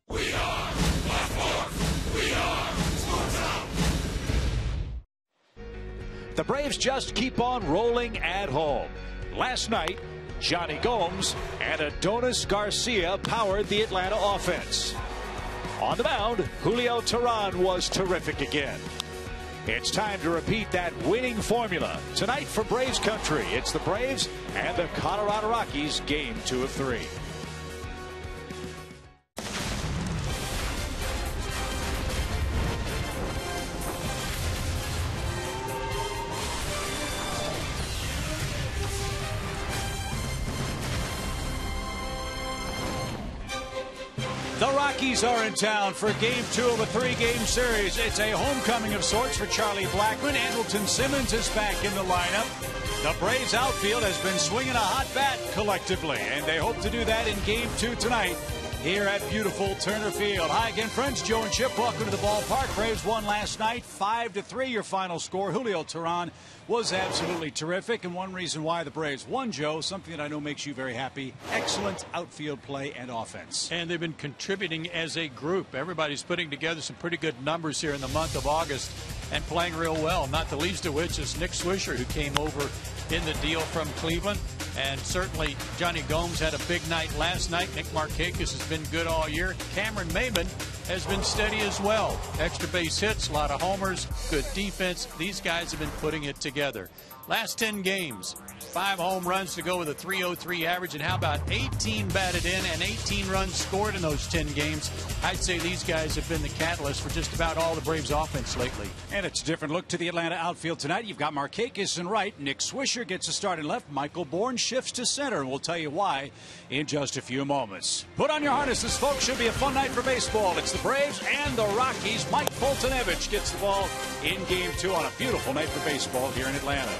We are Baltimore. We are Sports Up. The Braves just keep on rolling at home. Last night, Johnny Gomes and Adonis Garcia powered the Atlanta offense. On the mound, Julio Teheran was terrific again. It's time to repeat that winning formula. Tonight for Braves Country, it's the Braves and the Colorado Rockies, game 2 of 3. The Rockies are in town for game 2 of a 3-game series. It's a homecoming of sorts for Charlie Blackmon. Andrelton Simmons is back in the lineup. The Braves outfield has been swinging a hot bat collectively, and they hope to do that in game 2 tonight here at beautiful Turner Field. Hi again, friends. Joe and Chip, welcome to the ballpark. Braves won last night, 5-3 your final score. Julio Teheran was absolutely terrific, and one reason why the Braves won, Joe, something that I know makes you very happy, excellent outfield play and offense. And they've been contributing as a group. Everybody's putting together some pretty good numbers here in the month of August and playing real well, not the least of which is Nick Swisher, who came over in the deal from Cleveland. And certainly Johnny Gomes had a big night last night. Nick Markakis has been good all year. Cameron Maybin has been steady as well. Extra base hits, a lot of homers, good defense. These guys have been putting it together. Last 10 games, 5 home runs to go with a .303 average, and how about 18 batted in and 18 runs scored in those 10 games? I'd say these guys have been the catalyst for just about all the Braves offense lately. And it's a different look to the Atlanta outfield tonight. You've got Markakis in right. Nick Swisher gets a start in left. Michael Bourne shifts to center, and we'll tell you why in just a few moments. Put on your harnesses, folks. Should be a fun night for baseball. It's the Braves and the Rockies. Mike Foltynewicz gets the ball in game 2 on a beautiful night for baseball here in Atlanta.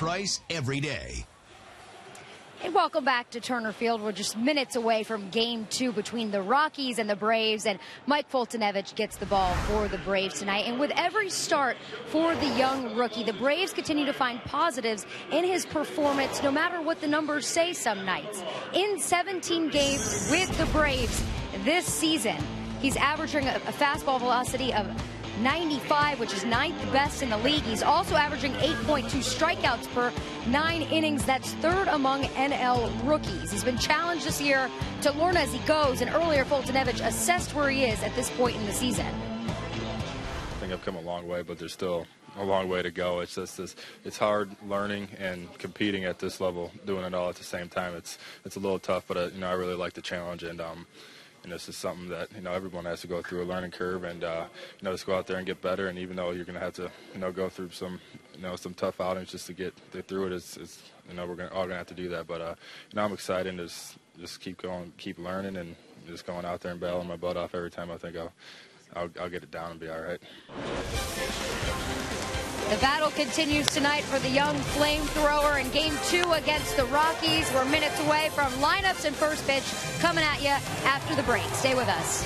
Price every day. And welcome back to Turner Field. We're just minutes away from Game 2 between the Rockies and the Braves, and Mike Foltynewicz gets the ball for the Braves tonight. And with every start for the young rookie, the Braves continue to find positives in his performance, no matter what the numbers say some nights. In 17 games with the Braves this season, he's averaging a fastball velocity of 95, which is 9th best in the league. He's also averaging 8.2 strikeouts per 9 innings. That's 3rd among NL rookies. He's been challenged this year to learn as he goes, and earlier Foltynewicz assessed where he is at this point in the season. I think I've come a long way, but there's still a long way to go. It's just it's hard learning and competing at this level, doing it all at the same time. It's a little tough, but I really like the challenge, and this is something that everyone has to go through, a learning curve, and just go out there and get better. And even though you're going to have to go through some some tough outings just to get through it, we're all going to have to do that. But I'm excited to just keep going, keep learning, and just going out there and battling my butt off every time. I think I'll get it down and be all right. The battle continues tonight for the young flamethrower in Game 2 against the Rockies. We're minutes away from lineups and first pitch coming at you after the break. Stay with us.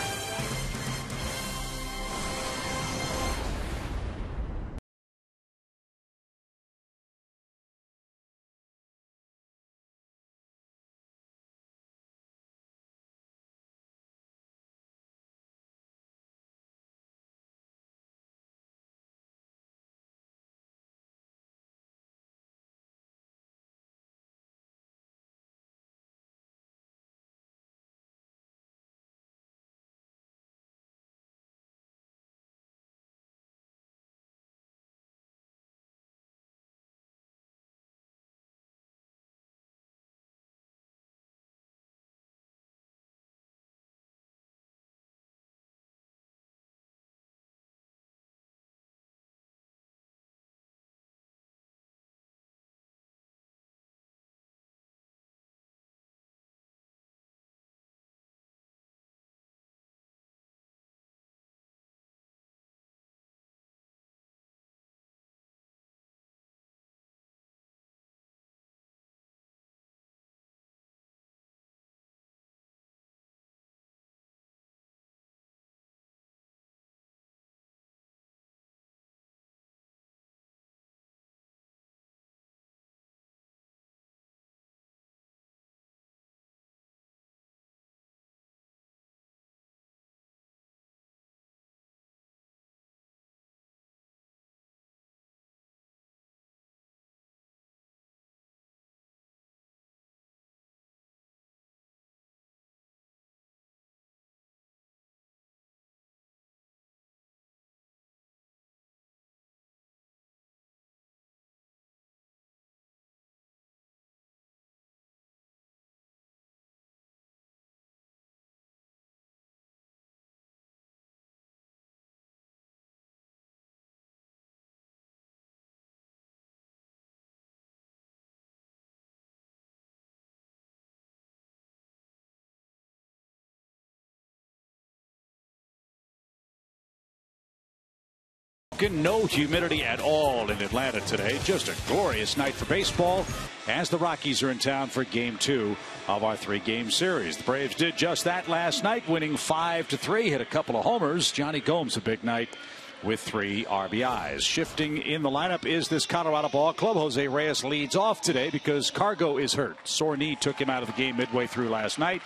No humidity at all in Atlanta today. Just a glorious night for baseball as the Rockies are in town for Game 2 of our 3-game series. The Braves did just that last night, winning 5-3, hit a couple of homers. Johnny Gomes a big night with 3 RBIs. Shifting in the lineup is this Colorado ball club. Jose Reyes leads off today because Cargo is hurt. Sore knee took him out of the game midway through last night.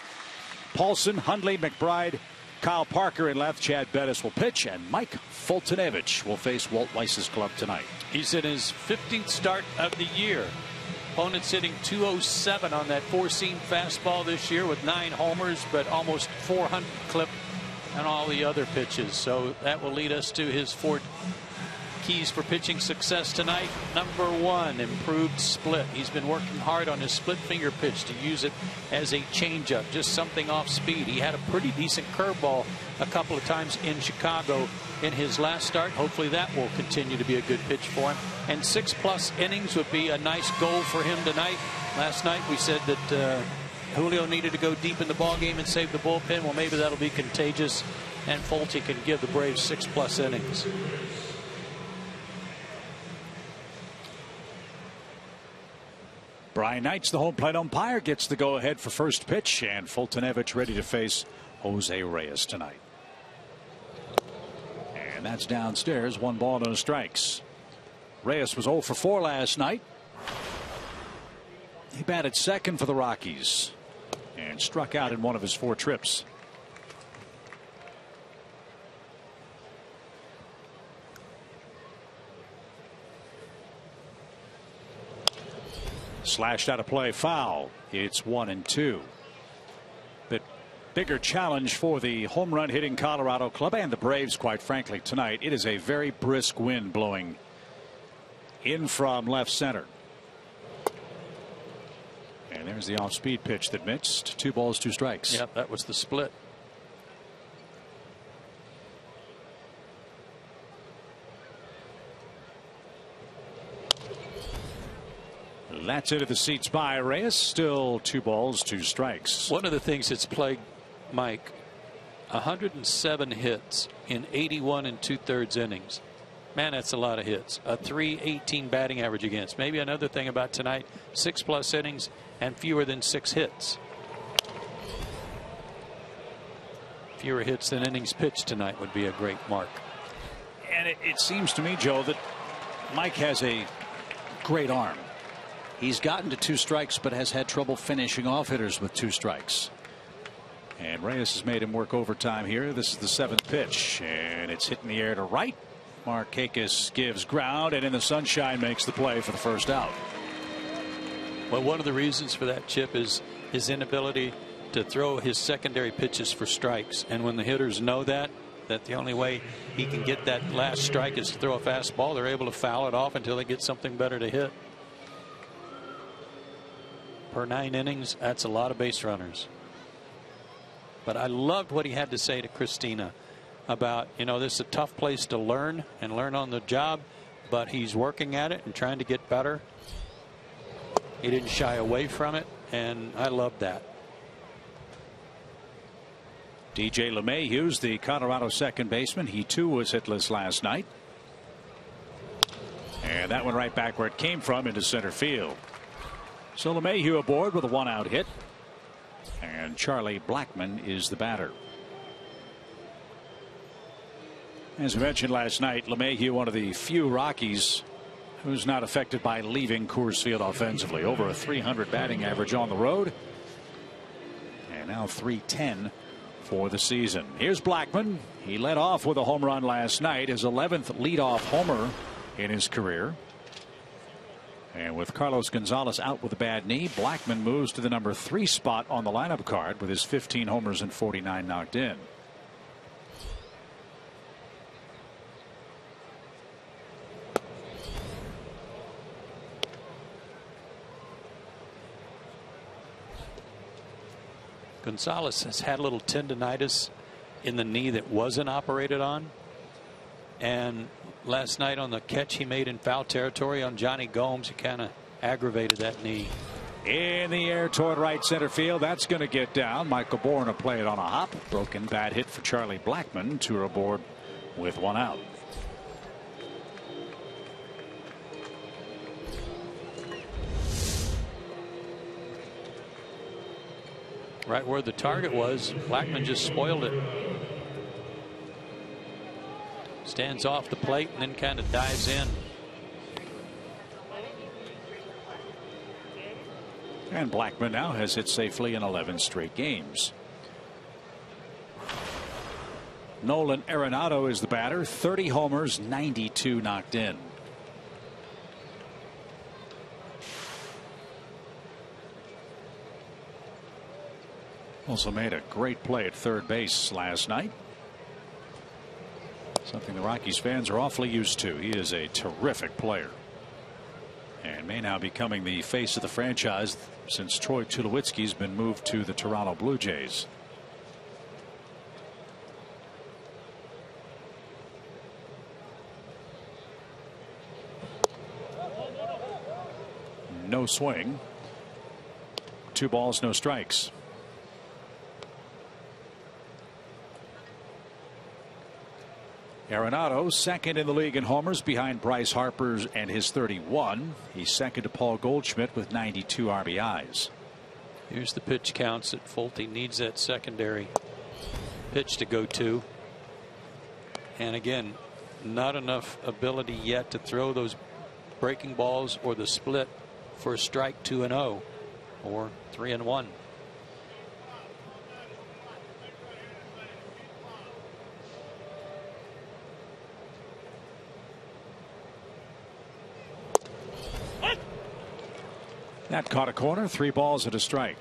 Paulson, Hundley, McBride, Kyle Parker in left. Chad Bettis will pitch, and Mike Foltynewicz will face Walt Weiss's club tonight. He's in his 15th start of the year. Opponent's hitting .207 on that 4-seam fastball this year with 9 homers, but almost 400 clip on all the other pitches. So that will lead us to his 4 keys for pitching success tonight. Number 1, improved split. He's been working hard on his split finger pitch to use it as a changeup, just something off speed. He had a pretty decent curveball a couple of times in Chicago in his last start. Hopefully that will continue to be a good pitch for him. And 6+ innings would be a nice goal for him tonight. Last night we said that Julio needed to go deep in the ball game and save the bullpen. Well, maybe that'll be contagious, and Folty can give the Braves 6+ innings. Brian Knight's the home plate umpire, gets the go ahead for first pitch, and Fultonevich ready to face Jose Reyes tonight. And that's downstairs. 1 ball, no strikes. Reyes was 0 for 4 last night. He batted second for the Rockies and struck out in 1 of his 4 trips. Slashed out of play, foul. It's 1-2. But bigger challenge for the home run hitting Colorado club and the Braves, quite frankly, tonight. It is a very brisk wind blowing in from left center. And there's the off speed pitch that missed. 2 balls, 2 strikes. Yep, that was the split. That's into the seats by Reyes. Still 2 balls, 2 strikes. One of the things that's plagued Mike, 107 hits in 81 2/3 innings. Man, that's a lot of hits. A .318 batting average against. Maybe another thing about tonight, 6+ innings and fewer than 6 hits. Fewer hits than innings pitched tonight would be a great mark. And it seems to me, Joe, that Mike has a great arm. He's gotten to 2 strikes, but has had trouble finishing off hitters with 2 strikes. And Reyes has made him work overtime here. This is the 7th pitch, and it's hit in the air to right. Markakis gives ground, and in the sunshine makes the play for the first out. Well, one of the reasons for that, Chip, is his inability to throw his secondary pitches for strikes. And when the hitters know that the only way he can get that last strike is to throw a fastball, they're able to foul it off until they get something better to hit. Per 9 innings, that's a lot of base runners. But I loved what he had to say to Christina about, this is a tough place to learn and learn on the job, but he's working at it and trying to get better. He didn't shy away from it, and I love that. DJ LeMahieu's the Colorado second baseman. He too was hitless last night. And that one right back where it came from, into center field. So LeMahieu aboard with a 1-out hit. And Charlie Blackmon is the batter. As we mentioned last night, LeMahieu, one of the few Rockies who's not affected by leaving Coors Field offensively. Over a .300 batting average on the road. And now .310 for the season. Here's Blackmon. He led off with a home run last night, his 11th leadoff homer in his career. And with Carlos Gonzalez out with a bad knee, Blackmon moves to the number 3 spot on the lineup card with his 15 homers and 49 knocked in. Gonzalez has had a little tendonitis in the knee that wasn't operated on. And last night on the catch he made in foul territory on Johnny Gomes, he kind of aggravated that knee. In the air toward right center field. That's going to get down. Michael Bourne will play it on a hop. Broken bat hit for Charlie Blackmon. 2 aboard with 1 out. Right where the target was, Blackmon just spoiled it. Stands off the plate and then kind of dives in. And Blackmon now has hit safely in 11 straight games. Nolan Arenado is the batter. 30 homers, 92 knocked in. Also made a great play at third base last night. Something the Rockies fans are awfully used to. He is a terrific player. And may now be becoming the face of the franchise since Troy Tulowitzki's been moved to the Toronto Blue Jays. No swing. 2 balls, no strikes. Arenado second in the league in homers behind Bryce Harper and his 31. He's second to Paul Goldschmidt with 92 RBIs. Here's the pitch counts that Fulte needs that secondary pitch to go to. And again, not enough ability yet to throw those breaking balls or the split for a strike 2-0 or 3-1. That caught a corner. 3 balls and a strike.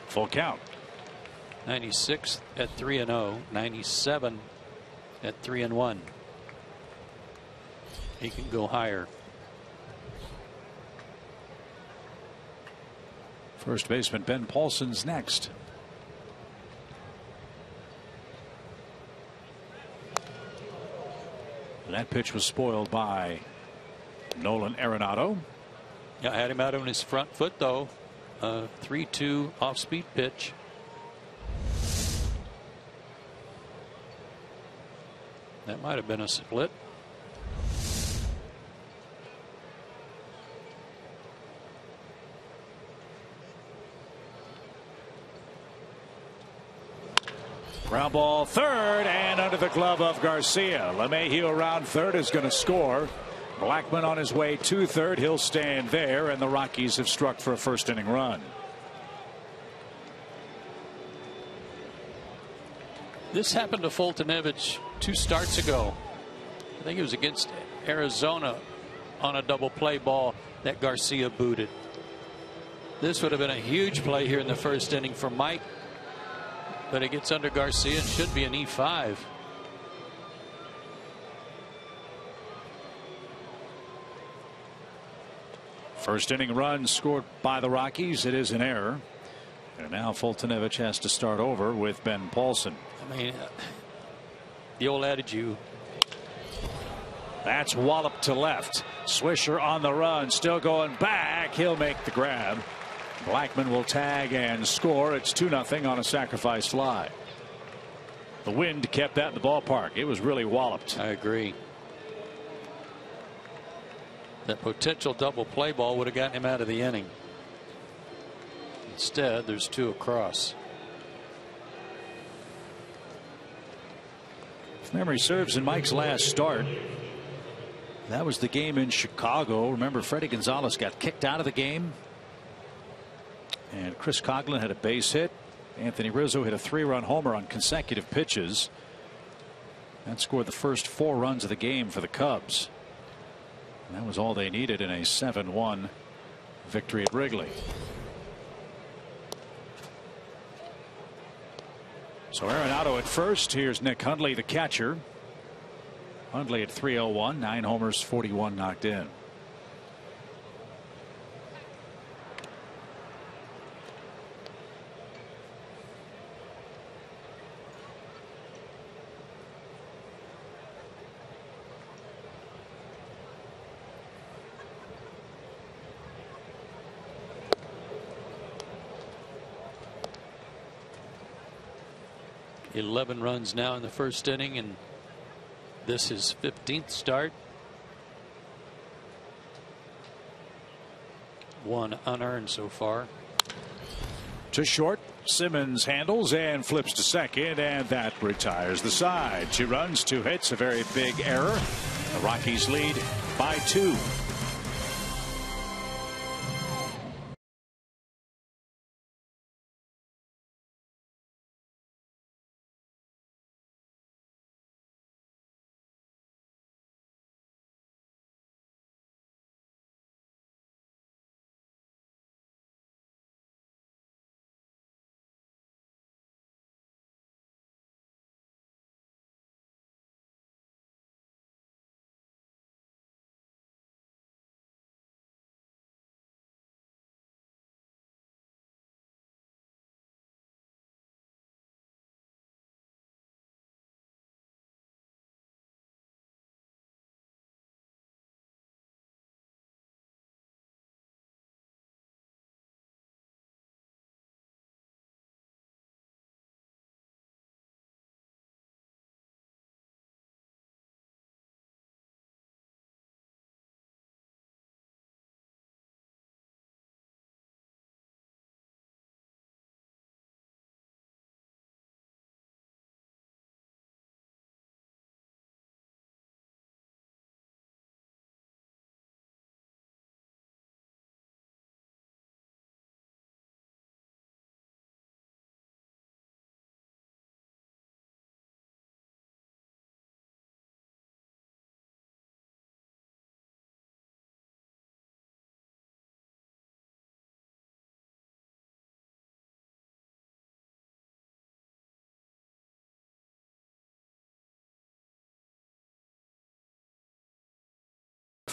Full count. 96 at 3-0, 97 at 3-1. He can go higher. First baseman Ben Paulson's next. That pitch was spoiled by Nolan Arenado. Yeah, I had him out on his front foot though. 3-2 off speed pitch. That might have been a split. Ground ball third and under the glove of Garcia. LeMahieu around third is going to score. Blackmon on his way to third. He'll stand there, and the Rockies have struck for a first inning run. This happened to Foltynewicz 2 starts ago. I think it was against Arizona on a double play ball that Garcia booted. This would have been a huge play here in the first inning for Mike, but it gets under Garcia and should be an E5. First inning run scored by the Rockies. It is an error. And now Foltynewicz has to start over with Ben Paulson. I mean, the old adage, that's walloped to left. Swisher on the run, still going back. He'll make the grab. Blackmon will tag and score. It's 2-0 on a sacrifice fly. The wind kept that in the ballpark. It was really walloped. I agree. That potential double play ball would have gotten him out of the inning. Instead, there's 2 across. If memory serves, in Mike's last start, that was the game in Chicago. Remember, Freddie Gonzalez got kicked out of the game, and Chris Coghlan had a base hit. Anthony Rizzo hit a 3-run homer on consecutive pitches. That scored the first 4 runs of the game for the Cubs. And that was all they needed in a 7-1 victory at Wrigley. So Arenado at first. Here's Nick Hundley, the catcher. Hundley at 301, 9 homers, 41 knocked in. $11 runs now in the first inning, and this is 15th start. 1 unearned so far. To short, Simmons handles and flips to second, and that retires the side. 2 runs, 2 hits, a very big error. The Rockies lead by 2.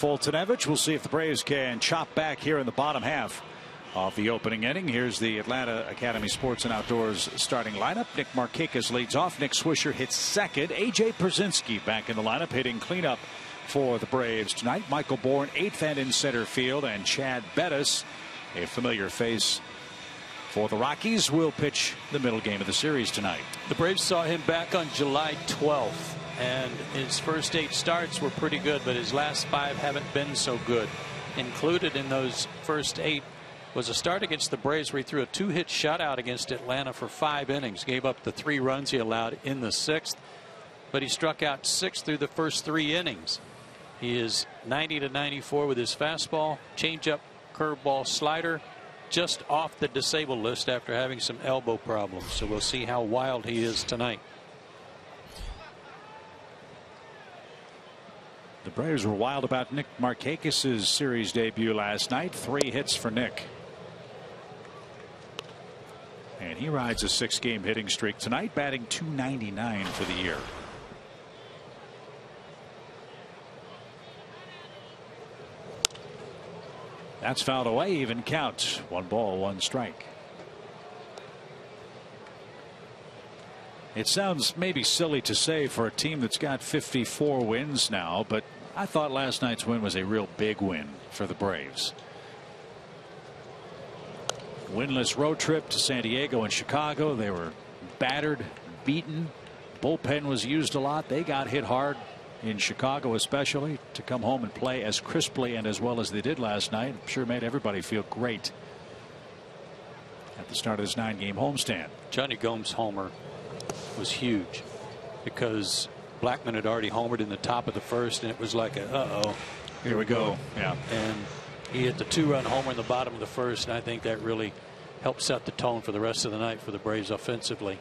Foltynewicz. We'll see if the Braves can chop back here in the bottom half of the opening inning. Here's the Atlanta Academy Sports and Outdoors starting lineup. Nick Markakis leads off. Nick Swisher hits second. A.J. Pierzynski back in the lineup, hitting cleanup for the Braves tonight. Michael Bourne, 8th and in center field, and Chad Bettis, a familiar face for the Rockies, will pitch the middle game of the series tonight. The Braves saw him back on July 12th, and his first 8 starts were pretty good, but his last 5 haven't been so good. Included in those first 8 was a start against the Braves where he threw a 2-hit shutout against Atlanta for 5 innings, gave up the 3 runs he allowed in the 6th, but he struck out 6 through the first 3 innings. He is 90-94 with his fastball, changeup, curveball, slider, just off the disabled list after having some elbow problems. So we'll see how wild he is tonight. The Braves were wild about Nick Markakis' series debut last night. 3 hits for Nick. And he rides a 6-game hitting streak tonight, batting .299 for the year. That's fouled away, even count. 1 ball, 1 strike. It sounds maybe silly to say for a team that's got 54 wins now, but I thought last night's win was a real big win for the Braves. Winless road trip to San Diego and Chicago. They were battered, beaten. Bullpen was used a lot. They got hit hard in Chicago, especially. To come home and play as crisply and as well as they did last night, I'm sure made everybody feel great at the start of this 9-game homestand. Johnny Gomes' homer was huge because Blackmon had already homered in the top of the first, and it was like a here we go. Yeah. And he hit the 2-run homer in the bottom of the first, and I think that really helped set the tone for the rest of the night for the Braves offensively.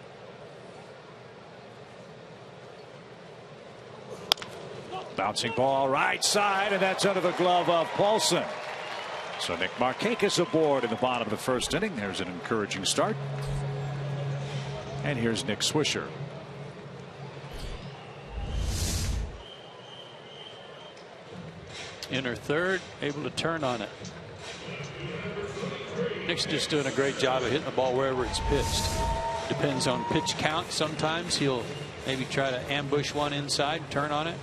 Bouncing ball right side, and that's under the glove of Paulson. So Nick Markakis aboard in the bottom of the first inning. There's an encouraging start. And here's Nick Swisher. Inner third, able to turn on it. Nick's just doing a great job of hitting the ball wherever it's pitched. Depends on pitch count. Sometimes he'll maybe try to ambush one inside, turn on it.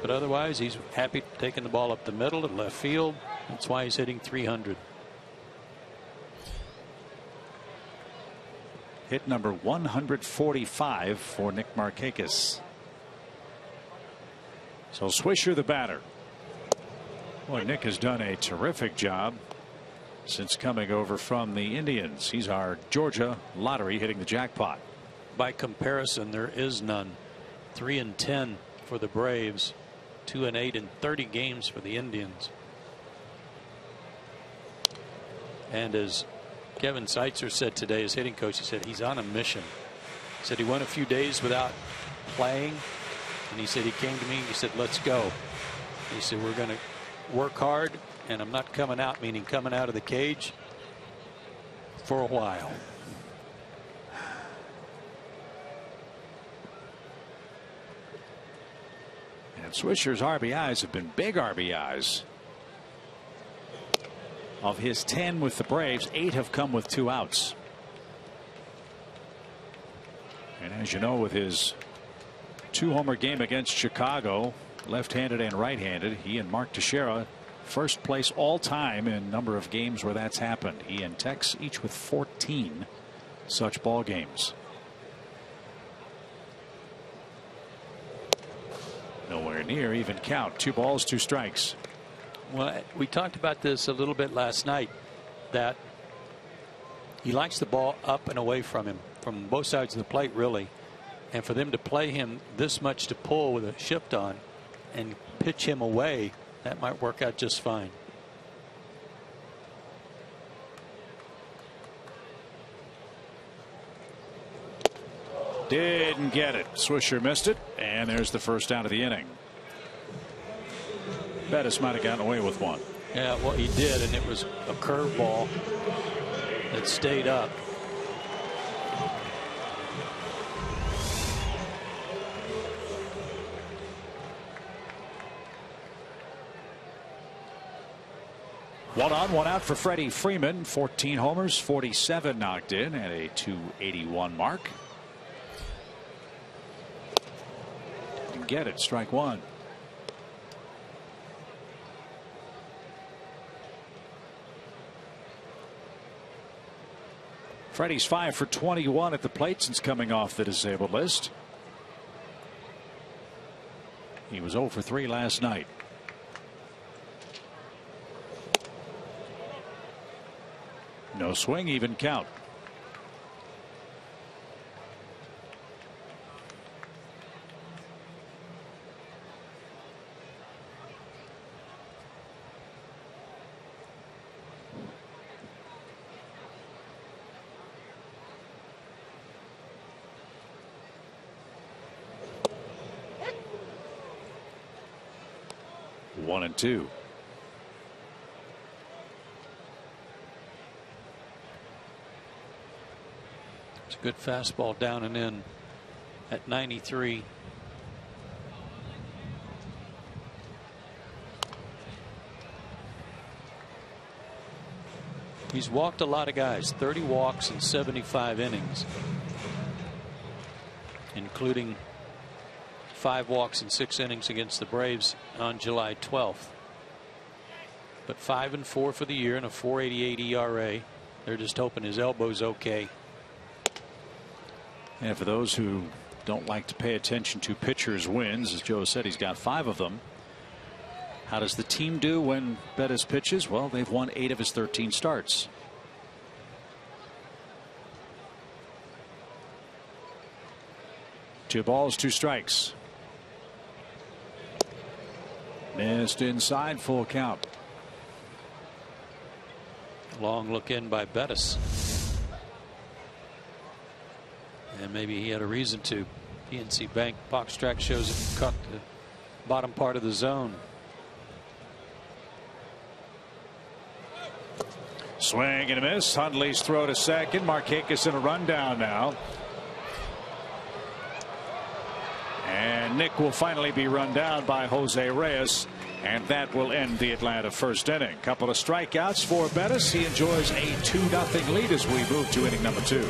But otherwise, he's happy taking the ball up the middle to left field. That's why he's hitting .300. Hit number 145 for Nick Markakis. So Swisher the batter. Boy, Nick has done a terrific job since coming over from the Indians. He's our Georgia lottery hitting the jackpot. By comparison, there is none. 3-10 for the Braves. 2-8 in 30 games for the Indians. And as Kevin Seitzer said today, his hitting coach, he said he's on a mission. He said he went a few days without playing, and he said he came to me and he said, let's go. He said, we're going to work hard, and I'm not coming out, meaning coming out of the cage, for a while. And Swisher's RBIs have been big RBIs. Of his 10 with the Braves, 8 have come with 2 outs. And as you know, with his 2-homer game against Chicago, left-handed and right-handed, he and Mark Teixeira first place all time in number of games where that's happened. He and Tex each with 14 such ball games. Nowhere near even count. 2 balls, 2 strikes. Well, we talked about this a little bit last night, that he likes the ball up and away from him, from both sides of the plate, really. And for them to play him this much to pull with a shift on and pitch him away, that might work out just fine. Didn't get it. Swisher missed it, and there's the first out of the inning. Bettis might have gotten away with one. Yeah, well, he did, and it was a curveball that stayed up. 1 on, 1 out for Freddie Freeman. 14 homers, 47 knocked in, and a .281 mark. Didn't get it. Strike one. Freddie's 5 for 21 at the plate since coming off the disabled list. He was 0 for 3 last night. No swing, even count. One and two. It's a good fastball down and in at 93. He's walked a lot of guys, 30 walks in 75 innings, including 5 walks in 6 innings against the Braves on July 12th. But 5 and 4 for the year and a .488 ERA. They're just hoping his elbow's okay. And for those who don't like to pay attention to pitchers' wins, as Joe said, he's got 5 of them. How does the team do when Bettis pitches? Well, they've won 8 of his 13 starts. Two balls, 2 strikes. Missed inside, full count. Long look in by Bettis. And maybe he had a reason to. PNC Bank box track shows it caught the bottom part of the zone. Swing and a miss. Hundley's throw to second. Markakis in a rundown now. And Nick will finally be run down by Jose Reyes, and that will end the Atlanta first inning. Couple of strikeouts for Bettis. He enjoys a 2-0 lead as we move to inning number 2.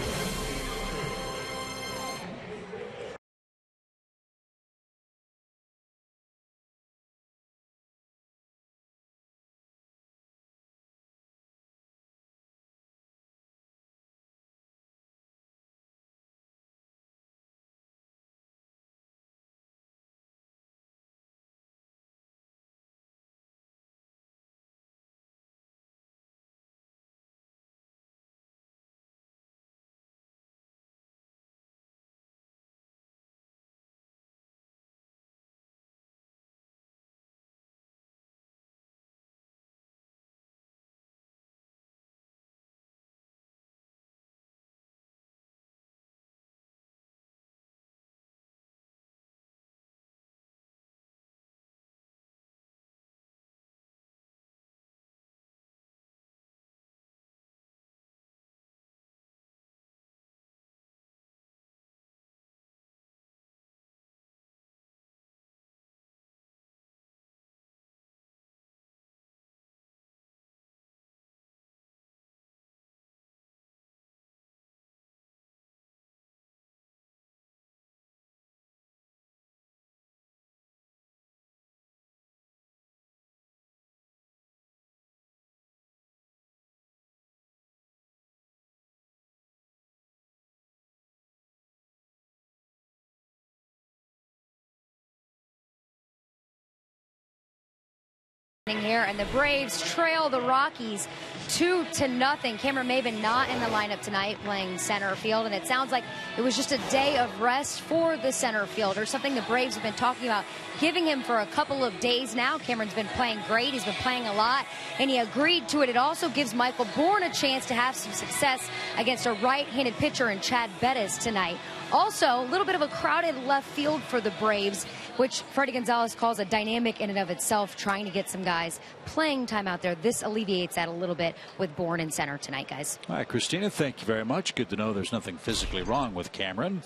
Here, and the Braves trail the Rockies 2-0. Cameron Maybin not in the lineup tonight, playing center field, and it sounds like it was just a day of rest for the center fielder, something the Braves have been talking about giving him for a couple of days now. Cameron's been playing great. He's been playing a lot, and he agreed to it. It also gives Michael Bourne a chance to have some success against a right-handed pitcher in Chad Bettis tonight. Also, a little bit of a crowded left field for the Braves, which Freddie Gonzalez calls a dynamic in and of itself, trying to get some guys playing time out there. This alleviates that a little bit with Bourne in center tonight, guys. All right, Christina, thank you very much. Good to know there's nothing physically wrong with Cameron.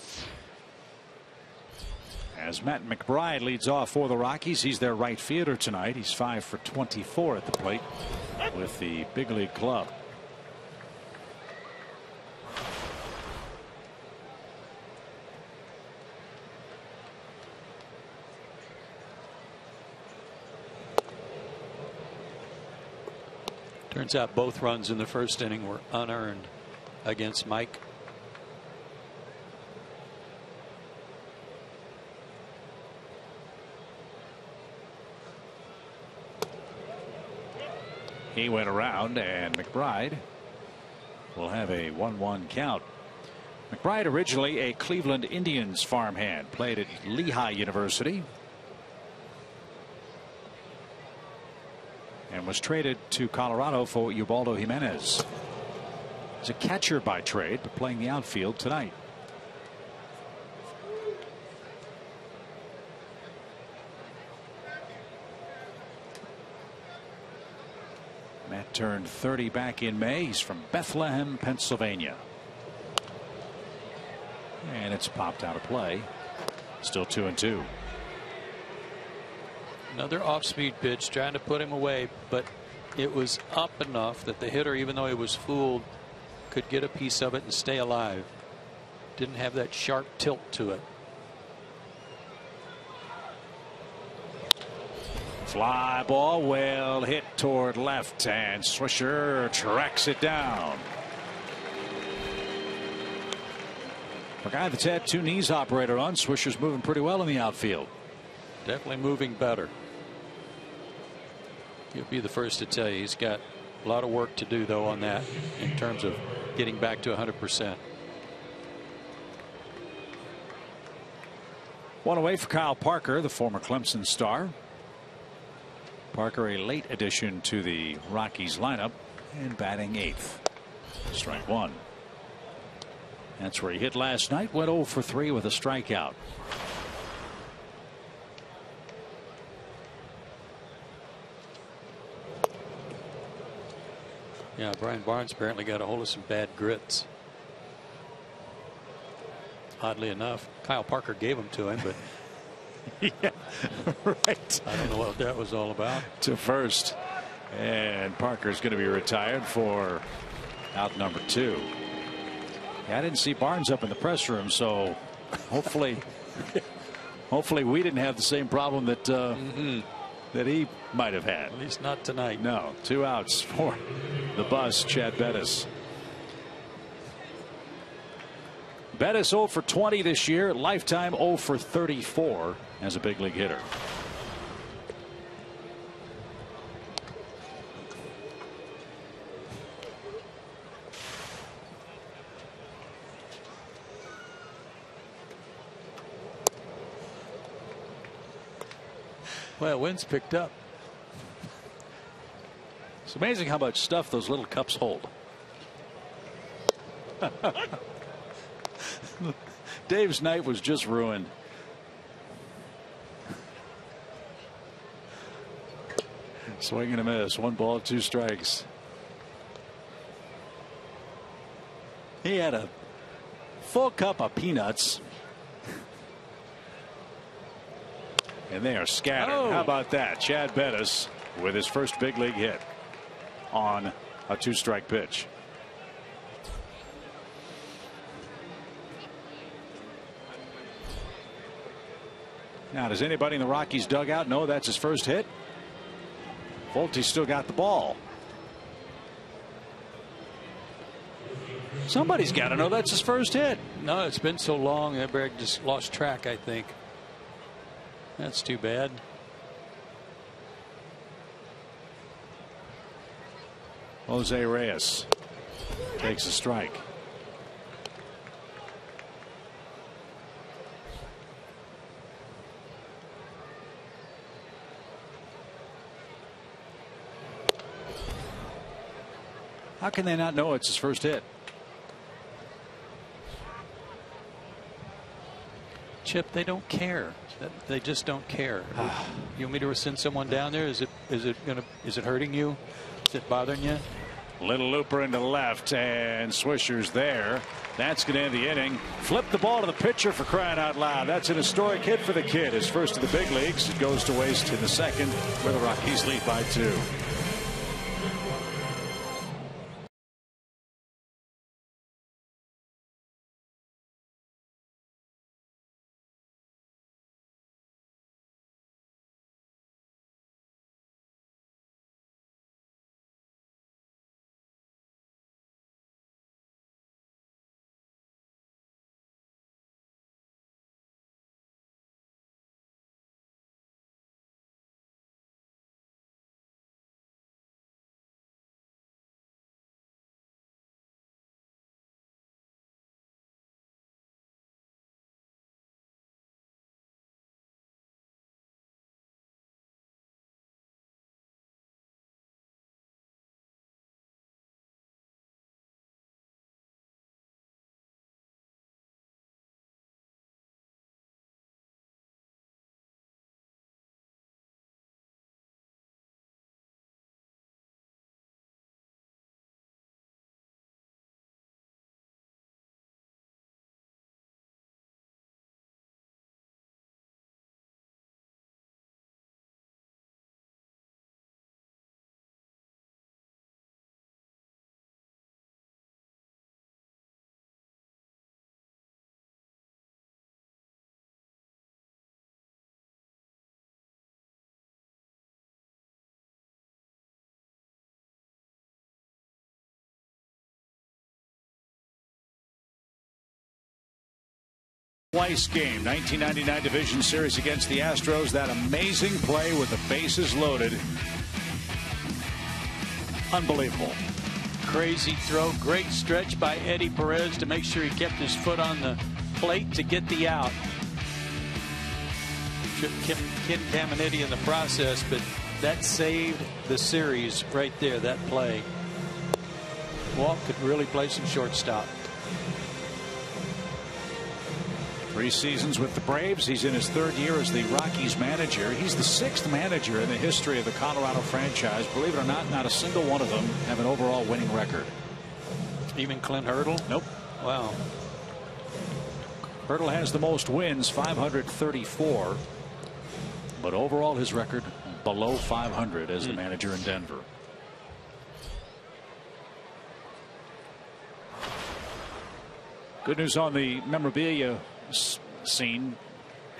As Matt McBride leads off for the Rockies. He's their right fielder tonight. He's 5 for 24 at the plate with the big league club. Turns out both runs in the first inning were unearned against Mike. He went around, and McBride will have a 1-1 count. McBride, originally a Cleveland Indians farmhand, played at Lehigh University and was traded to Colorado for Ubaldo Jimenez. He's a catcher by trade, but playing the outfield tonight. Matt turned 30 back in May. He's from Bethlehem, Pennsylvania. And it's popped out of play. Still 2-2. Another off-speed pitch, trying to put him away, but it was up enough that the hitter, even though he was fooled, could get a piece of it and stay alive. Didn't have that sharp tilt to it. Fly ball, well hit toward left, and Swisher tracks it down. A guy that's had 2 knees operated on, Swisher's moving pretty well in the outfield. Definitely moving better. He'll be the first to tell you he's got a lot of work to do, though, on that in terms of getting back to 100%. One away for Kyle Parker, the former Clemson star. Parker, a late addition to the Rockies lineup, and batting 8th. Strike 1. That's where he hit last night. Went 0 for 3 with a strikeout. Yeah, Brian Barnes apparently got a hold of some bad grits. Oddly enough, Kyle Parker gave them to him, but yeah, right. I don't know what that was all about. To first, and Parker's going to be retired for out number 2. Yeah, I didn't see Barnes up in the press room, so hopefully we didn't have the same problem that that he might have had. At least not tonight. No, 2 outs for the bus, Chad Bettis. Bettis 0 for 20 this year, lifetime 0 for 34 as a big league hitter. Well, wind's picked up. It's amazing how much stuff those little cups hold. Dave's night was just ruined. Swing and a miss. 1 ball, 2 strikes. He had a full cup of peanuts. And they are scattered. Oh. How about that? Chad Bettis with his first big league hit on a 2-strike pitch. Now, does anybody in the Rockies dugout know that's his first hit? Volte's still got the ball. Somebody's got to know that's his first hit. No, it's been so long. Everybody just lost track, I think. That's too bad. Jose Reyes takes a strike. How can they not know it's his first hit? Chip, they don't care. They just don't care. You want me to send someone down there? Is it hurting you? Is it bothering you? Little looper into left, and Swisher's there. That's going to end the inning. Flip the ball to the pitcher, for crying out loud. That's an historic hit for the kid. His first of the big leagues. It goes to waste in the second, where the Rockies lead by 2. Twice game, 1999 Division Series against the Astros. That amazing play with the bases loaded. Unbelievable. Crazy throw. Great stretch by Eddie Perez to make sure he kept his foot on the plate to get the out. Tripped Ken Caminiti in the process, but that saved the series right there, that play. Walt could really play some shortstop. 3 seasons with the Braves. He's in his 3rd year as the Rockies manager. He's the 6th manager in the history of the Colorado franchise. Believe it or not, not a single one of them have an overall winning record. Even Clint Hurdle? Nope. Wow. Hurdle has the most wins, 534. But overall, his record below 500 as the manager in Denver. Good news on the memorabilia scene.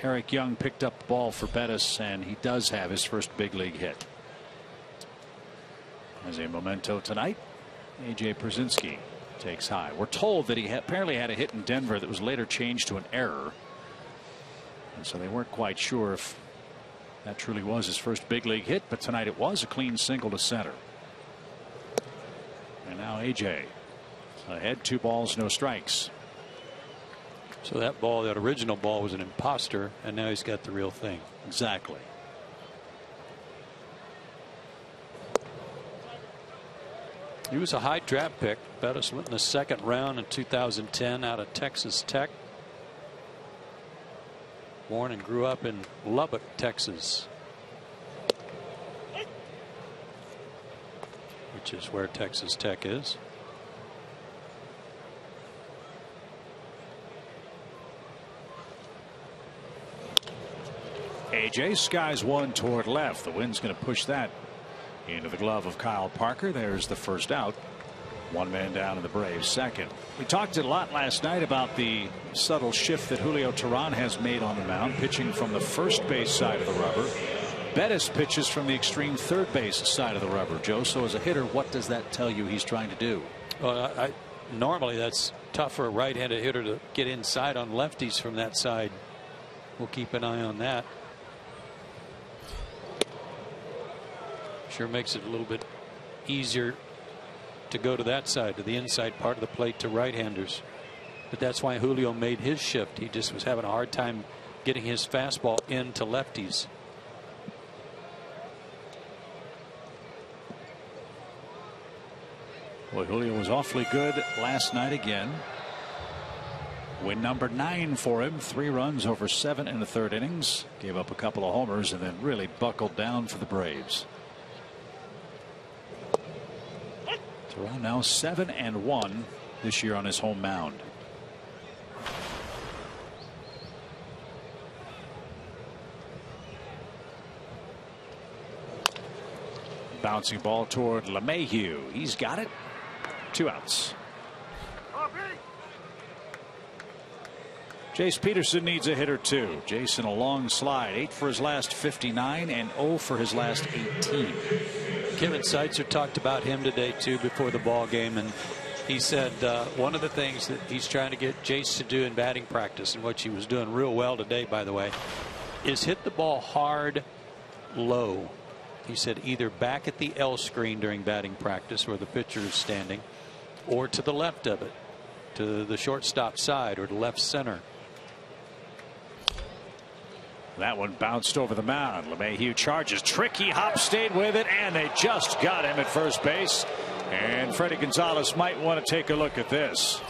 Eric Young picked up the ball for Bettis, and he does have his first big league hit. As a memento tonight, A.J. Pierzynski takes high. We're told that he apparently had a hit in Denver that was later changed to an error, and so they weren't quite sure if that truly was his first big league hit, but tonight it was a clean single to center. And now A.J. ahead, 2 balls, no strikes. So that ball, that original ball, was an imposter, and now he's got the real thing. Exactly. He was a high draft pick. Bettis went in the 2nd round in 2010 out of Texas Tech. Born and grew up in Lubbock, Texas, which is where Texas Tech is. A.J. skies one toward left. The wind's going to push that into the glove of Kyle Parker. There's the first out. 1 man down in the Braves second. We talked a lot last night about the subtle shift that Julio Teheran has made on the mound, pitching from the first base side of the rubber. Bettis pitches from the extreme third base side of the rubber. Joe, so as a hitter, what does that tell you he's trying to do? Well, normally that's tough for a right-handed hitter to get inside on lefties from that side. We'll keep an eye on that. Sure makes it a little bit easier to go to that side, to the inside part of the plate, to right-handers. But that's why Julio made his shift. He just was having a hard time getting his fastball into lefties. Boy, Julio was awfully good last night again. Win number 9 for him. 3 runs over 7 in the 3rd innings. Gave up a couple of homers and then really buckled down for the Braves. Terrell now 7-1 this year on his home mound. Bouncing ball toward LeMahieu. He's got it. 2 outs. Jace Peterson needs a hit or two. Jason a long slide. 8 for his last 59 and 0 for his last 18. Kevin Seitzer talked about him today too before the ball game, and he said one of the things that he's trying to get Jace to do in batting practice, and what he was doing real well today, by the way, is hit the ball hard, low. He said either back at the L screen during batting practice where the pitcher is standing, or to the left of it, to the shortstop side or to left center. That one bounced over the mound. LeMahieu charges. Tricky hop, stayed with it, and they just got him at first base. And Freddie Gonzalez might want to take a look at this.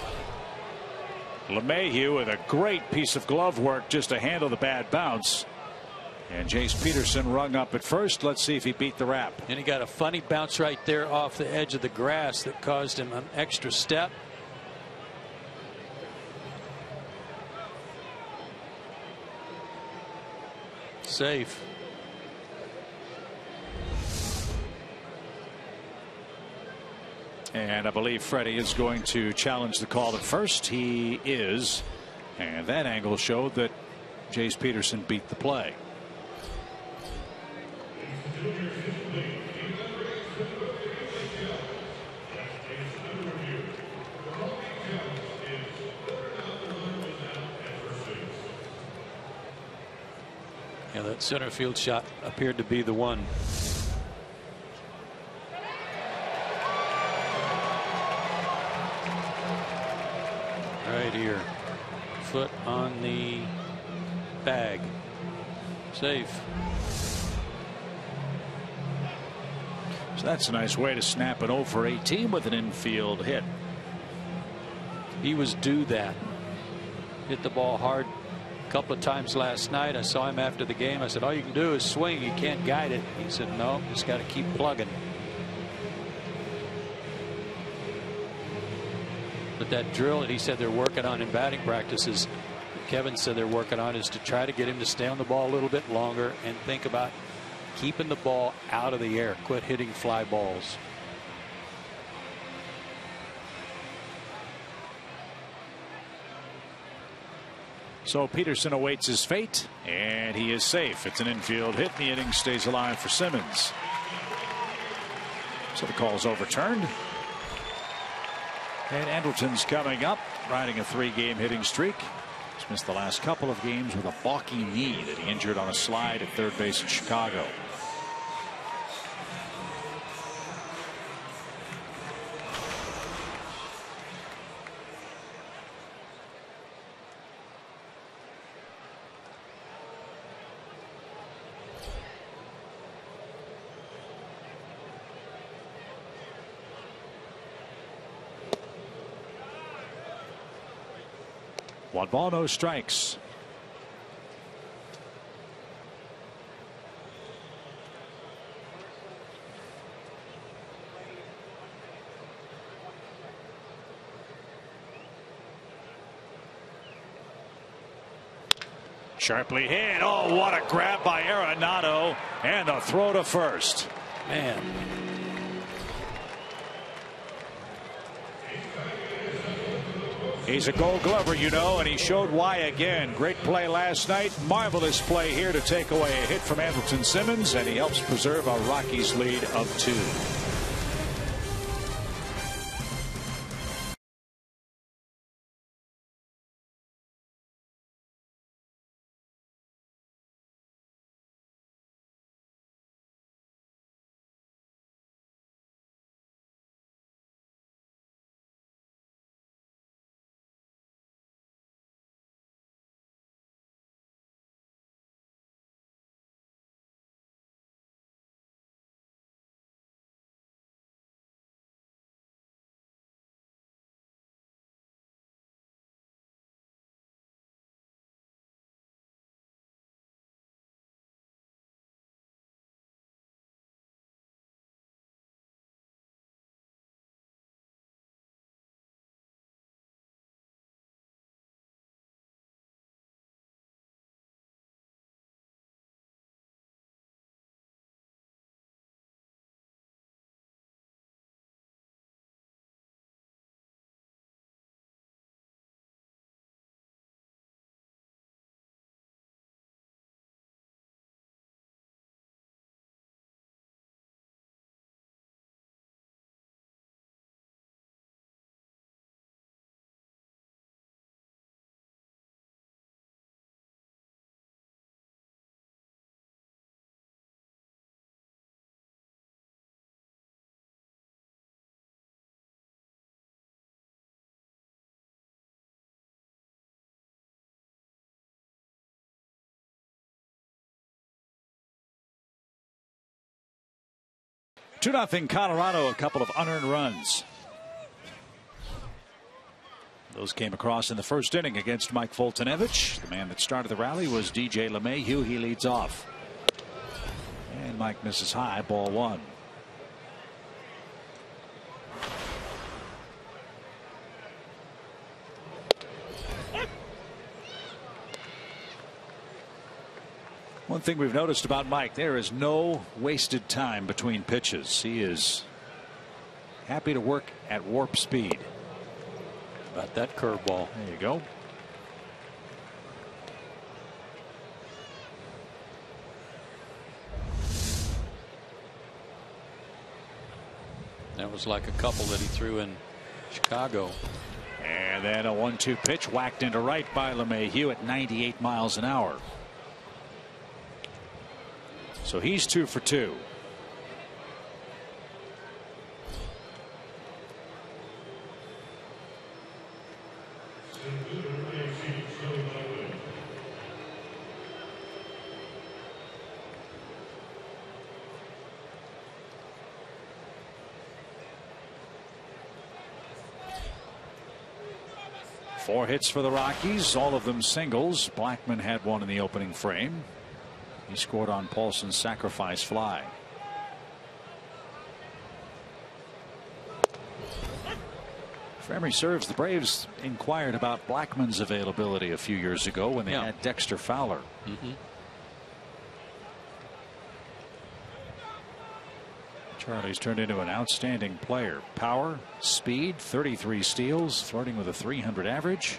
LeMahieu with a great piece of glove work just to handle the bad bounce. And Jace Peterson rung up at first. Let's see if he beat the rap. And he got a funny bounce right there off the edge of the grass that caused him an extra step. Safe. And I believe Freddie is going to challenge the call at first. He is. And that angle showed that Jace Peterson beat the play. Yeah, that center field shot appeared to be the one. Right here. Foot on the bag. Safe. So that's a nice way to snap an 0 for 18 with an infield hit. He was due that. Hit the ball hard a couple of times last night. I saw him after the game. I said, all you can do is swing. You can't guide it. He said, no, just got to keep plugging. But that drill that he said they're working on in batting practices, Kevin said they're working on, is to try to get him to stay on the ball a little bit longer and think about keeping the ball out of the air. Quit hitting fly balls. So Peterson awaits his fate, and he is safe. It's an infield hit. The inning stays alive for Simmons. So the call is overturned. And Andrelton's coming up, riding a 3-game hitting streak. He's missed the last couple of games with a balky knee that he injured on a slide at third base in Chicago. One ball, no strikes. Sharply hit. Oh, what a grab by Arenado, and the throw to first. Man. He's a Gold Glover, you know, and he showed why again. Great play last night. Marvelous play here to take away a hit from Andrelton Simmons, and he helps preserve a Rockies lead of 2. 2-0 Colorado, a couple of unearned runs. Those came across in the first inning against Mike Foltynewicz. The man that started the rally was DJ LeMahieu. He leads off. And Mike misses high, ball one. One thing we've noticed about Mike, there is no wasted time between pitches. He is happy to work at warp speed. About that curveball. There you go. That was like a couple that he threw in Chicago. And then a 1-2 pitch whacked into right by LeMahieu at 98 miles an hour. So he's 2 for 2. Four hits for the Rockies, all of them singles. Blackman had one in the opening frame. He scored on Paulson's sacrifice fly. If memory serves, the Braves inquired about Blackman's availability a few years ago when they had Dexter Fowler. Charlie's turned into an outstanding player. Power, speed, 33 steals, flirting with a 300 average.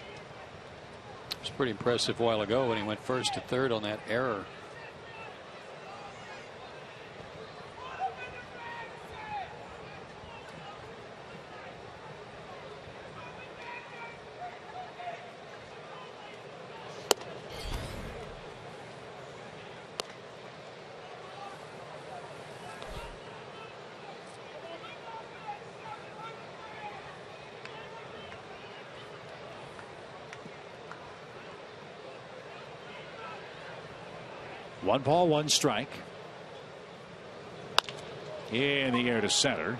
It was pretty impressive a while ago when he went first to third on that error. One ball, one strike. In the air to center.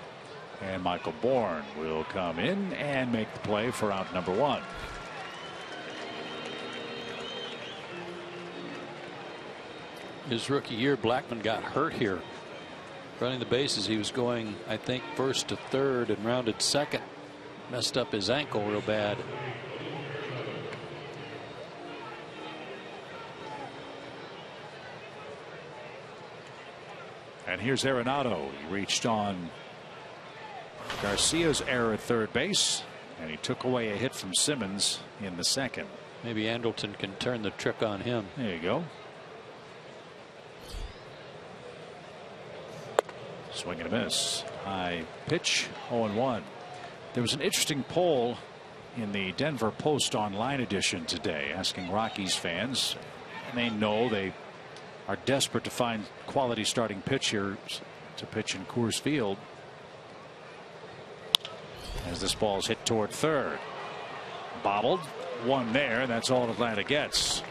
And Michael Bourne will come in and make the play for out number one. His rookie year, Blackman got hurt here. Running the bases, he was going, I think, first to third and rounded second. Messed up his ankle real bad. And here's Arenado. He reached on Garcia's error at third base, and he took away a hit from Simmons in the second. Maybe Andrelton can turn the trick on him. There you go. Swing and a miss. High pitch, 0-1. There was an interesting poll in the Denver Post online edition today asking Rockies fans, and they know they are desperate to find quality starting pitchers to pitch in Coors Field. As this ball is hit toward third. Bobbled. One there. That's all Atlanta gets.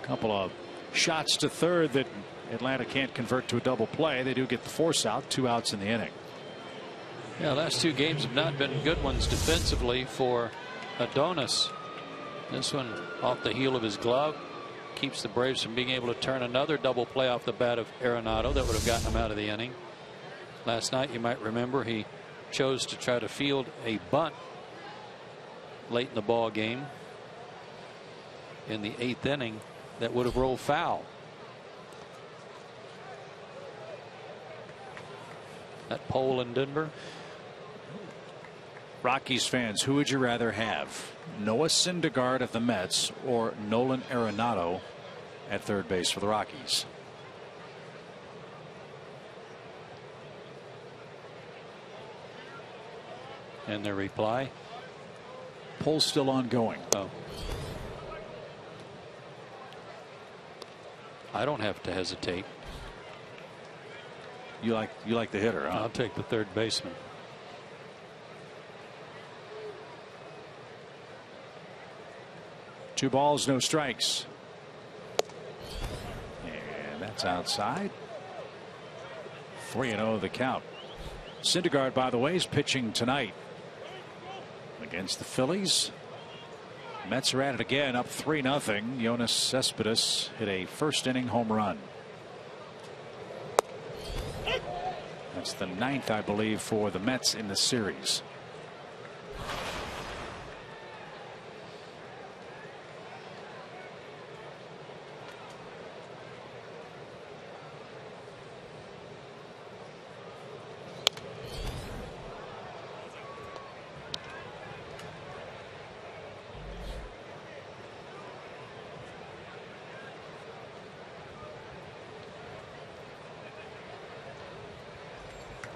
Couple of shots to third that Atlanta can't convert to a double play. They do get the force out. 2 outs in the inning. Yeah, last 2 games have not been good ones defensively for Adonis. This one off the heel of his glove keeps the Braves from being able to turn another double play off the bat of Arenado that would have gotten him out of the inning. Last night, you might remember, he chose to try to field a bunt late in the ball game in the 8th inning that would have rolled foul. That poll in Denver. Rockies fans, who would you rather have? Noah Syndergaard at the Mets or Nolan Arenado at third base for the Rockies? And their reply? Poll's still ongoing. Oh. I don't have to hesitate. You like the hitter, huh? I'll take the third baseman. Two balls, no strikes. That's outside. 3-0 the count. Syndergaard, by the way, is pitching tonight against the Phillies. Mets are at it again, up 3-0. Jonas Cespedes hit a first inning home run. That's the 9th, I believe, for the Mets in the series.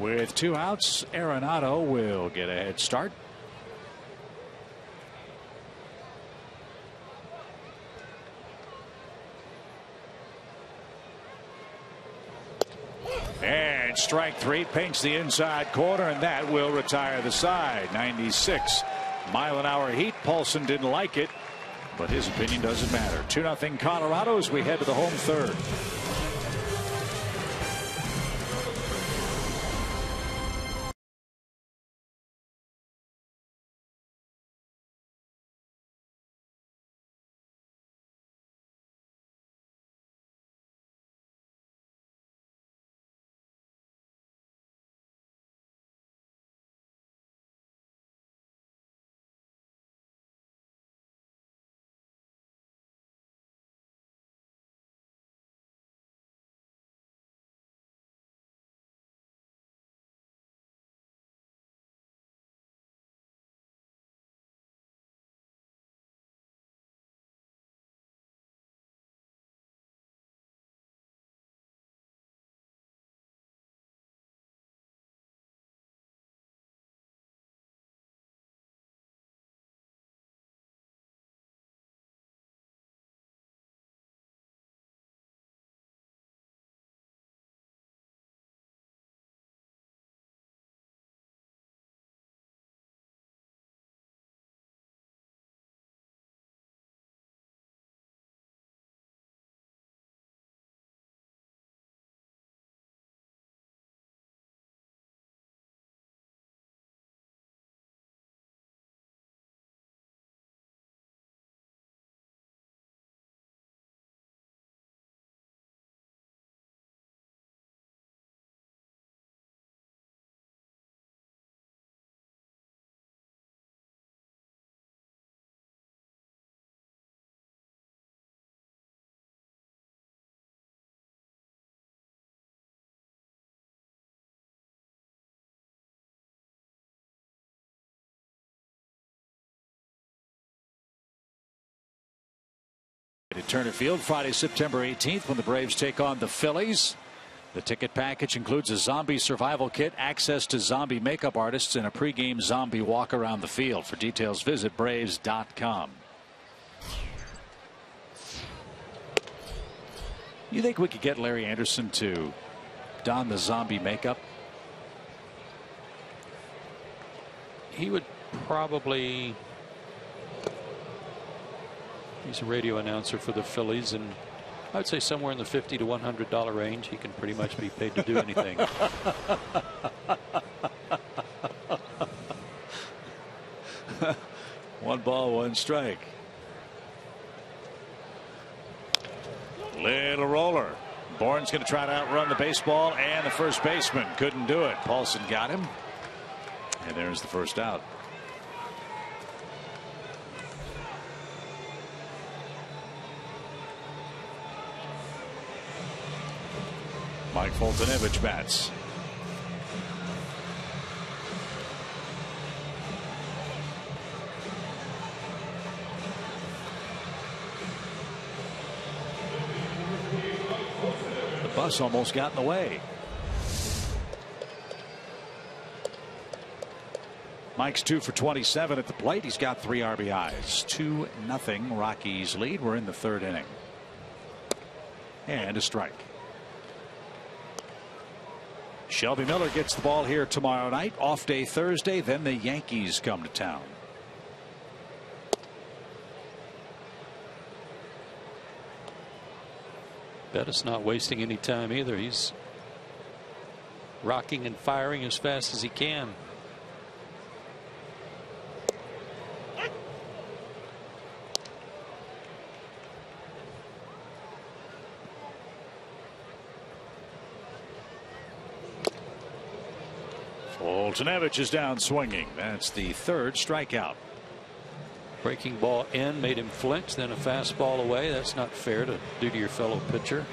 With 2 outs, Arenado will get a head start. And strike 3, paints the inside corner, and that will retire the side. 96-mile-an-hour heat. Paulson didn't like it, but his opinion doesn't matter. 2-0 Colorado as we head to the home third. At Turner Field Friday, September 18th, when the Braves take on the Phillies. The ticket package includes a zombie survival kit, access to zombie makeup artists, and a pregame zombie walk around the field. For details, visit Braves.com. You think we could get Larry Anderson to don the zombie makeup? He would probably. He's a radio announcer for the Phillies, and I would say somewhere in the $50 to $100 range. He can pretty much be paid to do anything. One ball, one strike. Little roller. Bourne's going to try to outrun the baseball and the first baseman. Couldn't do it. Paulson got him. And there's the first out. Mike Foltynewicz bats. The bus almost got in the way. Mike's 2 for 27 at the plate. He's got 3 RBIs. 2-0 Rockies lead. We're in the third inning. And a strike. Shelby Miller gets the ball here tomorrow night. Off day Thursday. Then the Yankees come to town. Bettis not wasting any time either. He's rocking and firing as fast as he can. Foltynewicz is down swinging. That's the third strikeout. Breaking ball in made him flinch, then a fastball away. That's not fair to do to your fellow pitcher.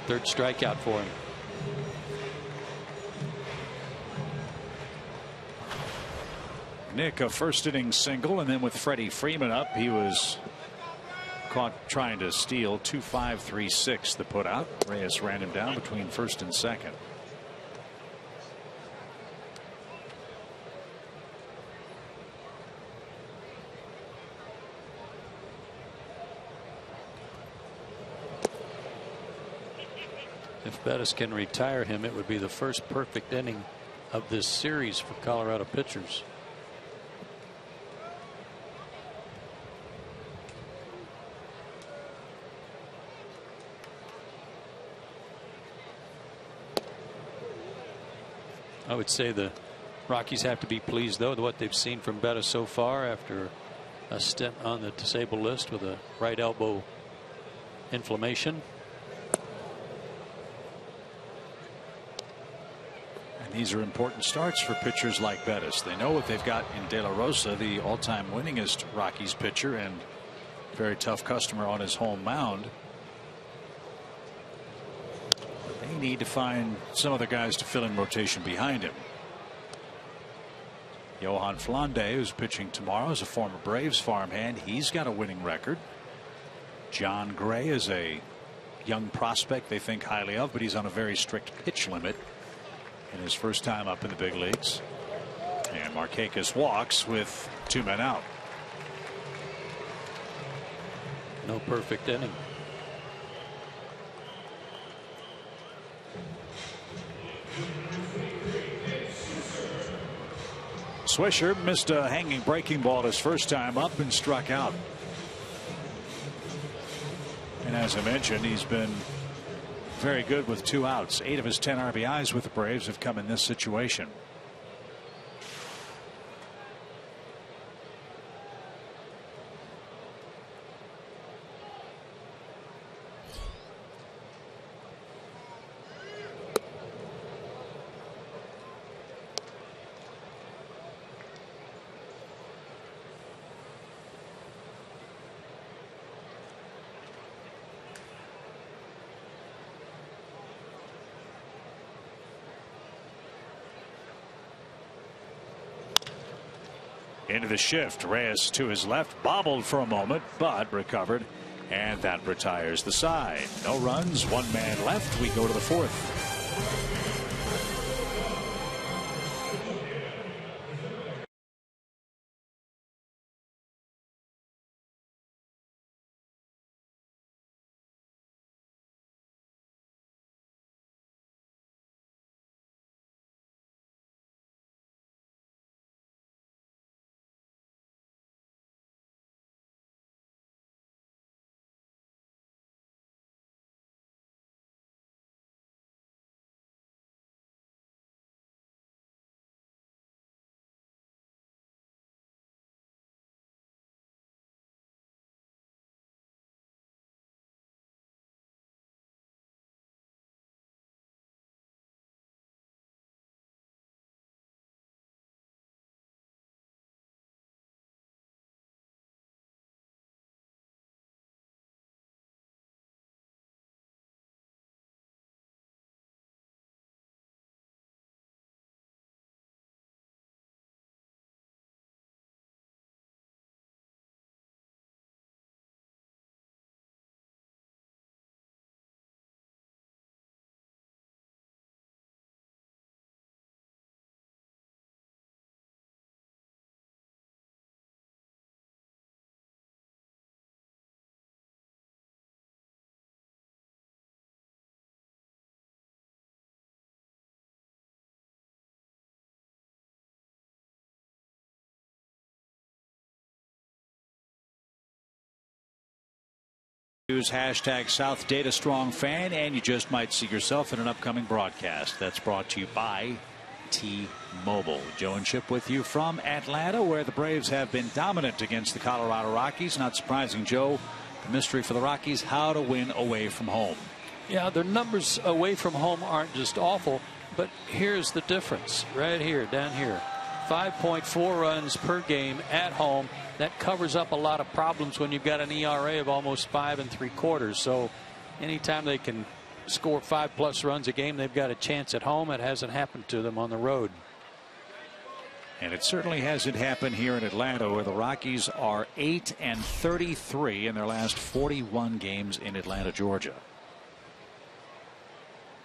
Third strikeout for him. Nick, a first inning single, and then with Freddie Freeman up, he was caught trying to steal. 2-5, 3-6 the put out. Reyes ran him down between first and second. If Bettis can retire him, it would be the first perfect inning of this series for Colorado pitchers. I would say the Rockies have to be pleased, though, with what they've seen from Bettis so far after a stint on the disabled list with a right elbow inflammation. And these are important starts for pitchers like Bettis. They know what they've got in De La Rosa, the all-time winningest Rockies pitcher and very tough customer on his home mound. They need to find some other guys to fill in rotation behind him. Johan Flande, who's pitching tomorrow, is a former Braves farmhand. He's got a winning record. John Gray is a young prospect they think highly of, but he's on a very strict pitch limit in his first time up in the big leagues. And Markakis walks with 2 men out. No perfect inning. Swisher missed a hanging breaking ball his first time up and struck out. And as I mentioned, he's been very good with 2 outs. 8 of his 10 RBIs with the Braves have come in this situation. Into the shift. Reyes to his left, bobbled for a moment, but recovered, and that retires the side. No runs, 1 man left. We go to the 4th. Use hashtag South Data Strong Fan, and you just might see yourself in an upcoming broadcast. That's brought to you by T-Mobile. Joe and Chip with you from Atlanta, where the Braves have been dominant against the Colorado Rockies. Not surprising, Joe. The mystery for the Rockies: how to win away from home. Yeah, their numbers away from home aren't just awful, but here's the difference right here, down here. 5.4 runs per game at home. That covers up a lot of problems when you've got an ERA of almost 5 3/4. So anytime they can score 5+ runs a game, they've got a chance at home. It hasn't happened to them on the road. And it certainly hasn't happened here in Atlanta, where the Rockies are 8-33 in their last 41 games in Atlanta, Georgia.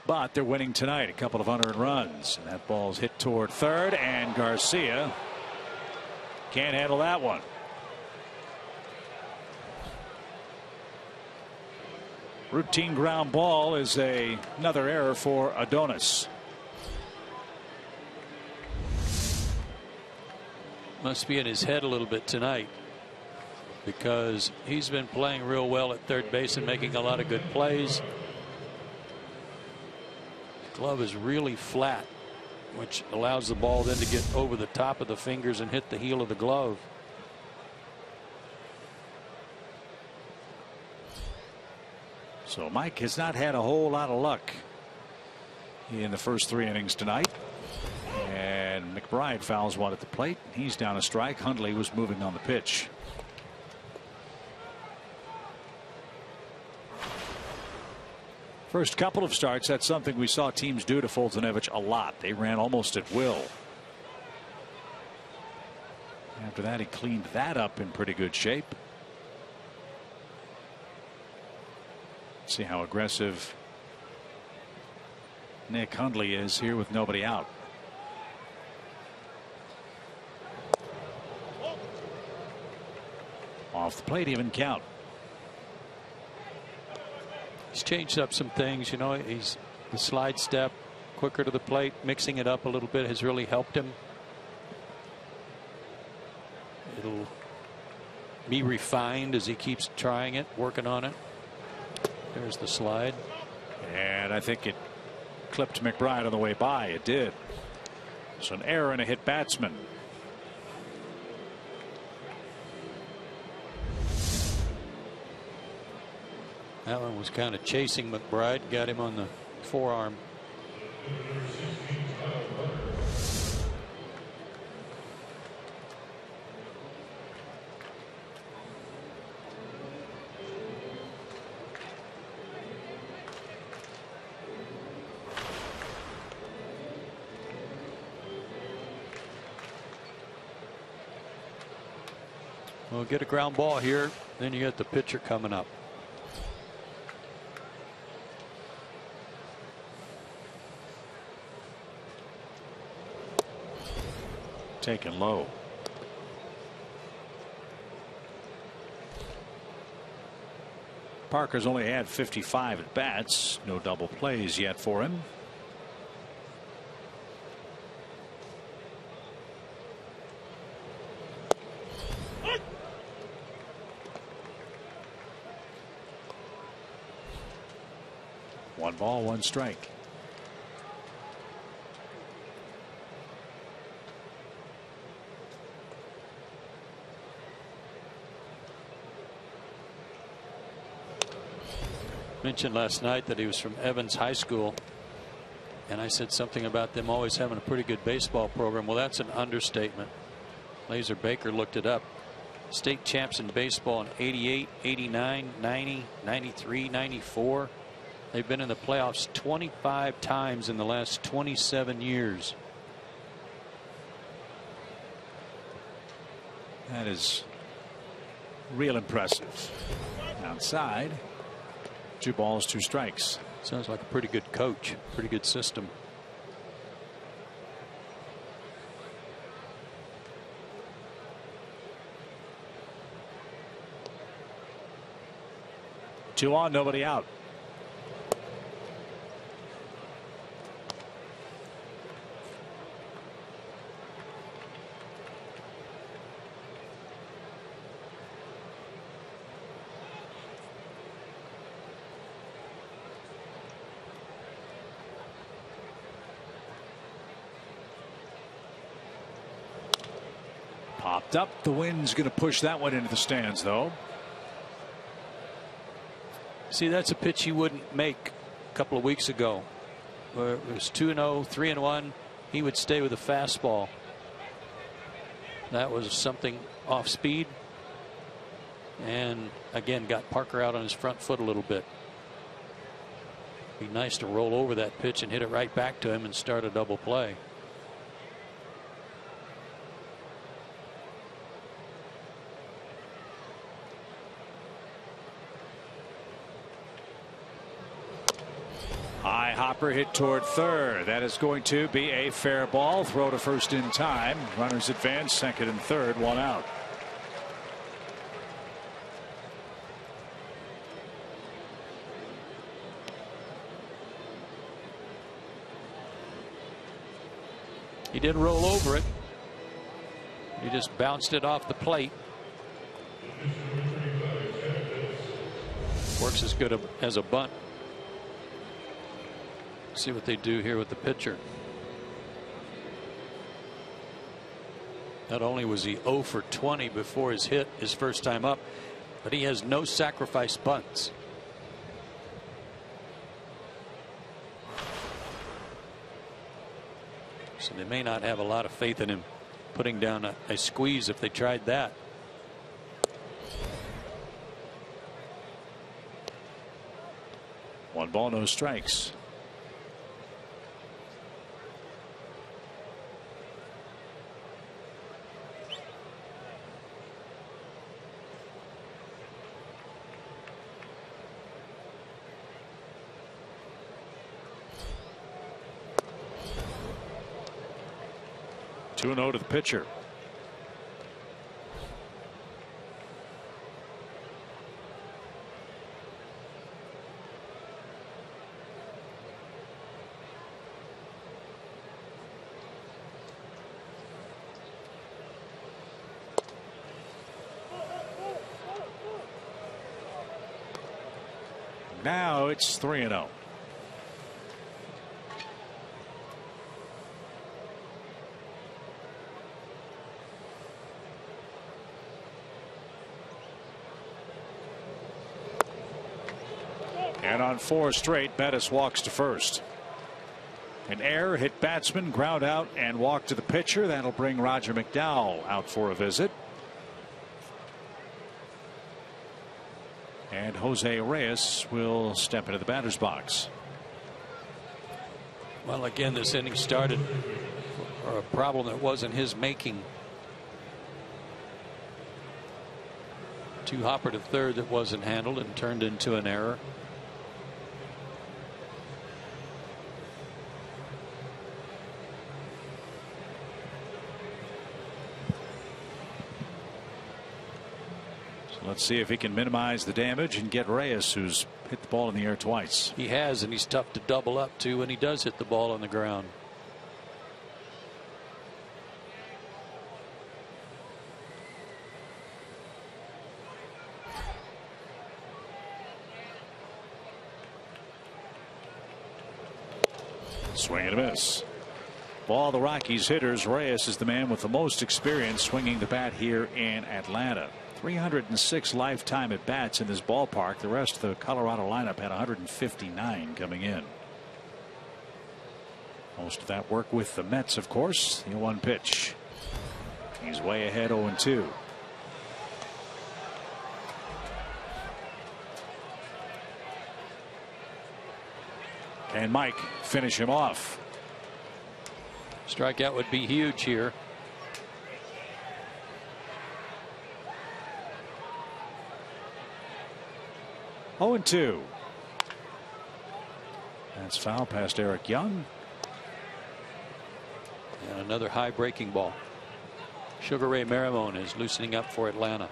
But they're winning tonight. A couple of unearned runs. And that ball's hit toward third, and Garcia can't handle that one. Routine ground ball is another error for Adonis. Must be in his head a little bit tonight, because he's been playing real well at third base and making a lot of good plays. The glove is really flat, which allows the ball then to get over the top of the fingers and hit the heel of the glove. So Mike has not had a whole lot of luck in the first 3 innings tonight. And McBride fouls one at the plate. He's down a strike. Hundley was moving on the pitch. First couple of starts, that's something we saw teams do to Fultonevich a lot. They ran almost at will. After that, he cleaned that up in pretty good shape. See how aggressive Nick Hundley is here with nobody out. Off the plate, even count. He's changed up some things, you know. He's the slide step, quicker to the plate, mixing it up a little bit has really helped him. It'll be refined as he keeps trying it, working on it. There's the slide. And I think it clipped McBride on the way by. It did. So an error and a hit batsman. That one was kind of chasing McBride, got him on the forearm. We'll get a ground ball here, then you got the pitcher coming up. Taken low. Parker's only had 55 at bats. No double plays yet for him. One ball, one strike. Mentioned last night that he was from Evans High School, and I said something about them always having a pretty good baseball program. Well, that's an understatement. Laser Baker looked it up. State champs in baseball in 88, 89, 90, 93, 94. They've been in the playoffs 25 times in the last 27 years. That is real impressive. Outside. 2 balls, 2 strikes. Sounds like a pretty good coach, pretty good system. Two on, nobody out. Popped up. The wind's going to push that one into the stands, though. See, that's a pitch he wouldn't make a couple of weeks ago, where it was 2-0, 3-1. He would stay with a fastball. That was something off speed, and again got Parker out on his front foot a little bit. Be nice to roll over that pitch and hit it right back to him and start a double play. High hopper hit toward third. That is going to be a fair ball. Throw to first in time. Runners advance, second and third, one out. He didn't roll over it. He just bounced it off the plate. Works as good as a bunt. See what they do here with the pitcher. Not only was he 0 for 20 before his hit his first time up, but he has no sacrifice bunts. So they may not have a lot of faith in him putting down a squeeze if they tried that. One ball, no strikes. Two 2-0 to the pitcher. Now it's 3-0. And on 4 straight, Bettis walks to first. An error hit batsman, ground out, and walk to the pitcher. That'll bring Roger McDowell out for a visit. And Jose Reyes will step into the batter's box. Well, again, this inning started for a problem that wasn't his making. 2 hopper to third that wasn't handled and turned into an error. Let's see if he can minimize the damage and get Reyes, who's hit the ball in the air twice. He has, and he's tough to double up to when he does hit the ball on the ground. Swing and a miss. Of all the Rockies hitters, Reyes is the man with the most experience swinging the bat here in Atlanta. 306 lifetime at bats in this ballpark. The rest of the Colorado lineup had 159 coming in. Most of that work with the Mets, of course. The 1 pitch. He's way ahead, 0-2. Can Mike finish him off? Strikeout would be huge here. Oh, 2. That's foul past Eric Young. And another high breaking ball. Sugar Ray Marimon is loosening up for Atlanta.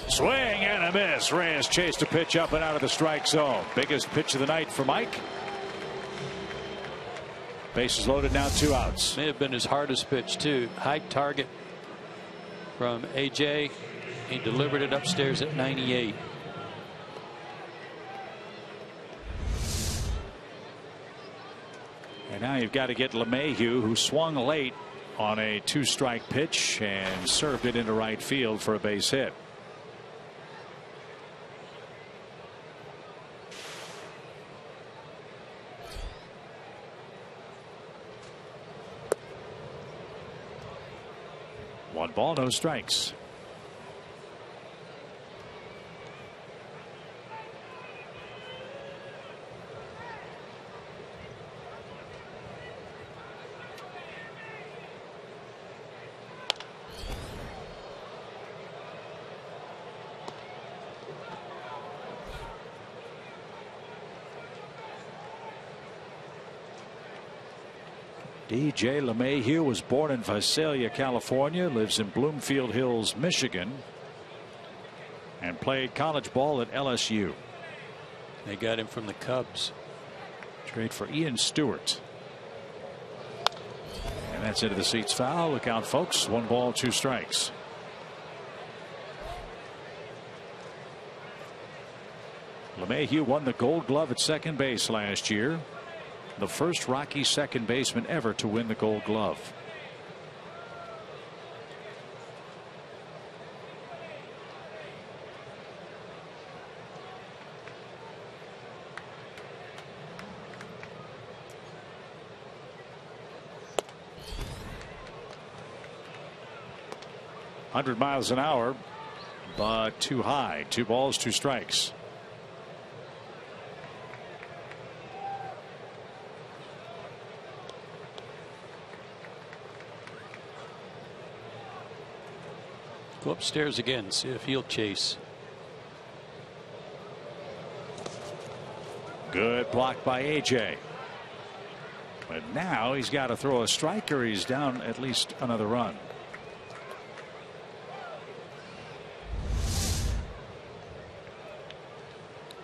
Swing and a miss. Reyes chased a pitch up and out of the strike zone. Biggest pitch of the night for Mike. Bases loaded, now 2 outs. May have been his hardest pitch too. High target, from AJ. He delivered it upstairs at 98. And now you've got to get LeMahieu, who swung late on a 2-strike pitch and served it into right field for a base hit. One ball, no strikes. DJ LeMahieu was born in Visalia, California, lives in Bloomfield Hills, Michigan, and played college ball at LSU. They got him from the Cubs. Trade for Ian Stewart. And that's into the seats foul. Look out, folks. 1 ball, 2 strikes. LeMahieu won the Gold Glove at second base last year. The first Rocky second baseman ever to win the Gold Glove. "100 miles an hour, but too high. 2 balls, 2 strikes. Go upstairs again, see if he'll chase. Good block by AJ. But now he's got to throw a strike or he's down at least another run.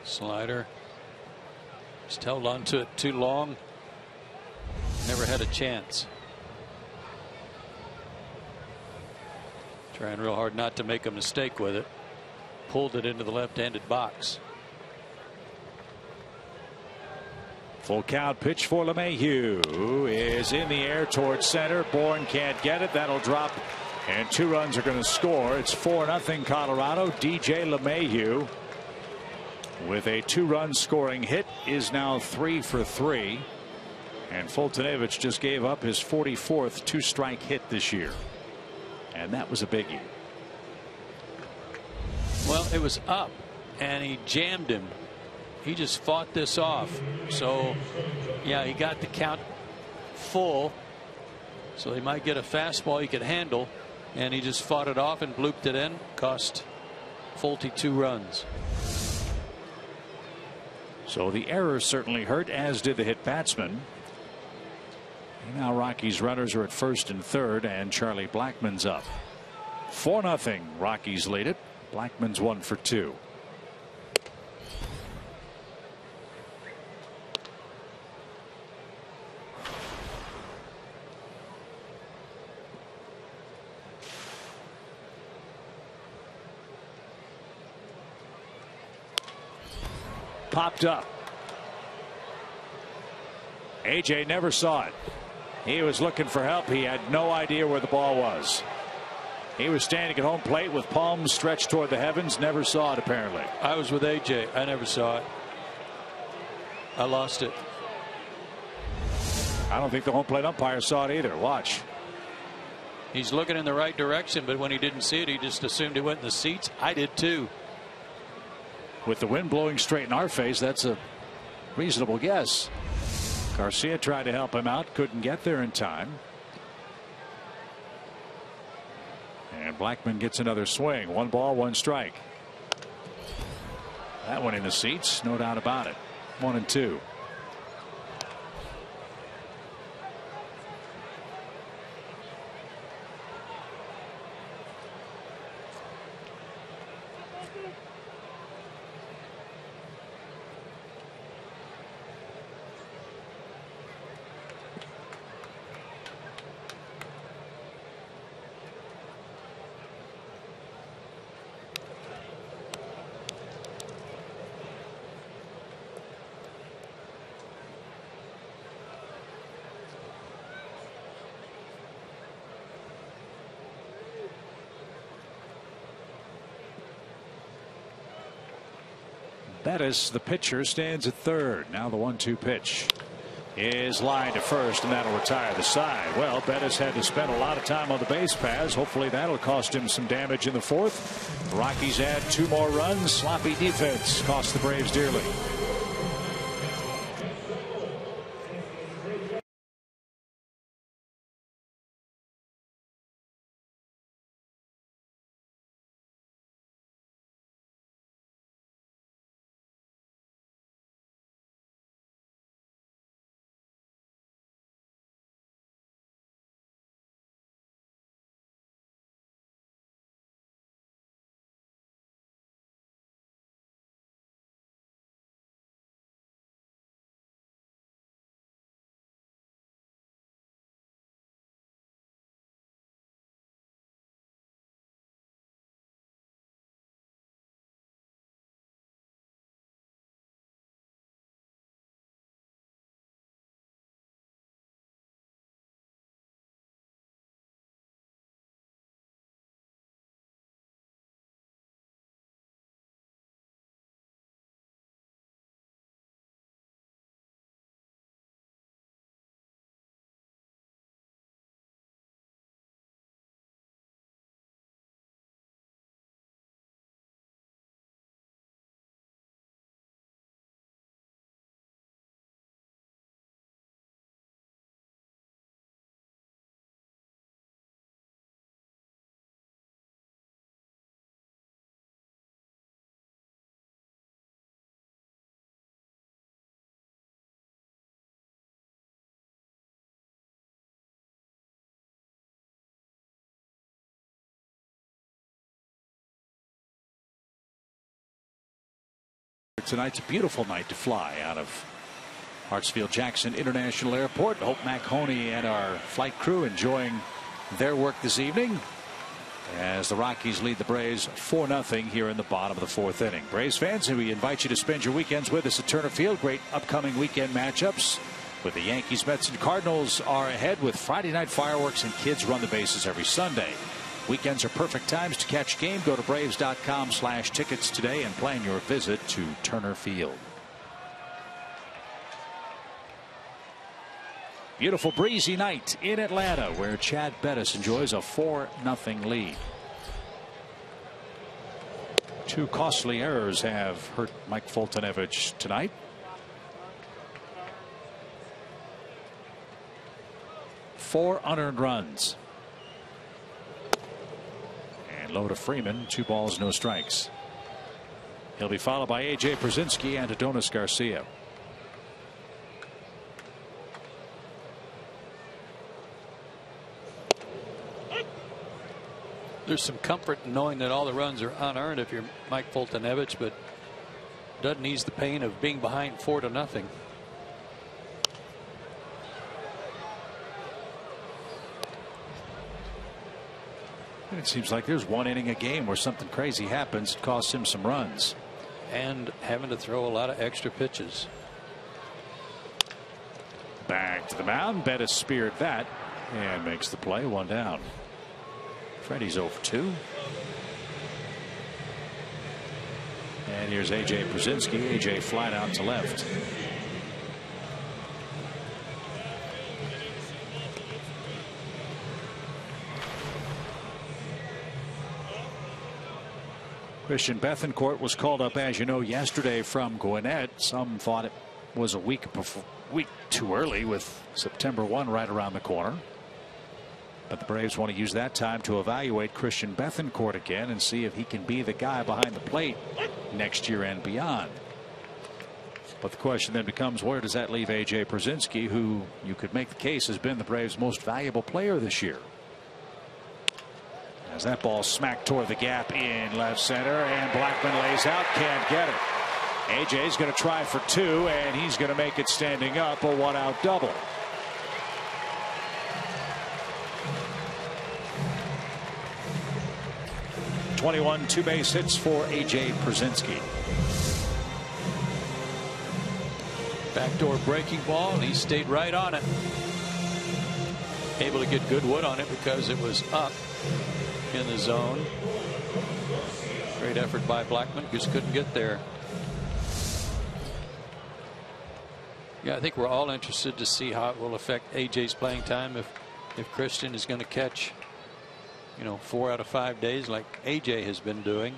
Slider. Just held on to it too long. Never had a chance. Trying real hard not to make a mistake with it. Pulled it into the left-handed box. Full count pitch for LeMahieu is in the air towards center. Bourne can't get it. That'll drop, and 2 runs are going to score. It's 4-0 Colorado. DJ LeMahieu with a 2-run scoring hit is now 3 for 3. And Fultonevich just gave up his 44th 2-strike hit this year. And that was a biggie. Well, it was up and he jammed him. He just fought this off. So yeah, he got the count full, so he might get a fastball he could handle, and he just fought it off and blooped it in. Cost Fulte 2 runs. So the error certainly hurt, as did the hit batsman. Now Rockies runners are at first and third, and Charlie Blackmon's up. 4-0 Rockies lead it. Blackmon's 1 for 2. Popped up. AJ never saw it. He was looking for help. He had no idea where the ball was. He was standing at home plate with palms stretched toward the heavens. Never saw it, apparently. I was with AJ. I never saw it. I lost it. I don't think the home plate umpire saw it either. Watch. He's looking in the right direction, but when he didn't see it, he just assumed it went in the seats. I did too. With the wind blowing straight in our face, that's a reasonable guess. Garcia tried to help him out, couldn't get there in time. And Blackmon gets another swing. 1 ball, 1 strike. That one in the seats, no doubt about it. 1-2. Bettis, the pitcher, stands at third. Now the 1-2 pitch is lined to first, and that'll retire the side. Well, Bettis had to spend a lot of time on the base paths. Hopefully that'll cost him some damage in the fourth. The Rockies add 2 more runs. Sloppy defense cost the Braves dearly. Tonight's a beautiful night to fly out of Hartsfield-Jackson International Airport. Hope Mahoney and our flight crew enjoying their work this evening as the Rockies lead the Braves 4-0 here in the bottom of the fourth inning. Braves fans, we invite you to spend your weekends with us at Turner Field. Great upcoming weekend matchups with the Yankees, Mets, and Cardinals are ahead with Friday night fireworks, and kids run the bases every Sunday. Weekends are perfect times to catch a game. Go to Braves.com/tickets today and plan your visit to Turner Field. Beautiful breezy night in Atlanta where Chad Bettis enjoys a 4-0 lead. 2 costly errors have hurt Mike Foltynewicz tonight. Four unearned runs. Low to Freeman, 2 balls, no strikes. He'll be followed by A.J. Pierzynski and Adonis Garcia. There's some comfort in knowing that all the runs are unearned if you're Mike Foltynewicz, but doesn't ease the pain of being behind 4-0. It seems like there's 1 inning a game where something crazy happens. It costs him some runs. And having to throw a lot of extra pitches. Back to the mound. Bettis speared that and makes the play. 1 down. Freddie's 0 for 2. And here's A.J. Pierzynski. A.J. flat out to left. Christian Bethancourt was called up, as you know, yesterday from Gwinnett. Some thought it was a week too early with September 1 right around the corner. But the Braves want to use that time to evaluate Christian Bethancourt again and see if he can be the guy behind the plate next year and beyond. But the question then becomes, where does that leave A.J. Pierzynski, who you could make the case has been the Braves' most valuable player this year? As that ball smacked toward the gap in left center, and Blackman lays out, can't get it. AJ's going to try for 2, and he's going to make it standing up, a 1-out double. '21 2-base hits for A.J. Pierzynski. Backdoor breaking ball, and he stayed right on it. Able to get good wood on it because it was up in the zone. Great effort by Blackman, just couldn't get there. Yeah, I think we're all interested to see how it will affect AJ's playing time if Christian is going to catch, 4 out of 5 days like AJ has been doing.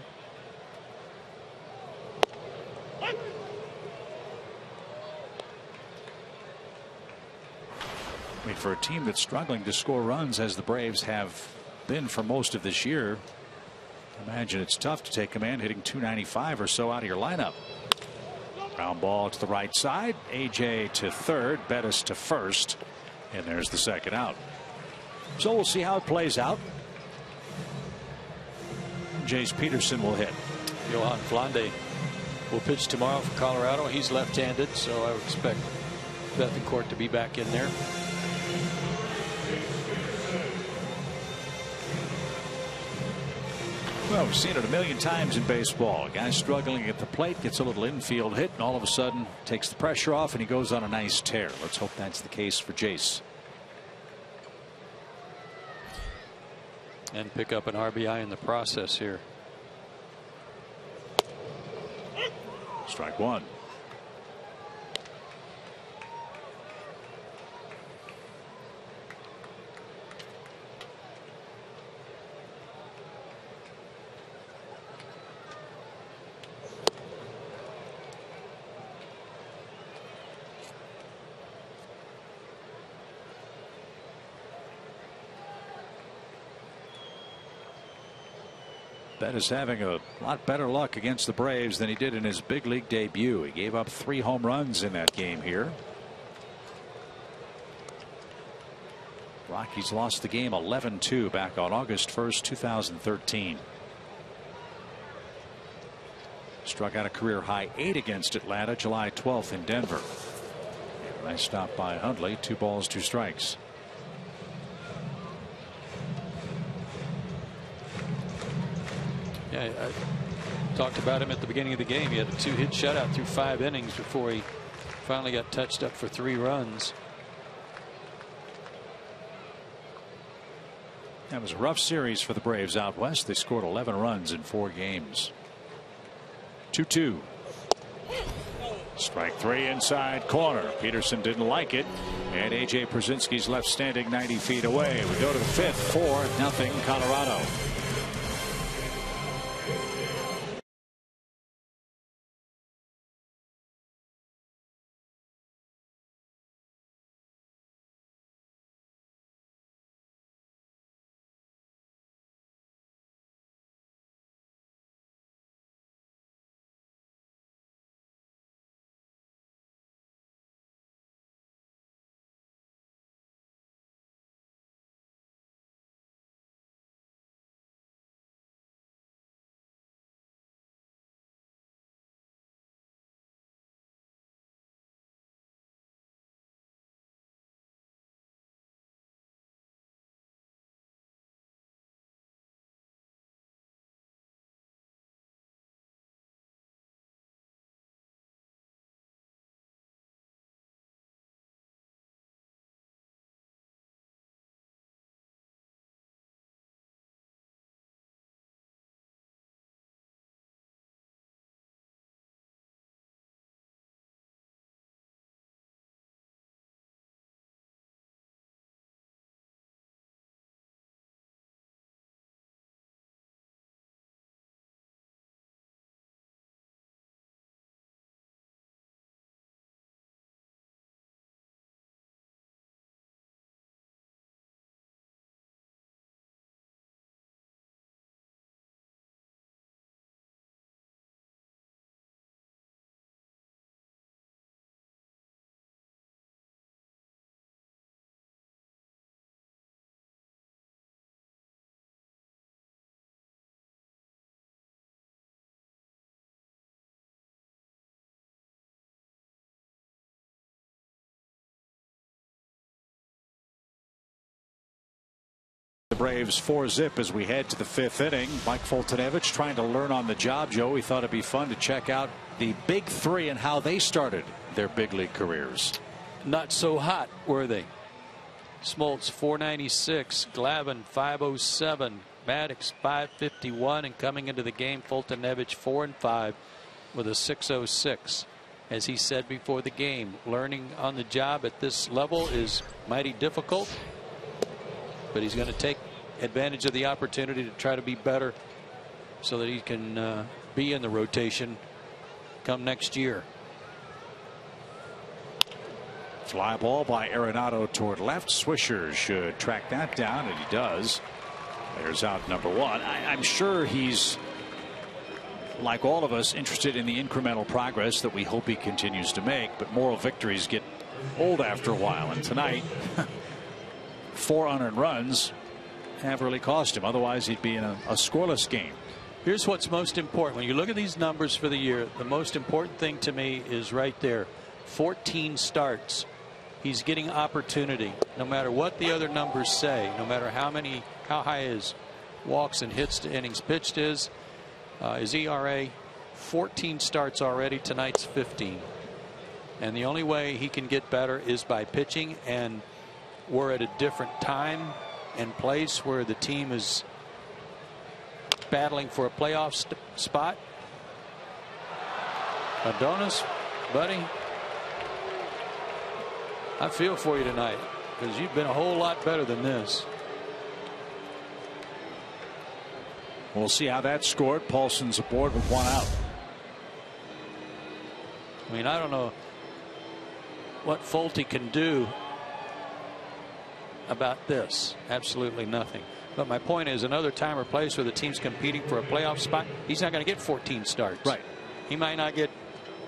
I mean, for a team that's struggling to score runs as the Braves have been for most of this year, imagine it's tough to take command hitting 295 or so out of your lineup. Ground ball to the right side. AJ to third, Bettis to first, and there's the second out. So we'll see how it plays out. Jace Peterson will hit. Johan Flande will pitch tomorrow for Colorado. He's left-handed, so I would expect Bethencourt to be back in there. Well, we've seen it a million times in baseball. A guy struggling at the plate gets a little infield hit, and all of a sudden takes the pressure off, and he goes on a nice tear. Let's hope that's the case for Jace. And pick up an RBI in the process here. Strike one. Bettis having a lot better luck against the Braves than he did in his big league debut. He gave up 3 home runs in that game here. Rockies lost the game 11-2 back on August 1st, 2013. Struck out a career high 8 against Atlanta July 12th in Denver. Nice stop by Hundley. 2 balls, 2 strikes. Yeah, I talked about him at the beginning of the game. He had a 2-hit shutout through 5 innings before he finally got touched up for 3 runs. That was a rough series for the Braves out west. They scored 11 runs in 4 games. 2-2. Strike 3 inside corner. Peterson didn't like it, and AJ Pierzynski's left standing 90 feet away. We go to the 5th. 4-0 Colorado. The Braves 4-zip as we head to the 5th inning. Mike Foltynewicz trying to learn on the job. Joe, we thought it'd be fun to check out the big 3 and how they started their big league careers. Not so hot, were they? Smoltz 496, Glavine 507, Maddox 551, and coming into the game, Foltynewicz 4-5 with a 606. As he said before the game, learning on the job at this level is mighty difficult, but he's going to take advantage of the opportunity to try to be better so that he can be in the rotation come next year. Fly ball by Arenado toward left. Swisher should track that down, and he does. There's out number one. I'm sure he's, like all of us, interested in the incremental progress that we hope he continues to make, but moral victories get old after a while, and tonight 4 unearned runs have really cost him. Otherwise he'd be in a scoreless game. Here's what's most important. When you look at these numbers for the year, the most important thing to me is right there. 14 starts. He's getting opportunity. No matter what the other numbers say, no matter how high his walks and hits to innings pitched is, his ERA, 14 starts already. Tonight's 15. And the only way he can get better is by pitching, and we're at a different time and place where the team is battling for a playoff spot. Adonis, buddy, I feel for you tonight because you've been a whole lot better than this. We'll see how that's scored. Paulson's aboard with 1 out. I mean, I don't know what Fulte can do about this. Absolutely nothing. But my point is, another time or place where the team's competing for a playoff spot, he's not going to get 14 starts. Right. He might not get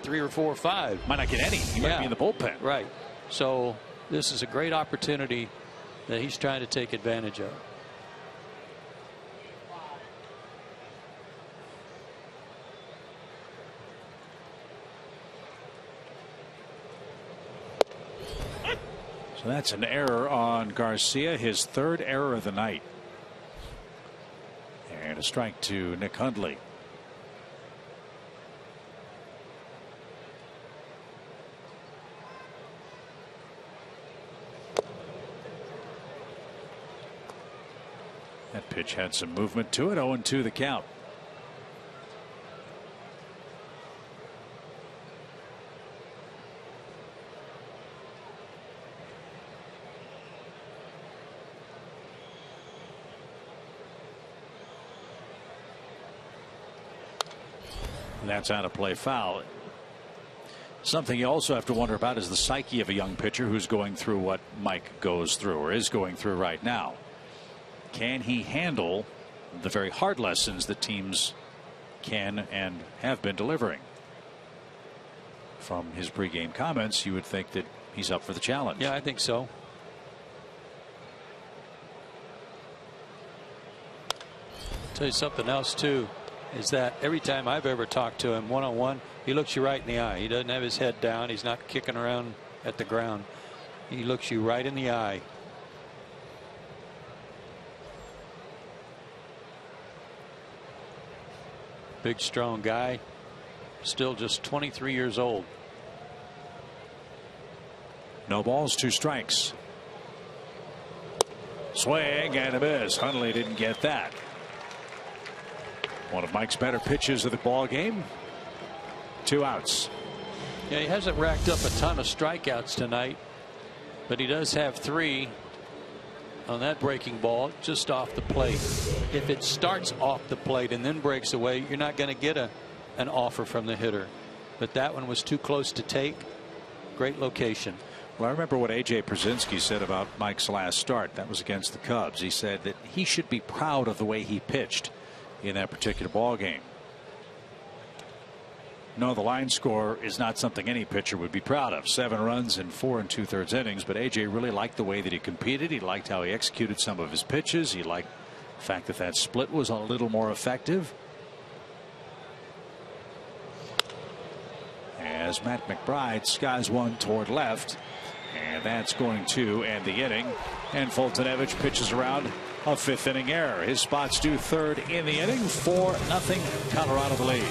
3 or 4 or 5. Might not get any. He might be in the bullpen. Right. So this is a great opportunity that he's trying to take advantage of. So that's an error on Garcia, his 3rd error of the night. And a strike to Nick Hundley. That pitch had some movement to it. 0-2 the count. That's out of play, foul. Something you also have to wonder about is the psyche of a young pitcher who's going through what Mike goes through or is going through right now. Can he handle the very hard lessons that teams can and have been delivering? From his pregame comments, you would think that he's up for the challenge. Yeah, I think so. Tell you something else too, is that every time I've ever talked to him one-on-one, he looks you right in the eye. He doesn't have his head down. He's not kicking around at the ground. He looks you right in the eye. Big, strong guy, still just 23 years old. No balls, 2 strikes. Swing and a miss. Hundley didn't get that. One of Mike's better pitches of the ball game. 2 outs. Yeah, he hasn't racked up a ton of strikeouts tonight, but he does have 3 on that breaking ball just off the plate. If it starts off the plate and then breaks away, you're not going to get an offer from the hitter. But that one was too close to take. Great location. Well, I remember what A.J. Przinsky said about Mike's last start. That was against the Cubs. He said that he should be proud of the way he pitched in that particular ball game. No, the line score is not something any pitcher would be proud of. 7 runs in 4 2/3 innings, but A.J. really liked the way that he competed. He liked how he executed some of his pitches. He liked the fact that that split was a little more effective. As Matt McBride skies one toward left, and that's going to end the inning. And Fultonevich pitches around a 5th inning error. His spot's due 3rd in the inning. 4-0 Colorado the lead.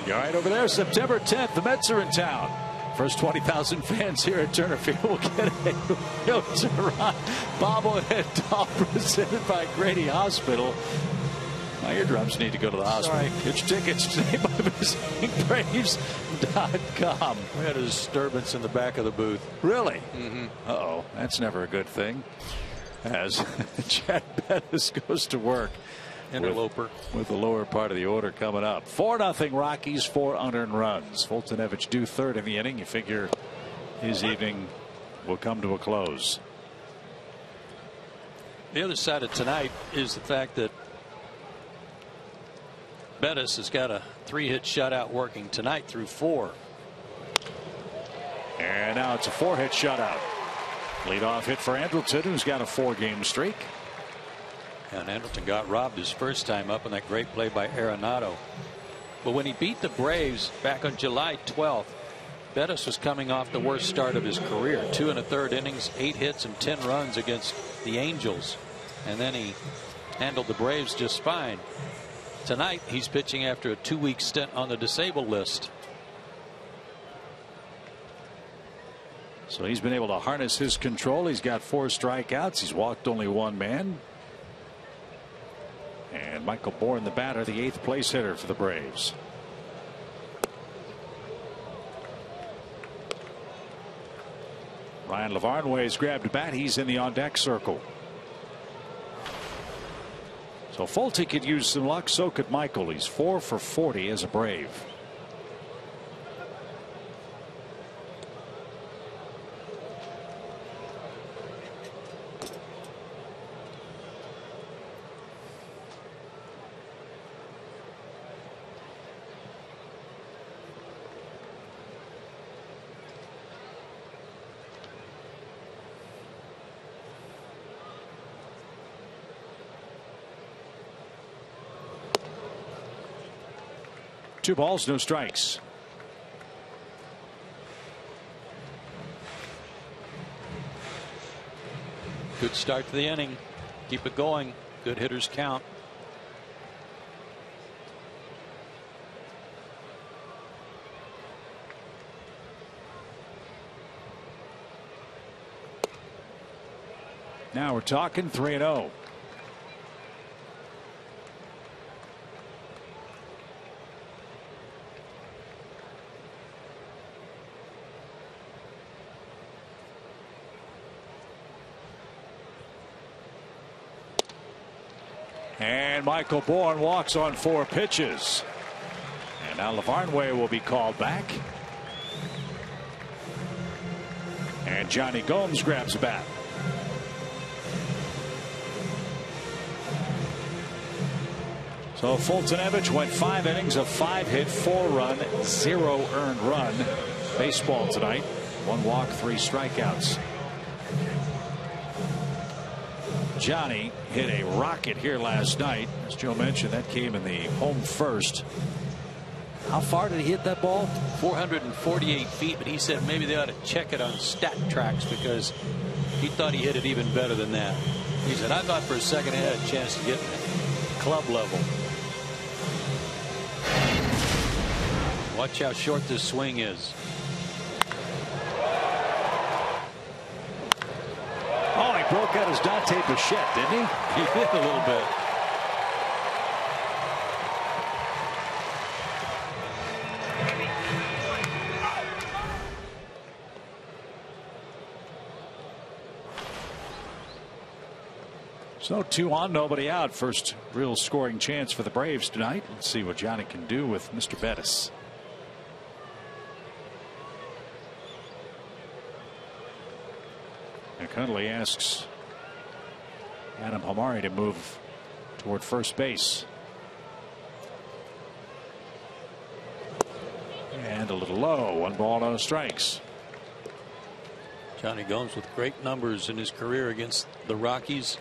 All right, over there, September 10th, the Mets are in town. First 20,000 fans here at Turner Field will get a Hilton bobblehead doll presented by Grady Hospital. My eardrums need to go to the hospital. Get your tickets today by visiting Braves.com. We had a disturbance in the back of the booth. Really? Uh-oh, that's never a good thing. As Chad Bettis goes to work. Interloper. With the lower part of the order coming up. 4-0 Rockies, 4 unearned runs. Fultonevich due third in the inning. You figure his evening will come to a close. The other side of tonight is the fact that Bettis has got a 3-hit shutout working tonight through 4. And now it's a 4-hit shutout. Leadoff hit for Andrelton, who's got a 4-game streak. And Andrelton got robbed his first time up on that great play by Arenado. But when he beat the Braves back on July 12th, Bettis was coming off the worst start of his career. 2 1/3 innings, 8 hits and 10 runs against the Angels. And then he handled the Braves just fine. Tonight he's pitching after a 2-week stint on the disabled list. So he's been able to harness his control. He's got 4 strikeouts. He's walked only 1 man. And Michael Bourne, the batter, the 8th place hitter for the Braves. Ryan Lavarnway's grabbed a bat. He's in the on-deck circle. So Fulte could use some luck. So could Michael. He's 4 for 40 as a Brave. Two balls, no strikes. Good start to the inning. Keep it going. Good hitters count. Now we're talking 3-0. And Michael Bourne walks on 4 pitches. And now Lavarnway will be called back. And Johnny Gomes grabs a bat. So Fultonevich went 5 innings of 5-hit, 4-run, 0 earned run baseball tonight. 1 walk, 3 strikeouts. Johnny hit a rocket here last night. As Joe mentioned, that came in the home first. How far did he hit that ball? 448 feet, but he said maybe they ought to check it on stat tracks because he thought he hit it even better than that. He said, I thought for a second I had a chance to get club level. Watch how short this swing is. Oh, he broke out his Dante Bichette, didn't he? He did a little bit. So 2 on, nobody out. First real scoring chance for the Braves tonight. Let's see what Johnny can do with Mr. Bettis. And Cundley asks Adam Hamari to move toward first base. And a little low. 1 ball, no strikes. Johnny Gomes with great numbers in his career against the Rockies,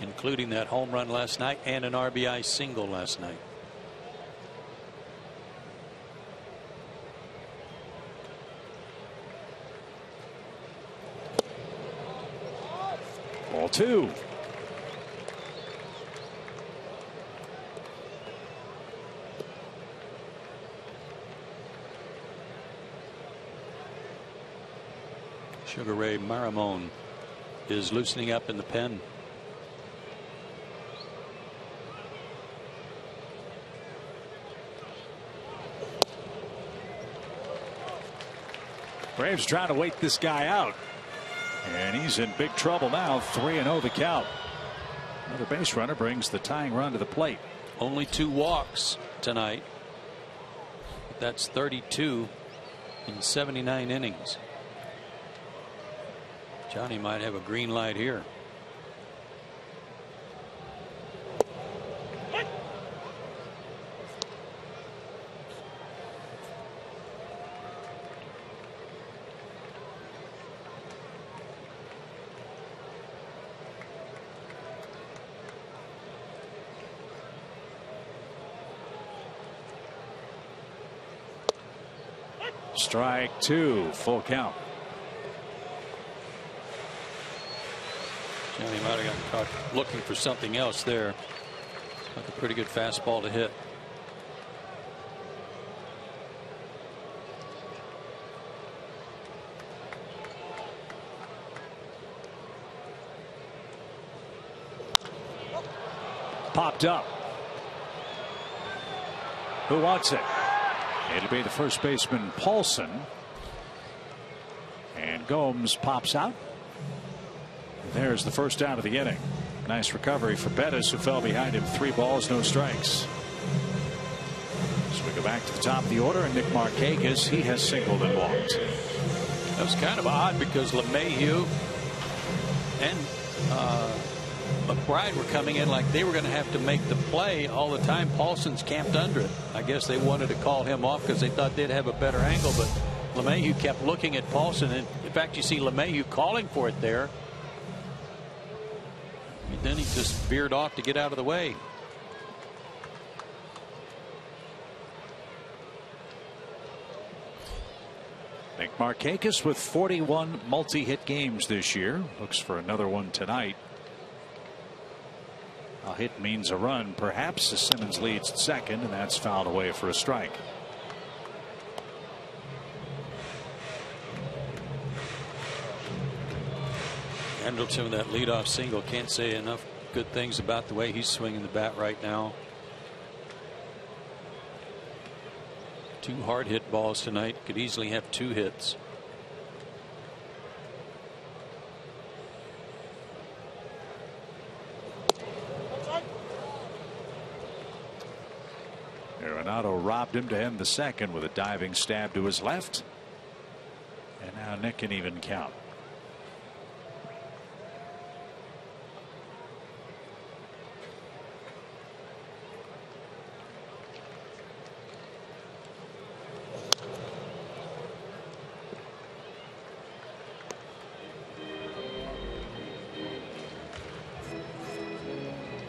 including that home run last night and an RBI single last night. Ball 2. Sugar Ray Maramone is loosening up in the pen. Braves trying to wait this guy out. And he's in big trouble now. 3-0 the count. Another base runner brings the tying run to the plate. Only 2 walks tonight. That's 32 in 79 innings. Johnny might have a green light here. Strike 2, full count. Johnny might have gotten caught looking for something else there. Like a pretty good fastball to hit. Popped up. Who wants it? It'll be the first baseman Paulson. And Gomes pops out. There's the first out of the inning. Nice recovery for Bettis, who fell behind him. 3 balls, no strikes. So we go back to the top of the order, and Nick Markakis, he has singled and walked. That was kind of odd because LeMahieu and McBride were coming in like they were going to have to make the play all the time. Paulson's camped under it. I guess they wanted to call him off because they thought they'd have a better angle, but LeMahieu kept looking at Paulson, and in fact you see LeMahieu calling for it there. And then he just veered off to get out of the way. Nick Markakis with 41 multi-hit games this year. Looks for another one tonight. A hit means a run, perhaps, as Simmons leads at second, and that's fouled away for a strike. Andrelton, that leadoff single, can't say enough good things about the way he's swinging the bat right now. 2 hard hit balls tonight. Could easily have 2 hits. Arenado robbed him to end the second with a diving stab to his left. And now Nick can even count.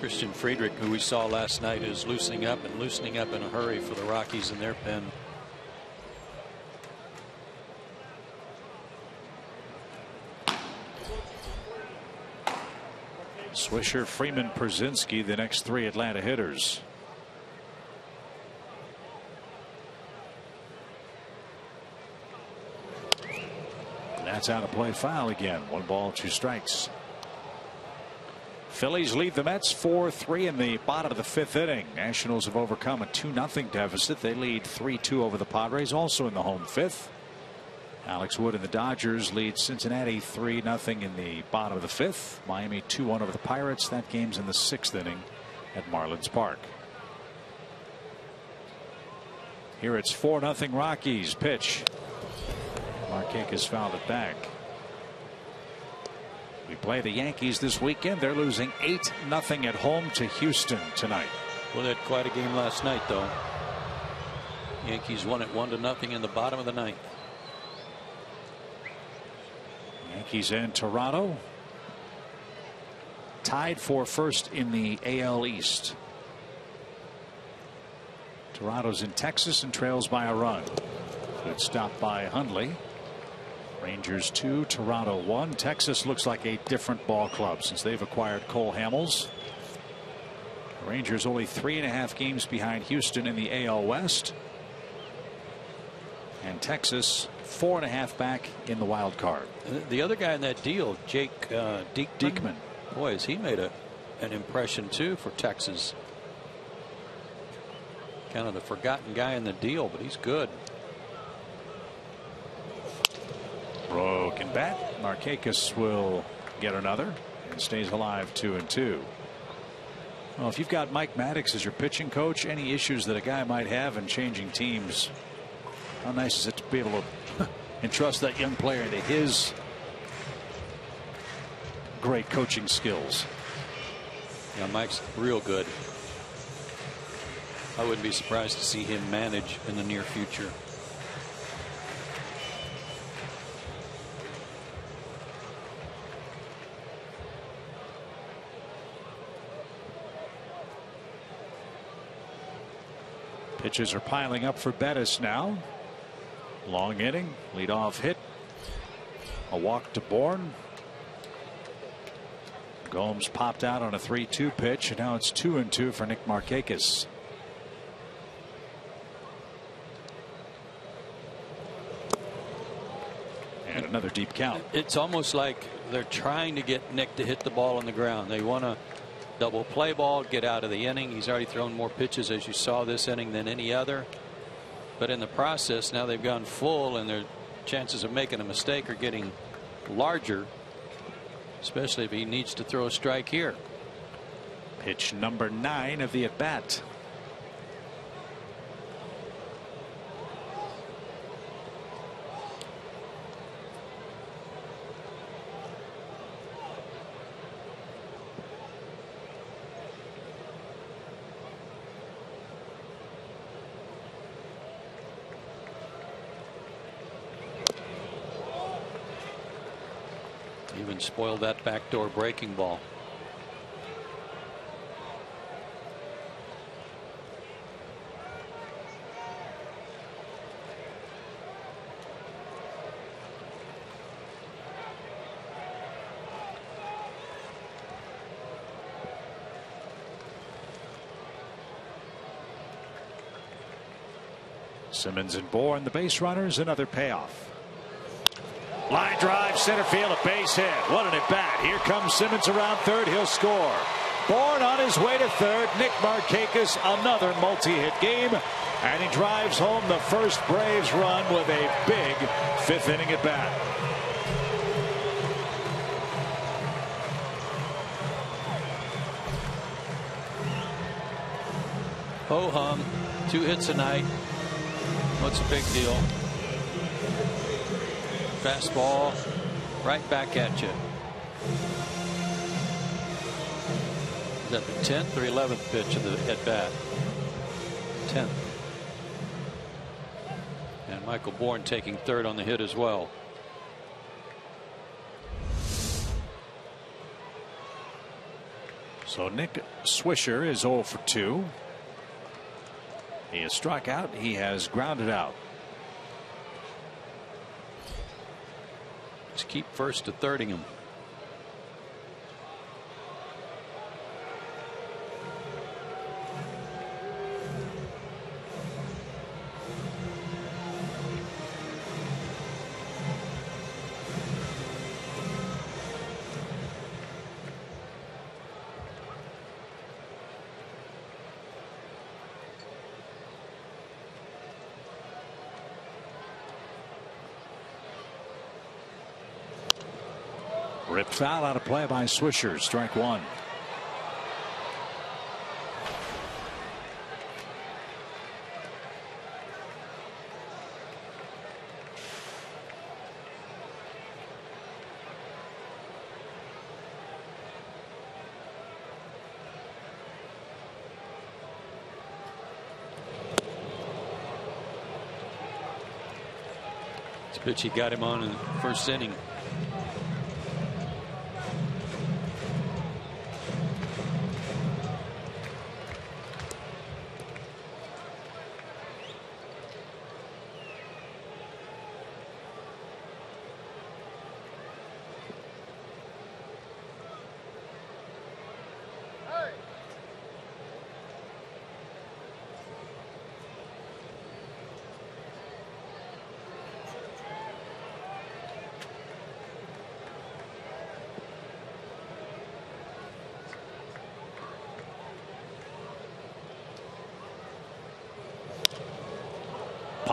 Christian Friedrich, who we saw last night, is loosening up in a hurry for the Rockies in their pen. Swisher, Freeman, Przinsky, the next 3 Atlanta hitters. And that's out of play, foul again. 1 ball, 2 strikes. Phillies lead the Mets 4-3 in the bottom of the 5th inning. Nationals have overcome a 2-0 deficit. They lead 3-2 over the Padres, also in the home 5th. Alex Wood and the Dodgers lead Cincinnati 3-0 in the bottom of the 5th. Miami 2-1 over the Pirates. That game's in the 6th inning at Marlins Park. Here it's 4-0 Rockies. Pitch. Markakis fouled it back. We play the Yankees this weekend. They're losing 8-0 at home to Houston tonight. Well, they had quite a game last night, though. Yankees won it 1-0 in the bottom of the 9th. Yankees and Toronto tied for first in the AL East. Toronto's in Texas and trails by a run. Good stop by Hundley. Rangers 2, Toronto 1. Texas looks like a different ball club since they've acquired Cole Hamels. The Rangers only 3.5 games behind Houston in the AL West. And Texas 4.5 back in the wild card. The other guy in that deal, Jake Diekman. Boy, has he made an impression too for Texas. Kind of the forgotten guy in the deal, but he's good. Broken bat. Markakis will get another and stays alive 2-2. Well, if you've got Mike Maddox as your pitching coach, any issues that a guy might have in changing teams, how nice is it to be able to entrust that young player into his great coaching skills? Yeah, Mike's real good. I wouldn't be surprised to see him manage in the near future. Pitches are piling up for Bettis now. Long inning, leadoff hit, a walk to Bourne. Gomes popped out on a 3-2 pitch, and now it's 2-2 for Nick Markakis. And another deep count. It's almost like they're trying to get Nick to hit the ball on the ground. They want to double play ball, get out of the inning. He's already thrown more pitches, as you saw this inning, than any other. But in the process, now they've gone full, and their chances of making a mistake are getting larger, especially if he needs to throw a strike here. Pitch number 9 of the at bat. Even spoiled that backdoor breaking ball. Simmons and Bourne, the base runners, another payoff. Line drive, center field, a base hit. What an at bat. Here comes Simmons around third. He'll score. Bourne on his way to third. Nick Markakis, another multi-hit game. And he drives home the first Braves run with a big 5th inning at bat. Ho hum, 2 hits a night. What's a big deal? Fastball right back at you. Is that the 10th or 11th pitch of the at bat? 10th. And Michael Bourne taking third on the hit as well. So Nick Swisher is 0 for 2. He has struck out. He has grounded out. Just keep first to thirding him. Ripped foul out of play by Swisher. Strike 1. This pitch he got him on in the first inning.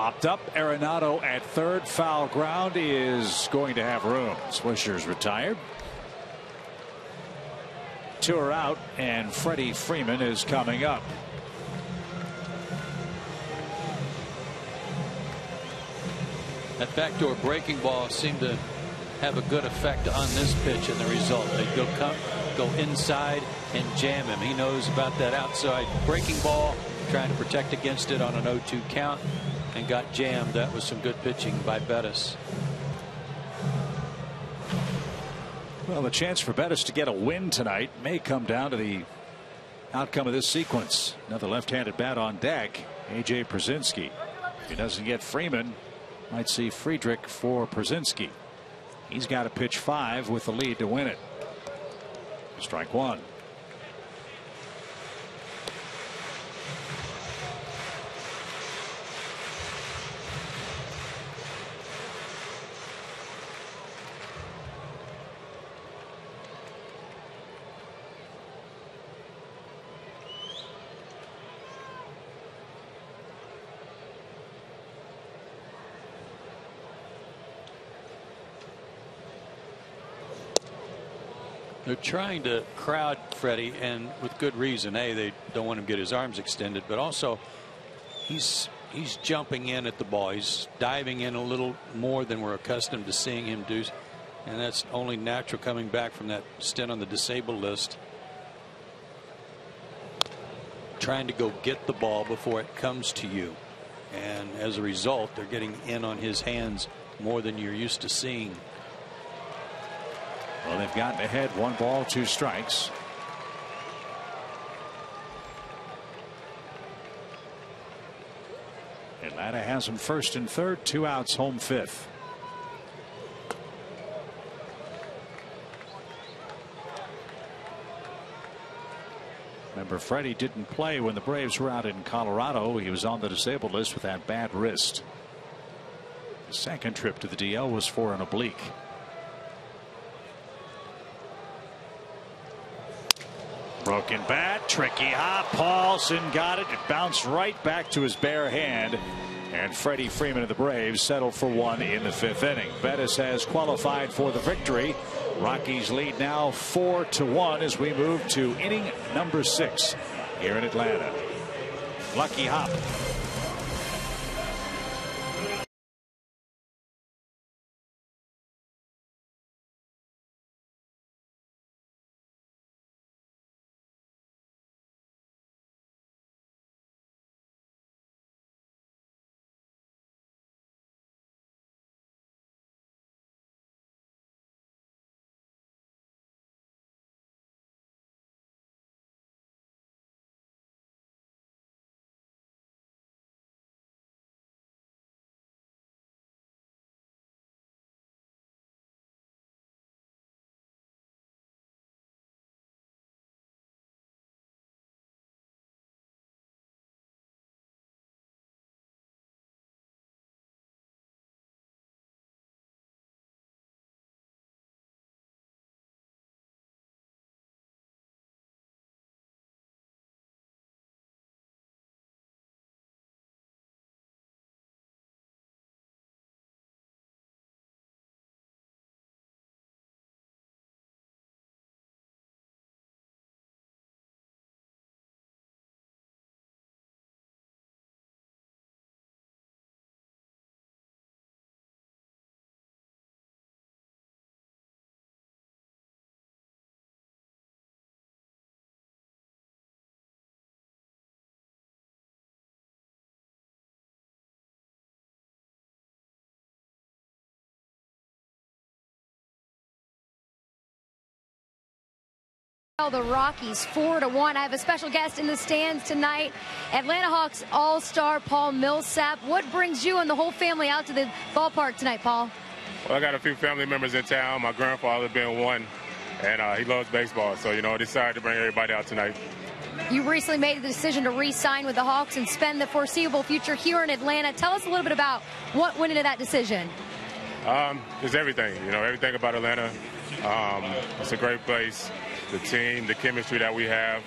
Popped up. Arenado at third. Foul ground is going to have room. Swisher's retired. 2 are out, and Freddie Freeman is coming up. That backdoor breaking ball seemed to have a good effect on this pitch and the result. They go inside and jam him. He knows about that outside breaking ball, trying to protect against it on an 0-2 count, and got jammed. That was some good pitching by Bettis. Well, the chance for Bettis to get a win tonight may come down to the outcome of this sequence. Another left-handed bat on deck. A.J. Przinsky. If he doesn't get Freeman, might see Friedrich for Przinsky. He's got to pitch 5 with the lead to win it. Strike 1. They're trying to crowd Freddie, and with good reason. A, they don't want him to get his arms extended, but also he's jumping in at the ball. He's diving in a little more than we're accustomed to seeing him do, and that's only natural coming back from that stint on the disabled list. Trying to go get the ball before it comes to you, and as a result, they're getting in on his hands more than you're used to seeing. Well, they've gotten ahead 1 ball, 2 strikes. Atlanta has him first and third, 2 outs, home 5th. Remember, Freddie didn't play when the Braves were out in Colorado. He was on the disabled list with that bad wrist. His second trip to the DL was for an oblique. Broken bat, tricky hop. Paulson got it. It bounced right back to his bare hand. And Freddie Freeman of the Braves settled for 1 in the 5th inning. Bettis has qualified for the victory. Rockies lead now 4-1 as we move to inning number 6 here in Atlanta. Lucky hop. The Rockies 4-1. I have a special guest in the stands tonight, Atlanta Hawks All-Star Paul Millsap. What brings you and the whole family out to the ballpark tonight, Paul? Well, I got a few family members in town. My grandfather being one, and he loves baseball, so decided to bring everybody out tonight. You recently made the decision to re-sign with the Hawks and spend the foreseeable future here in Atlanta. Tell us a little bit about what went into that decision. It's everything, everything about Atlanta. It's a great place. The team, the chemistry that we have.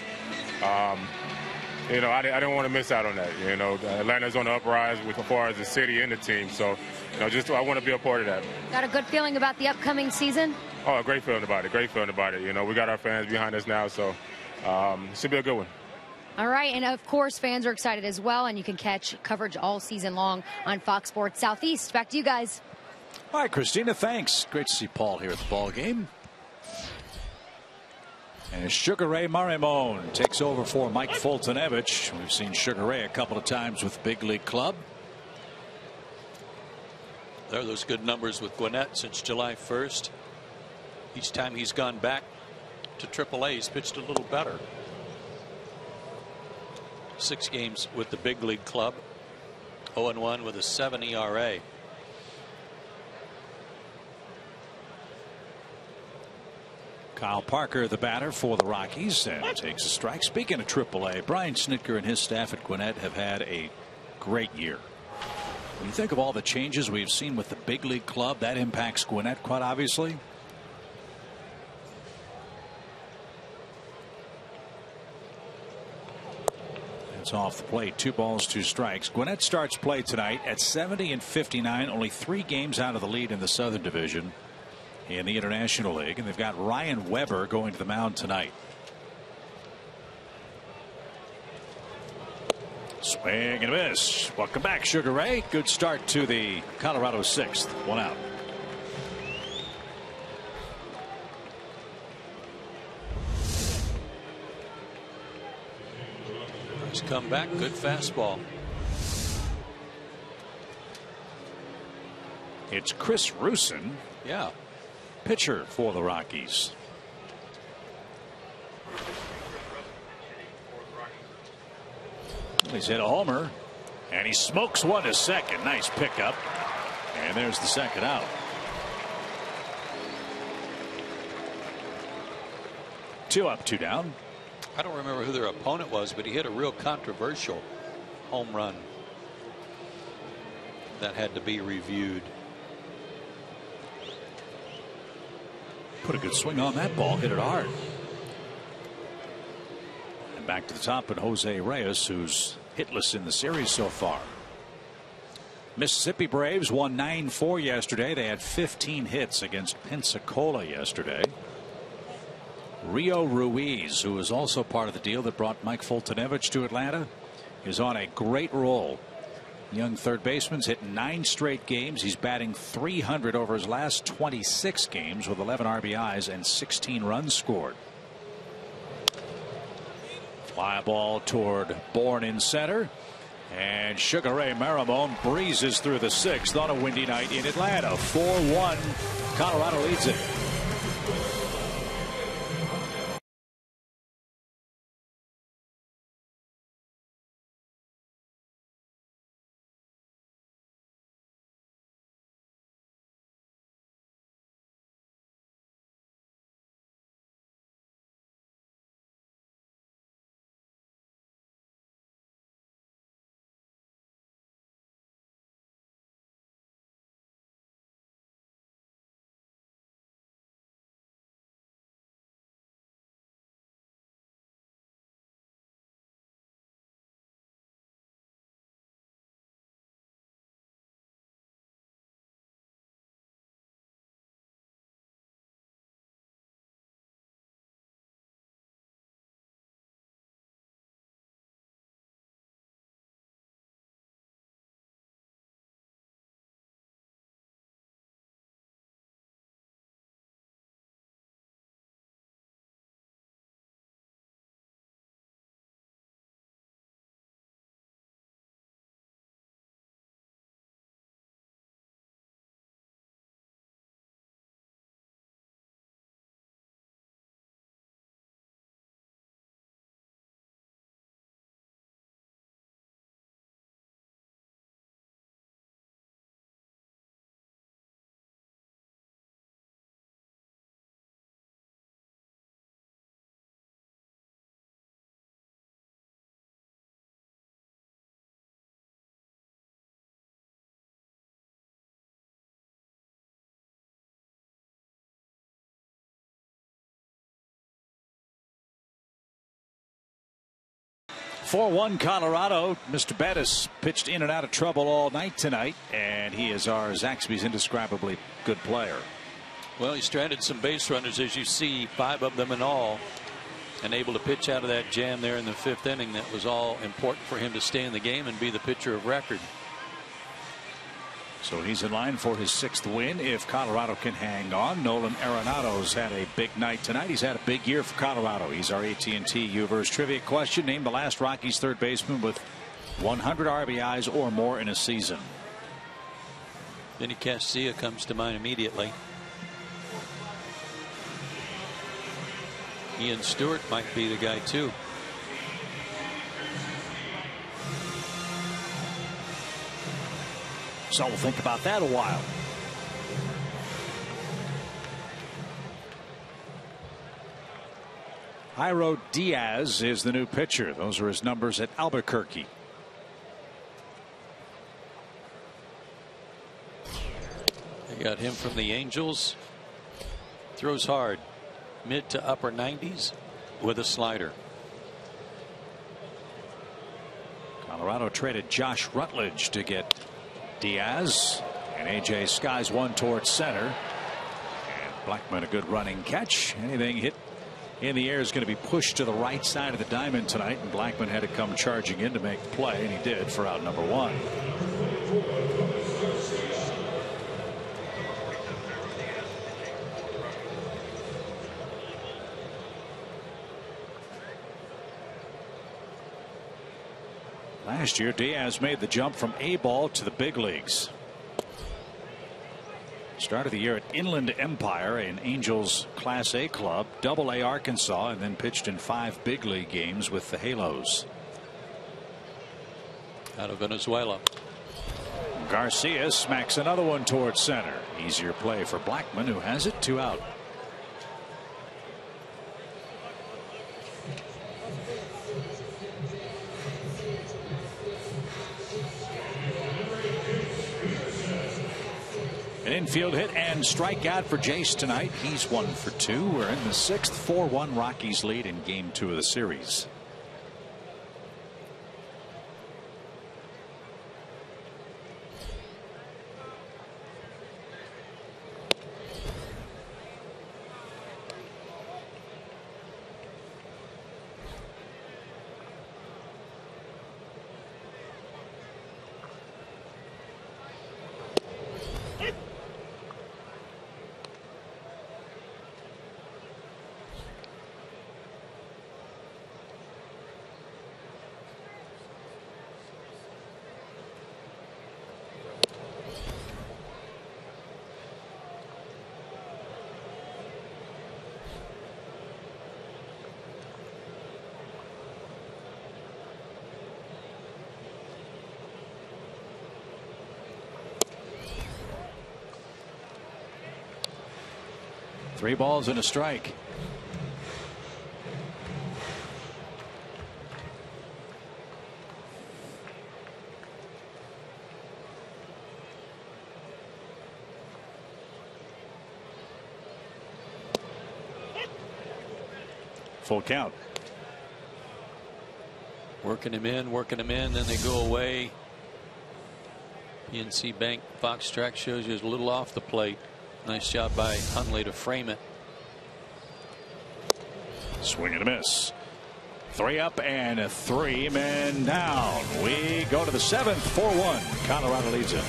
you know, I didn't want to miss out on that. You know, Atlanta's on the uprise as far as the city and the team. So, you know, I want to be a part of that. Got a good feeling about the upcoming season? Oh, a great feeling about it. Great feeling about it. You know, we got our fans behind us now, so it should be a good one. All right, and of course, fans are excited as well, and you can catch coverage all season long on Fox Sports Southeast. Back to you guys. All right, Christina, thanks. Great to see Paul here at the ball game. And Sugar Ray Marimon takes over for Mike Fultonevich. We've seen Sugar Ray a couple of times with Big League Club. There are those good numbers with Gwinnett since July 1st. Each time he's gone back to AAA, he's pitched a little better. 6 games with the Big League Club. 0-1 with a 7 ERA. Kyle Parker, the batter for the Rockies, and takes a strike. Speaking of AAA, Brian Snitker and his staff at Gwinnett have had a great year. When you think of all the changes we've seen with the Big League Club, that impacts Gwinnett quite obviously. It's off the plate. 2 balls, 2 strikes. Gwinnett starts play tonight at 70-59, only 3 games out of the lead in the Southern Division in the International League, and they've got Ryan Weber going to the mound tonight. Swing and a miss. Welcome back, Sugar Ray. Good start to the Colorado 6th. 1 out. Nice comeback. Good fastball. It's Chris Rusin. Yeah. Pitcher for the Rockies. He's hit a homer, and he smokes one to second. Nice pickup, and there's the second out. Two up, 2 down. I don't remember who their opponent was, but he hit a real controversial home run that had to be reviewed. Put a good swing on that ball, hit it hard. And back to the top and Jose Reyes, who's hitless in the series so far. Mississippi Braves won 9-4 yesterday. They had 15 hits against Pensacola yesterday. Rio Ruiz, who is also part of the deal that brought Mike Fultonevich to Atlanta, is on a great roll. Young third baseman's hit 9 straight games. He's batting .300 over his last 26 games with 11 RBIs and 16 runs scored. Fly ball toward Bourne in center, and Sugar Ray Marimon breezes through the 6th on a windy night in Atlanta. 4-1. Colorado leads it. 4-1 Colorado. Mr. Bettis pitched in and out of trouble all night tonight, and he is our Zaxby's indescribably good player. Well, he stranded some base runners, as you see, 5 of them in all, and able to pitch out of that jam there in the 5th inning. That was all important for him to stay in the game and be the pitcher of record. So he's in line for his 6th win if Colorado can hang on. Nolan Arenado's had a big night tonight. He's had a big year for Colorado. He's our AT&T U-verse trivia question. Name the last Rockies third baseman with 100 RBIs or more in a season. Vinny Castilla comes to mind immediately. Ian Stewart might be the guy too. So we'll think about that a while. Jairo Diaz is the new pitcher. Those are his numbers at Albuquerque. They got him from the Angels. Throws hard. Mid to upper 90s with a slider. Colorado traded Josh Rutledge to get Diaz, and AJ skies one towards center, and Blackmon a good running catch. Anything hit in the air is going to be pushed to the right side of the diamond tonight, and Blackmon had to come charging in to make the play, and he did for out number 1. Last year, Diaz made the jump from A-ball to the big leagues. Started the year at Inland Empire, an Angels Class A club, Double-A Arkansas, and then pitched in 5 big league games with the Halos. Out of Venezuela. Garcia smacks another one towards center. Easier play for Blackmon, who has it 2 out. An infield hit and strikeout for Jace tonight. He's 1 for 2. We're in the 6th. 4-1 Rockies lead in game 2 of the series. Three balls and a strike. Full count. Working him in, then they go away. PNC Bank Fox track shows you is a little off the plate. Nice job by Hundley to frame it. Swing and a miss. 3 up and 3 men down. We go to the 7th. 4-1. Colorado leads it.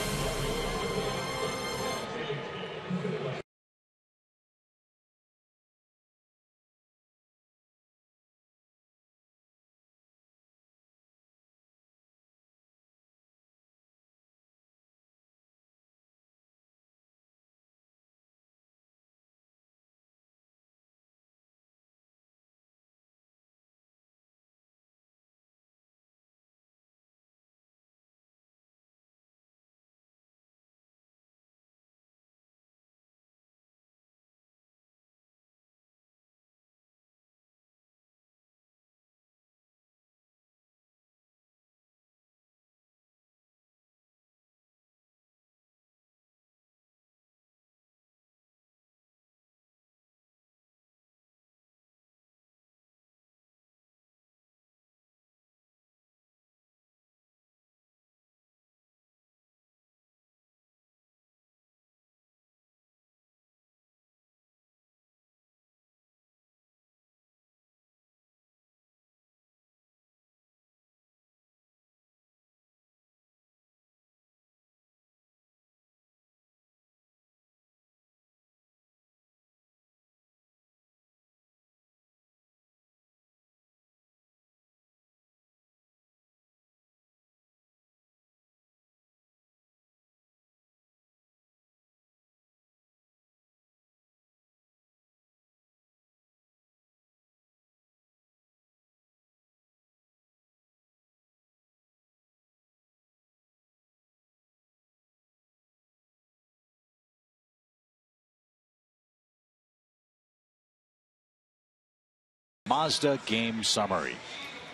Mazda game summary.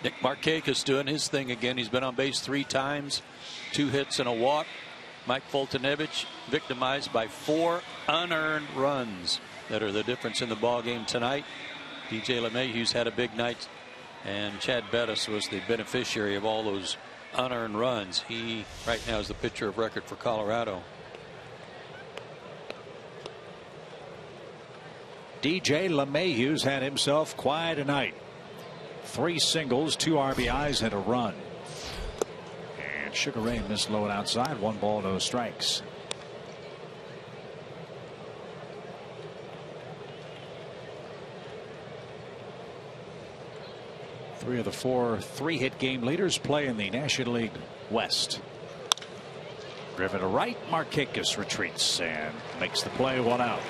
Nick Markakis doing his thing again. He's been on base 3 times, 2 hits and a walk. Mike Foltynewicz victimized by 4 unearned runs that are the difference in the ball game tonight. DJ LeMahieu's had a big night, and Chad Bettis was the beneficiary of all those unearned runs. He right now is the pitcher of record for Colorado. DJ LeMahieu's had himself quite a night. 3 singles, 2 RBIs, and a run. And Sugar Ray missed low and outside. 1 ball, no strikes. Three of the 4 3-hit game leaders play in the National League West. Driven to right, Markakis retreats and makes the play, 1 out.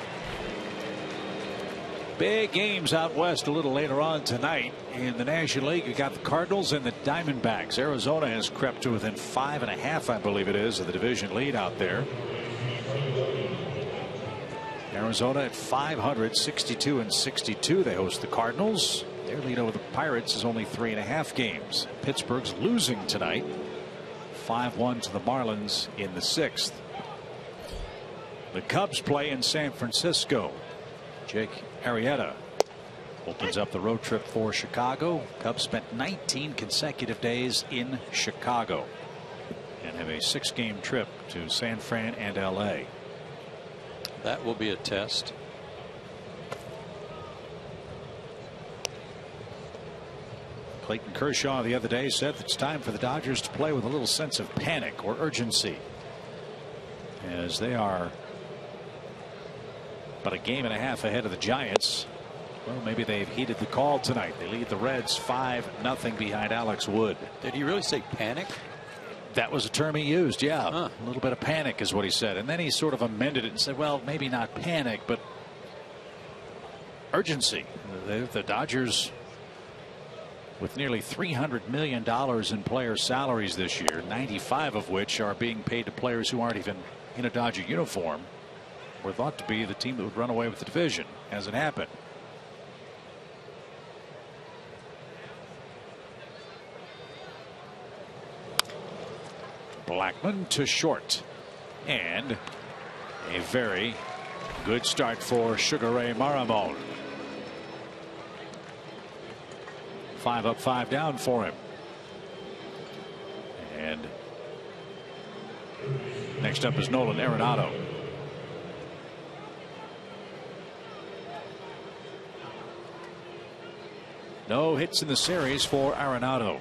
Big games out west a little later on tonight in the National League. You got the Cardinals and the Diamondbacks. Arizona has crept to within 5.5, I believe it is, of the division lead out there. Arizona at 500, 62 and 62. They host the Cardinals. Their lead over the Pirates is only 3.5 games. Pittsburgh's losing tonight, 5-1 to the Marlins in the 6th. The Cubs play in San Francisco. Jake Arrieta opens up the road trip for Chicago. Cubs spent 19 consecutive days in Chicago and have a 6-game trip to San Fran and LA. That will be a test. Clayton Kershaw the other day said it's time for the Dodgers to play with a little sense of panic or urgency, as they are but a game and a half ahead of the Giants. Well, maybe they've heeded the call tonight. They lead the Reds 5-0 behind Alex Wood. Did he really say panic? That was a term he used. Yeah, a little bit of panic is what he said, and then he sort of amended it and said, well, maybe not panic, but urgency. The Dodgers, with nearly $300 million in player salaries this year, 95 of which are being paid to players who aren't even in a Dodger uniform, were thought to be the team that would run away with the division. Hasn't happened. Blackmon to short, and a very good start for Sugar Ray Maramon. 5 up, 5 down for him. And next up is Nolan Arenado. No hits in the series for Arenado.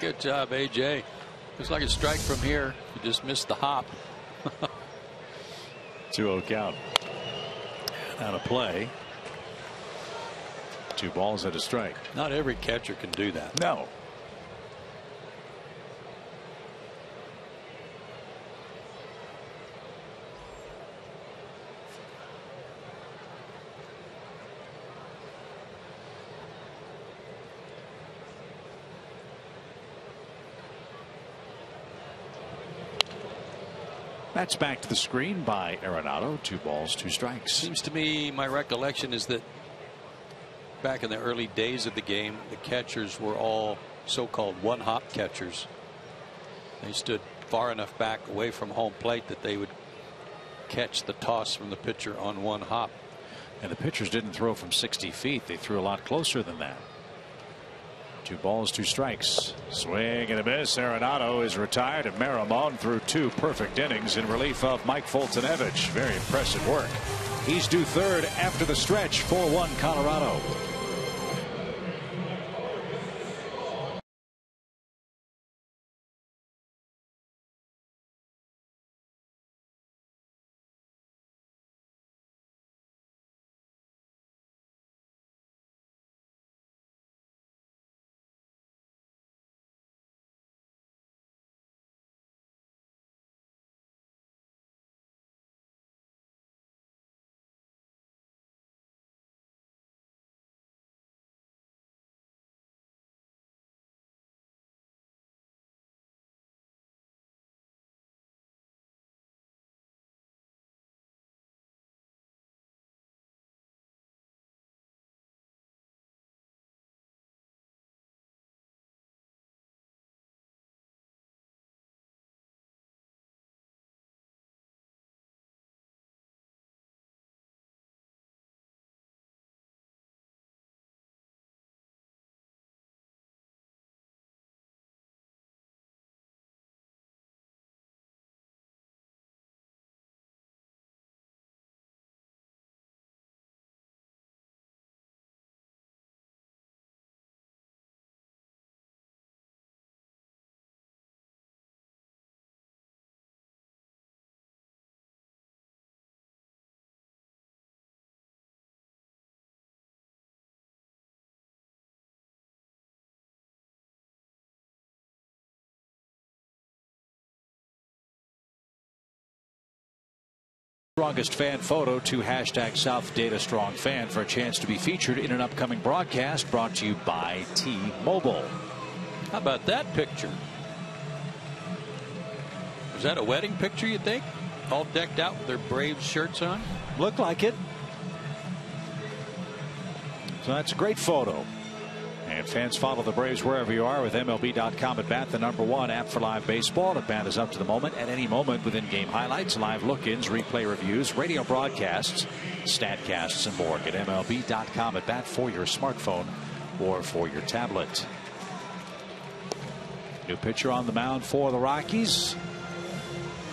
Good job, AJ. Looks like a strike from here. You just missed the hop. 2-0 count. Out of play. 2 balls and a strike. Not every catcher can do that. No. That's back to the screen by Arenado. 2 balls, 2 strikes. Seems to me, my recollection is that back in the early days of the game, the catchers were all so-called one-hop catchers. They stood far enough back away from home plate that they would catch the toss from the pitcher on 1 hop. And the pitchers didn't throw from 60 feet. They threw a lot closer than that. 2 balls, 2 strikes. Swing and a miss. Arenado is retired, and Maramon threw 2 perfect innings in relief of Mike Foltynewicz. Very impressive work. He's due third after the stretch. 4-1 Colorado. Strongest fan photo to #SouthDataStrongFan for a chance to be featured in an upcoming broadcast brought to you by T-Mobile. How about that picture? Was that a wedding picture, you think? All decked out with their Braves shirts on? Looked like it. So that's a great photo. And fans, follow the Braves wherever you are with MLB.com at Bat, the #1 app for live baseball. At Bat is up to the moment. At any moment, within game highlights, live look-ins, replay reviews, radio broadcasts, statcasts, and more. Get MLB.com at Bat for your smartphone or for your tablet. New pitcher on the mound for the Rockies.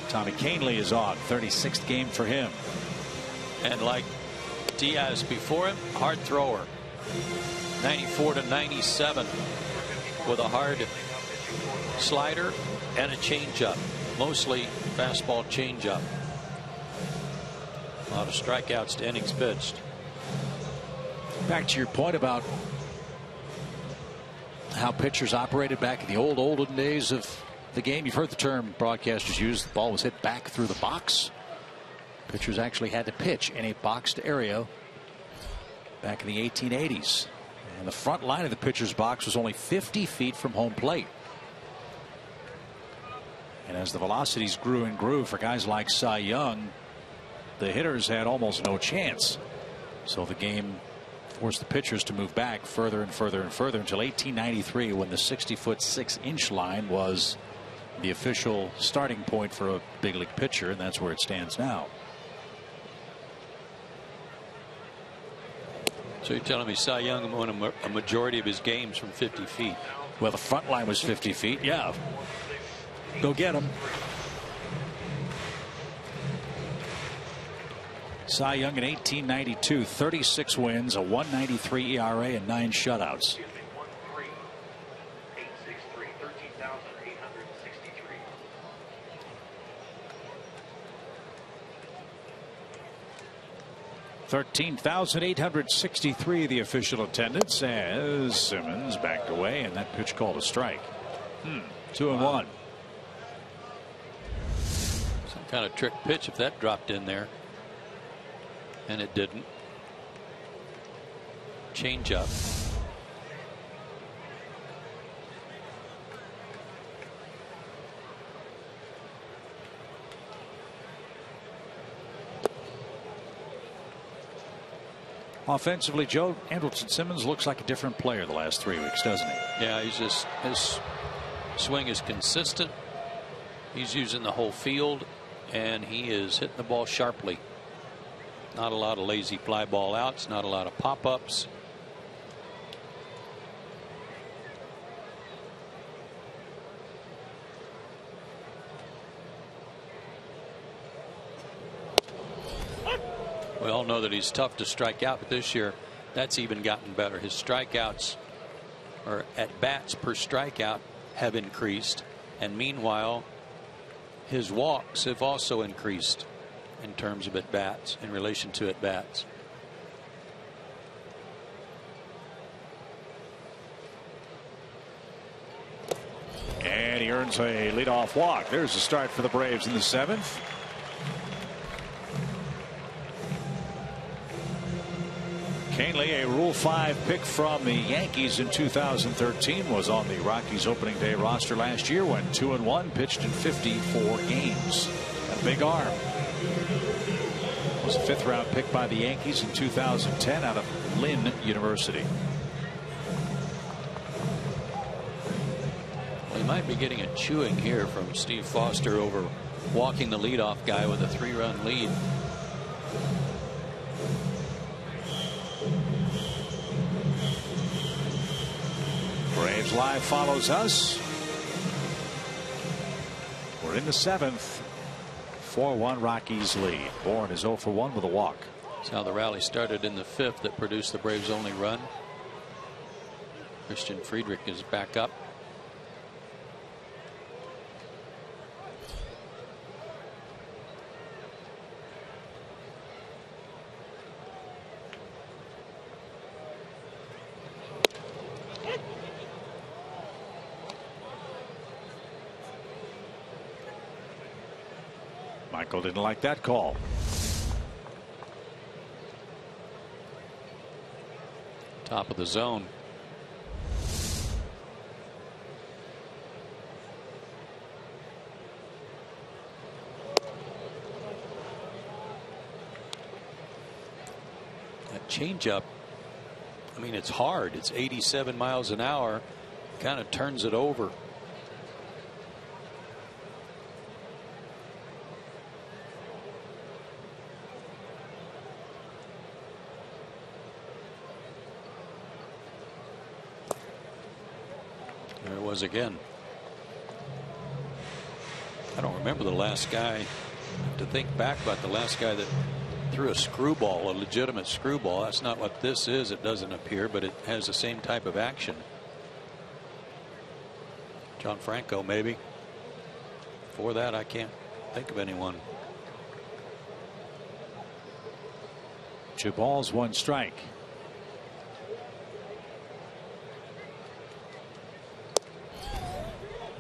Tommy Kahnle is on. 36th game for him. And like Diaz before him, hard thrower. 94 to 97 with a hard slider and a changeup. Mostly fastball changeup. A lot of strikeouts to innings pitched. Back to your point about how pitchers operated back in the olden days of the game. You've heard the term broadcasters use. The ball was hit back through the box. Pitchers actually had to pitch in a boxed area back in the 1880s. And the front line of the pitcher's box was only 50 feet from home plate. And as the velocities grew and grew for guys like Cy Young, the hitters had almost no chance. So the game forced the pitchers to move back further and further and further until 1893, when the 60-foot 6-inch line was the official starting point for a big league pitcher, and that's where it stands now. So you're telling me Cy Young won a majority of his games from 50 feet? Well, the front line was 50 feet. Yeah. Go get him. Cy Young in 1892, 36 wins, a 1.93 ERA, and 9 shutouts. $13,863 the official attendance as Simmons backed away, and that pitch called a strike. 2-1. Some kind of trick pitch if that dropped in there. And it didn't. Change up. Offensively, Joe, Andrelton Simmons looks like a different player the last 3 weeks, doesn't he? Yeah, he's just, his swing is consistent. He's using the whole field, and he is hitting the ball sharply. Not a lot of lazy fly ball outs, not a lot of pop-ups. We all know that he's tough to strike out, but this year that's even gotten better. His strikeouts, or at bats per strikeout, have increased, and meanwhile his walks have also increased in terms of at bats, in relation to at bats. And he earns a leadoff walk. There's a start for the Braves in the 7th. Kahnle, a Rule 5 pick from the Yankees in 2013, was on the Rockies opening day roster last year, went 2-1, pitched in 54 games. A big arm. Was a 5th round pick by the Yankees in 2010 out of Lynn University. Well, he might be getting a chewing here from Steve Foster over walking the leadoff guy with a 3-run lead. Braves Live follows us. We're in the 7th. 4-1 Rockies lead. Bourne is 0 for 1 with a walk. That's how the rally started in the 5th that produced the Braves' only run. Christian Friedrich is back up. Michael didn't like that call. Top of the zone. That changeup, I mean, it's hard. It's 87 miles an hour. Kind of turns it over. There it was again. I don't remember the last guy. I have to think back about the last guy that threw a screwball, a legitimate screwball. That's not what this is. It doesn't appear, but it has the same type of action. John Franco, maybe. Before that, I can't think of anyone. 2 balls, 1 strike.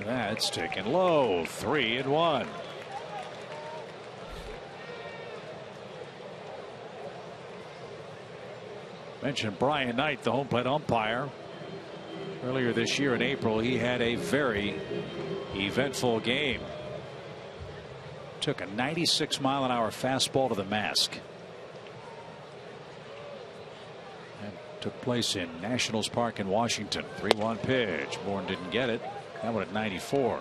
That's taken low. 3-1. Mentioned Brian Knight, the home plate umpire. Earlier this year in April, he had a very eventful game. Took a 96-mile-an-hour fastball to the mask. And took place in Nationals Park in Washington. 3-1 pitch. Bourne didn't get it. That one at 94.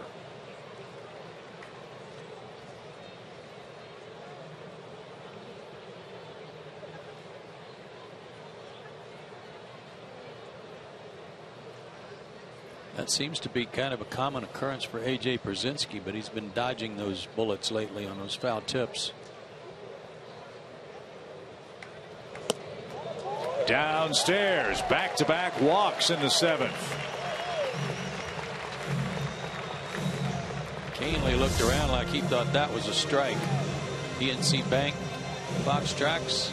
That seems to be kind of a common occurrence for A.J. Pierzynski, but he's been dodging those bullets lately on those foul tips. Downstairs, back-to-back walks in the 7th. Canely looked around like he thought that was a strike. PNC Bank, Fox Tracks,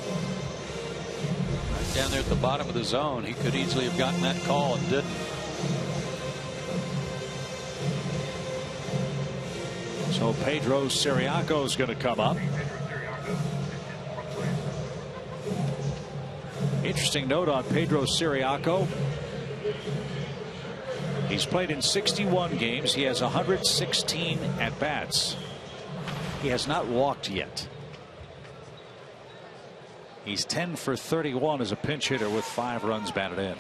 right down there at the bottom of the zone. He could easily have gotten that call and didn't. So Pedro Siriaco is going to come up. Interesting note on Pedro Siriaco. He's played in 61 games. He has 116 at-bats. He has not walked yet. He's 10 for 31 as a pinch hitter with 5 runs batted in.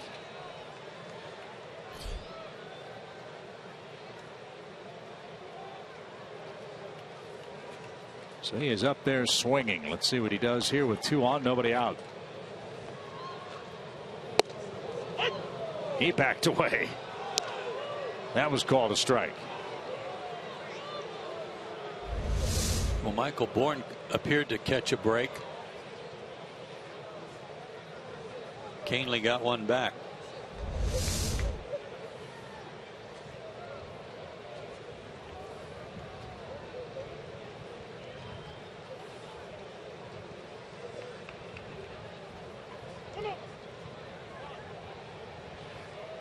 So he is up there swinging. Let's see what he does here with 2 on, nobody out. He backed away. That was called a strike. Well, Michael Bourne appeared to catch a break. Canely got one back.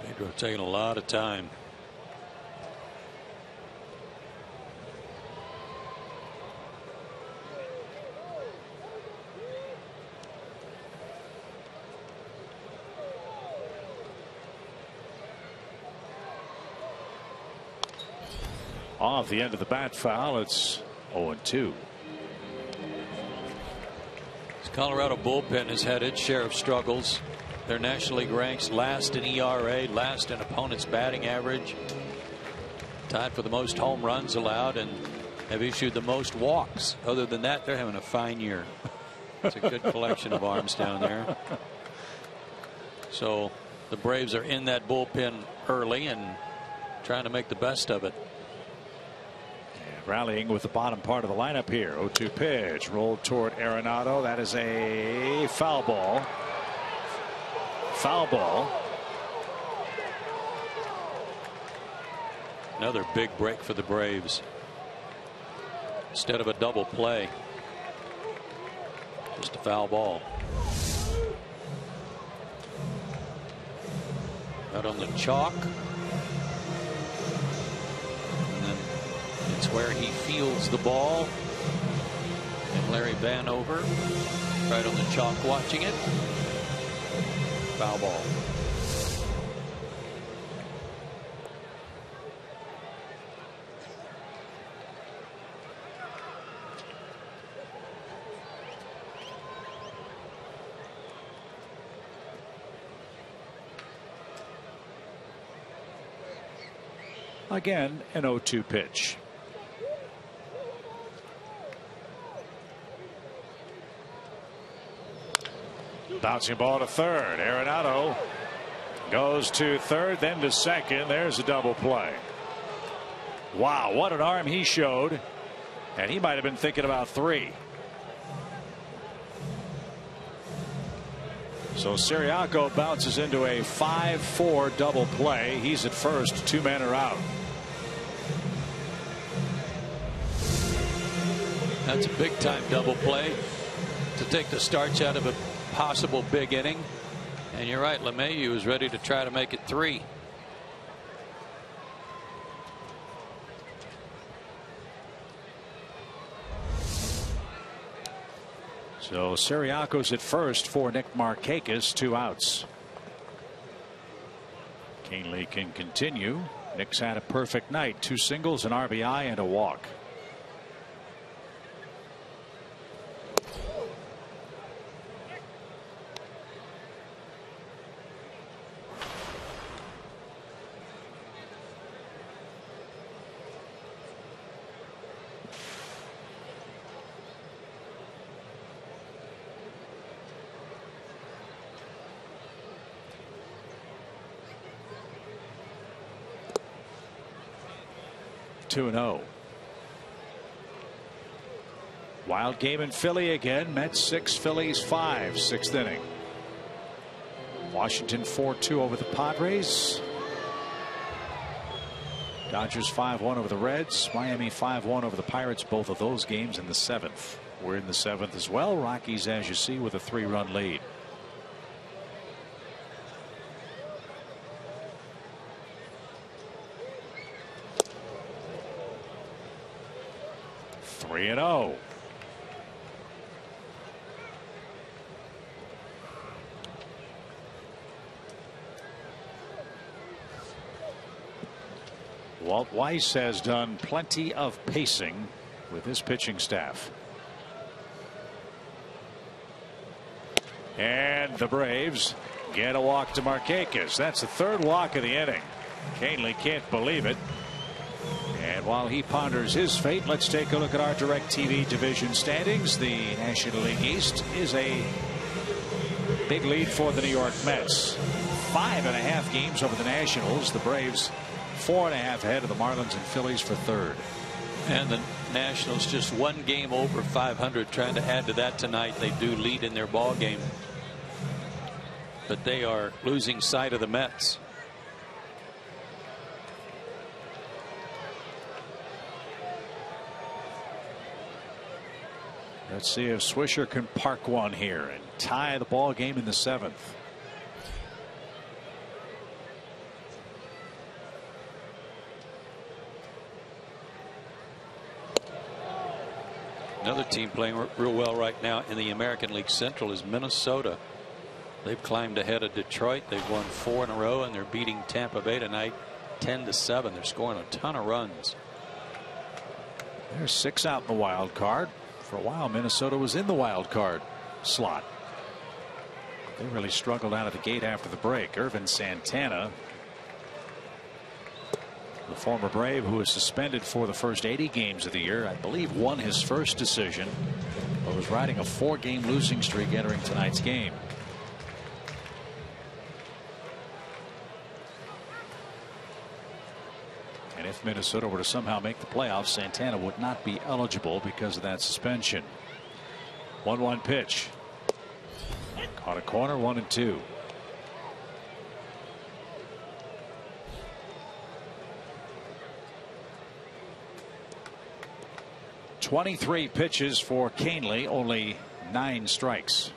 Pedro taking a lot of time. Off the end of the bat foul. It's 0-2. This Colorado bullpen has had its share of struggles. They're National League ranks last in ERA, last in opponent's batting average, tied for the most home runs allowed, and have issued the most walks. Other than that, they're having a fine year. It's a good collection of arms down there. So the Braves are in that bullpen early and trying to make the best of it. Rallying with the bottom part of the lineup here. 0-2 pitch rolled toward Arenado. That is a foul ball. Foul ball. Another big break for the Braves. Instead of a double play, just a foul ball. Out on the chalk. It's where he fields the ball, and Larry Vanover right on the chalk watching it. Foul ball. Again, an 0-2 pitch. Bouncing ball to third. Arenado goes to third, then to second. There's a double play. Wow, what an arm he showed. And he might have been thinking about 3. So Ciriaco bounces into a 5-4 double play. He's at first. 2 men are out. That's a big time double play to take the starch out of a possible big inning. And you're right, LeMahieu is ready to try to make it 3. So Ciriaco's at first for Nick Markakis. 2 outs. Canely can continue. Nick's had a perfect night. 2 singles, an RBI, and a walk. Two and 0. Wild game in Philly again. Mets 6, Phillies 5. 6th inning. Washington 4-2 over the Padres. Dodgers 5-1 over the Reds. Miami 5-1 over the Pirates. Both of those games in the 7th. We're in the 7th as well. Rockies, as you see, with a 3-run lead. Three and 0. Walt Weiss has done plenty of pacing with his pitching staff. And the Braves get a walk to Markakis. That's the 3rd walk of the inning. Canely can't believe it. And while he ponders his fate, let's take a look at our DirecTV division standings. The National League East is a big lead for the New York Mets. 5.5 games over the Nationals. The Braves 4.5 ahead of the Marlins and Phillies for 3rd. And the Nationals just 1 game over 500, trying to add to that tonight. They do lead in their ball game, but they are losing sight of the Mets. Let's see if Swisher can park one here and tie the ball game in the 7th. Another team playing real well right now in the American League Central is Minnesota. They've climbed ahead of Detroit. They've won 4 in a row, and they're beating Tampa Bay tonight 10-7. They're scoring a ton of runs. There's 6 out in the wild card. For a while, Minnesota was in the wild card slot. They really struggled out of the gate after the break. Irvin Santana, the former Brave who was suspended for the first 80 games of the year, I believe won his first decision, but was riding a 4-game losing streak entering tonight's game. And if Minnesota were to somehow make the playoffs, Santana would not be eligible because of that suspension. 1-1 pitch. Caught a corner, 1-2. .23 pitches for Canely, only 9 strikes.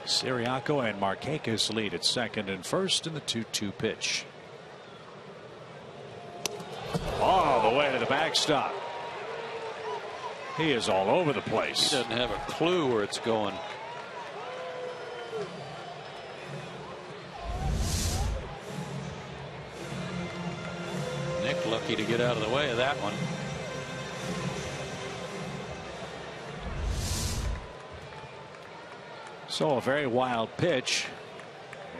Siriaco and Markakis lead at second and first in the 2-2 pitch. All the way to the backstop. He is all over the place. He doesn't have a clue where it's going. Nick lucky to get out of the way of that one. So a very wild pitch.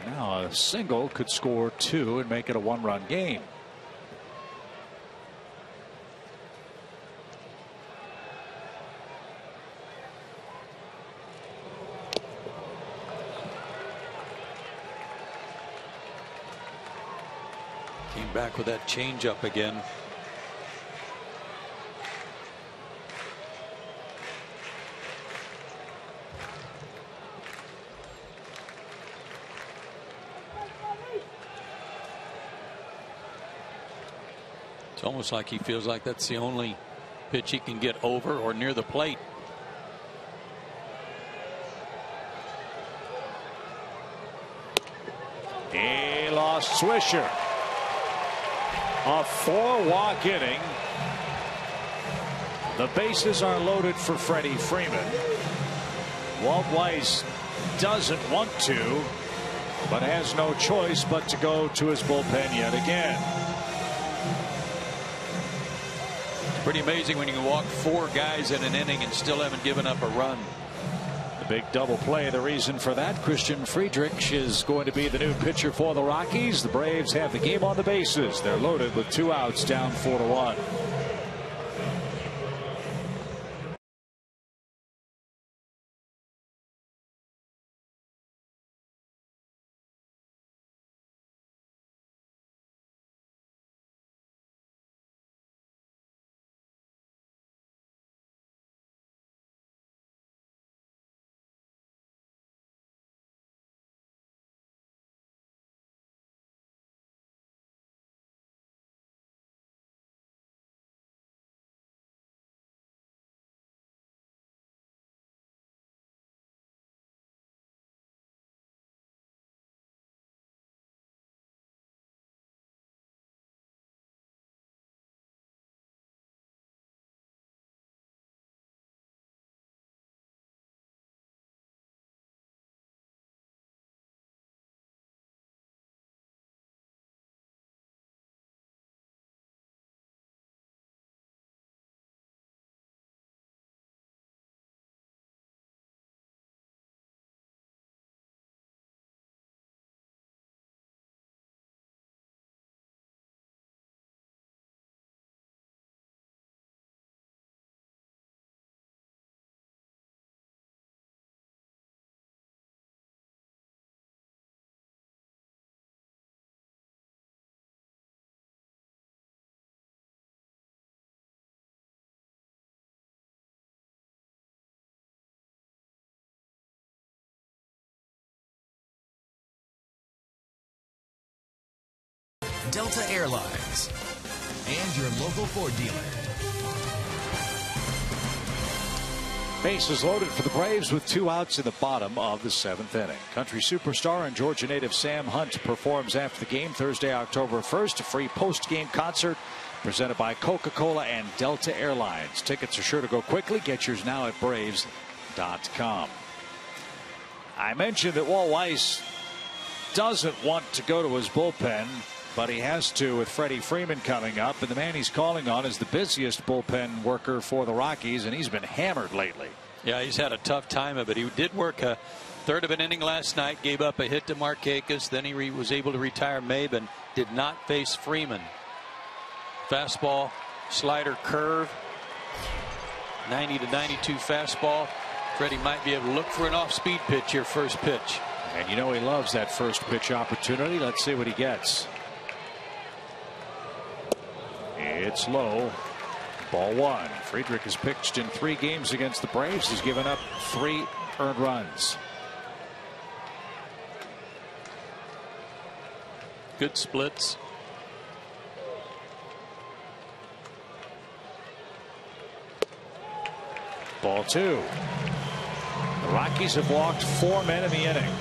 Now a single could score 2 and make it a 1-run game. Came back with that changeup again. It's almost like he feels like that's the only pitch he can get over or near the plate. He lost Swisher. A 4-walk inning. The bases are loaded for Freddie Freeman. Walt Weiss doesn't want to, but has no choice but to go to his bullpen yet again. It's pretty amazing when you can walk 4 guys in an inning and still haven't given up a run. The big double play, the reason for that, Christian Friedrich is going to be the new pitcher for the Rockies. The Braves have the game on the bases. They're loaded with 2 outs, down 4-1. Delta Airlines, and your local Ford dealer. Bases loaded for the Braves with 2 outs in the bottom of the 7th inning. Country superstar and Georgia native Sam Hunt performs after the game Thursday, October 1st. A free post-game concert presented by Coca-Cola and Delta Airlines. Tickets are sure to go quickly. Get yours now at Braves.com. I mentioned that Walt Weiss doesn't want to go to his bullpen, but he has to with Freddie Freeman coming up, and the man he's calling on is the busiest bullpen worker for the Rockies, and he's been hammered lately. Yeah, he's had a tough time of it. He did work a third of an inning last night, gave up a hit to Markakis, then he was able to retire Maben, did not face Freeman. Fastball, slider, curve, 90 to 92 fastball. Freddie might be able to look for an off-speed pitch here, first pitch. And you know he loves that first pitch opportunity. Let's see what he gets. It's low. Ball 1. Friedrich has pitched in 3 games against the Braves. He's given up 3 earned runs. Good splits. Ball 2. The The Rockies have walked 4 men in the inning.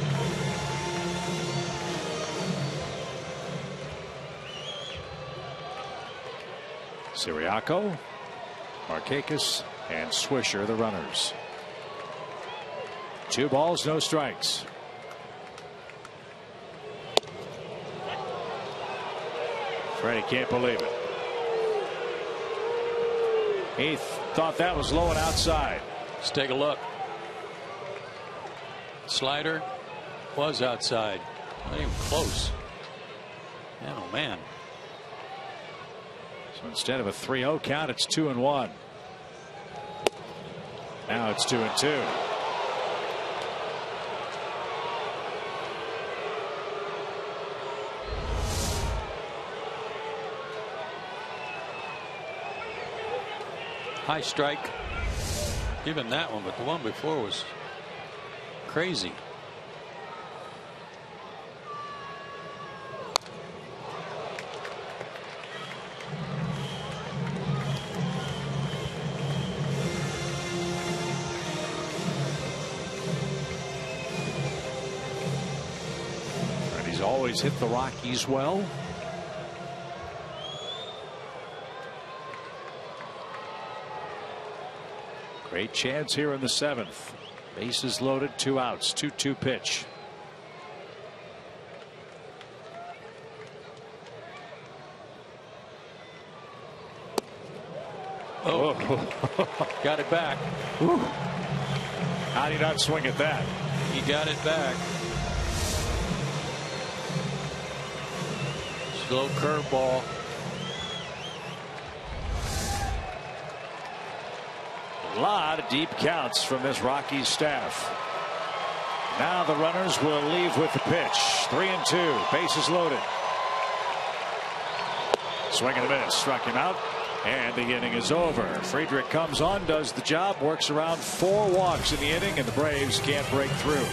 Siriaco, Markakis, and Swisher the runners. 2 balls, no strikes. Freddie can't believe it. He thought that was low and outside. Let's take a look. Slider was outside. Not even close. Man, oh man. So instead of a 3-0 count, it's 2-1. Now it's 2-2. High strike. Even that one, but the one before was crazy. And he's always hit the Rockies well. Great chance here in the 7th. Bases loaded, 2 outs, 2-2 pitch. Oh, got it back. Whew. How do you not swing at that? He got it back. Slow curveball. A lot of deep counts from this Rockies staff. Now the runners will leave with the pitch. 3-2, bases loaded. Swing and a miss, struck him out, and the inning is over. Friedrich comes on, does the job, works around 4 walks in the inning, and the Braves can't break through.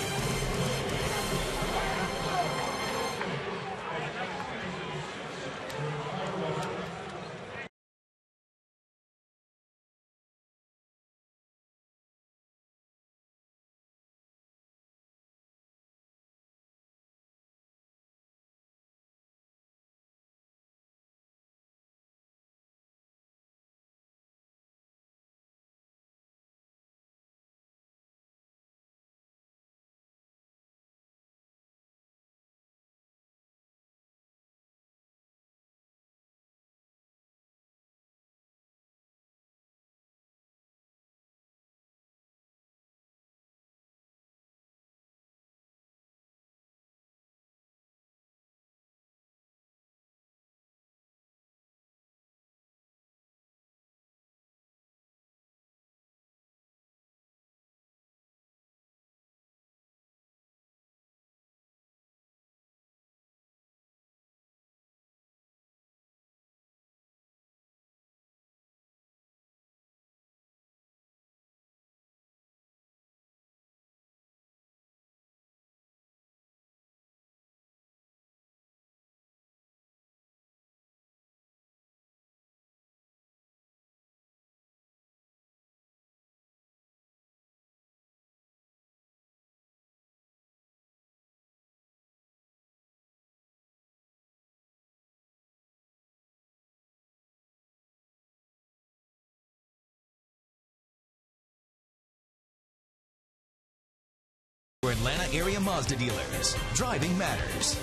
For Atlanta area Mazda dealers, driving matters.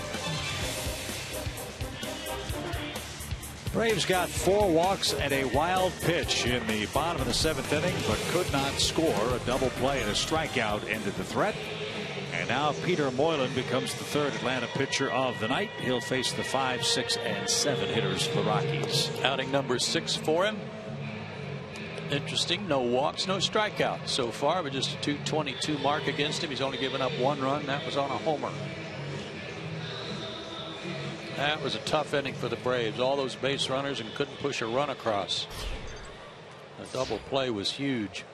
Braves got 4 walks and a wild pitch in the bottom of the 7th inning, but could not score. A double play and a strikeout ended the threat. And now Peter Moylan becomes the 3rd Atlanta pitcher of the night. He'll face the 5, 6, and 7 hitters for the Rockies. Outing number 6 for him. Interesting. No walks, no strikeouts so far, but just a .222 mark against him. He's only given up 1 run. That was on a homer. That was a tough inning for the Braves. All those base runners and couldn't push a run across. The double play was huge.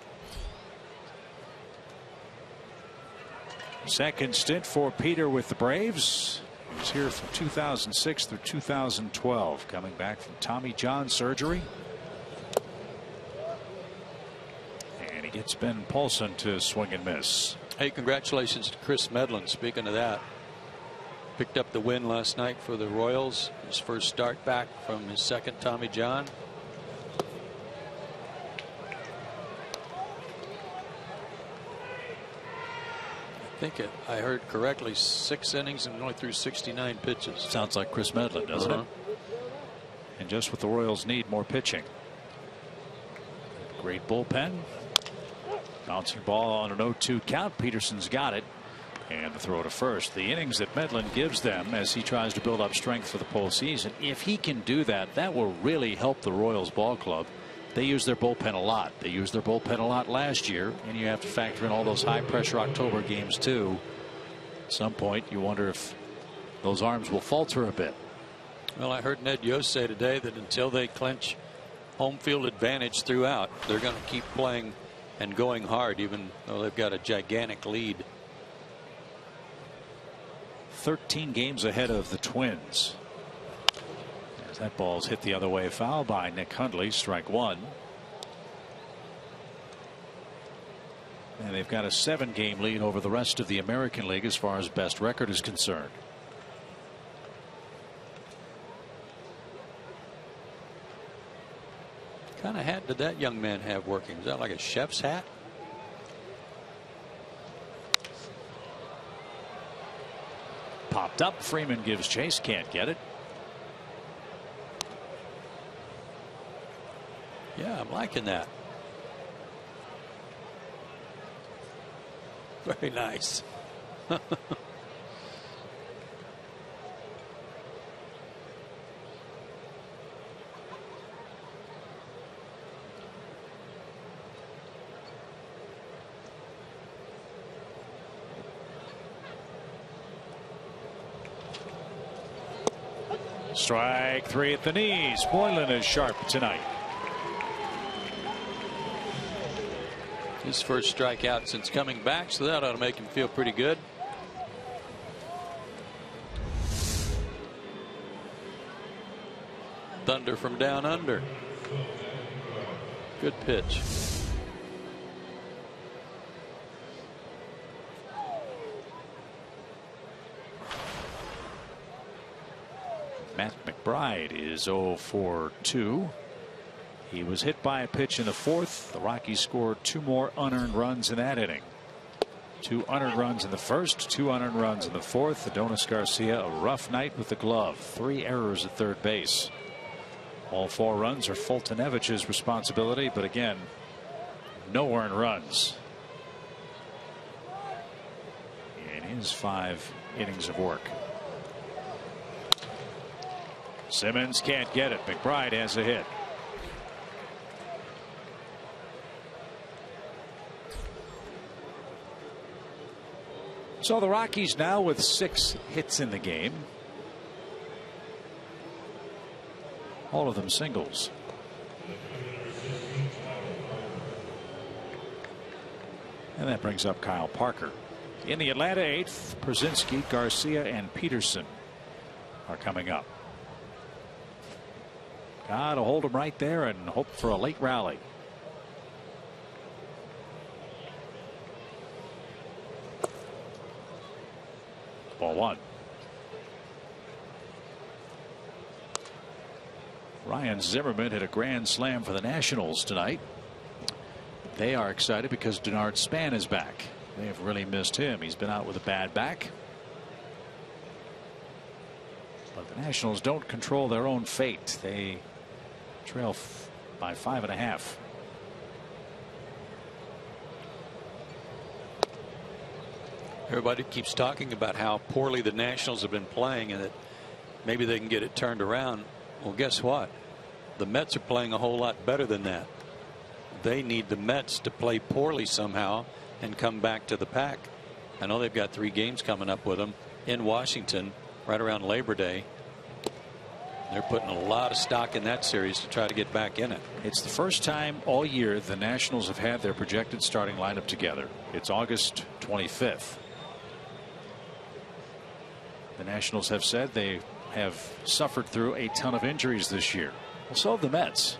Second stint for Peter with the Braves. He was here from 2006 through 2012, coming back from Tommy John surgery. And he gets Ben Paulson to swing and miss. Hey, congratulations to Chris Medlin. Speaking of that, picked up the win last night for the Royals. His first start back from his second Tommy John. I heard correctly, 6 innings and only threw 69 pitches. Sounds like Chris Medlin, doesn't it? And just what the Royals need, more pitching. Great bullpen. Bouncing ball on an 0-2 count. Peterson's got it. And the throw to first. The innings that Medlin gives them as he tries to build up strength for the postseason. If he can do that, that will really help the Royals ball club. They use their bullpen a lot. They used their bullpen a lot last year, and you have to factor in all those high pressure October games too. At some point you wonder if those arms will falter a bit. Well, I heard Ned Yost say today that until they clinch home field advantage throughout, they're going to keep playing and going hard, even though they've got a gigantic lead. 13 games ahead of the Twins. As that ball's hit the other way, foul by Nick Hundley, strike one. And they've got a 7-game lead over the rest of the American League as far as best record is concerned. What kind of hat did that young man have working? Is that like a chef's hat? Popped up. Freeman gives chase. Can't get it. Yeah, I'm liking that. Very nice. Strike three at the knees. Moylan is sharp tonight. His first strikeout since coming back, so that ought to make him feel pretty good. Thunder from down under. Good pitch. Matt McBride is 0 for 2. He was hit by a pitch in the fourth. The Rockies scored 2 more unearned runs in that inning. 2 unearned runs in the first, 2 unearned runs in the fourth. Adonis Garcia, a rough night with the glove. 3 errors at third base. All 4 runs are Fultonevich's responsibility, but again, no earned runs in his 5 innings of work. Simmons can't get it. McBride has a hit. So the Rockies now with 6 hits in the game. All of them singles. And that brings up Kyle Parker. In the Atlanta 8th, Przinsky, Garcia, and Peterson are coming up. Got to hold them right there and hope for a late rally. Ball 1. Ryan Zimmerman hit a grand slam for the Nationals tonight. They are excited because Denard Span is back. They have really missed him. He's been out with a bad back. But the Nationals don't control their own fate. They trail by 5.5. Everybody keeps talking about how poorly the Nationals have been playing and that maybe they can get it turned around. Well, guess what? The Mets are playing a whole lot better than that. They need the Mets to play poorly somehow and come back to the pack. I know they've got 3 games coming up with them in Washington right around Labor Day. They're putting a lot of stock in that series to try to get back in it. It's the first time all year the Nationals have had their projected starting lineup together. It's August 25th. The Nationals have said they have suffered through a ton of injuries this year. Well, so have the Mets.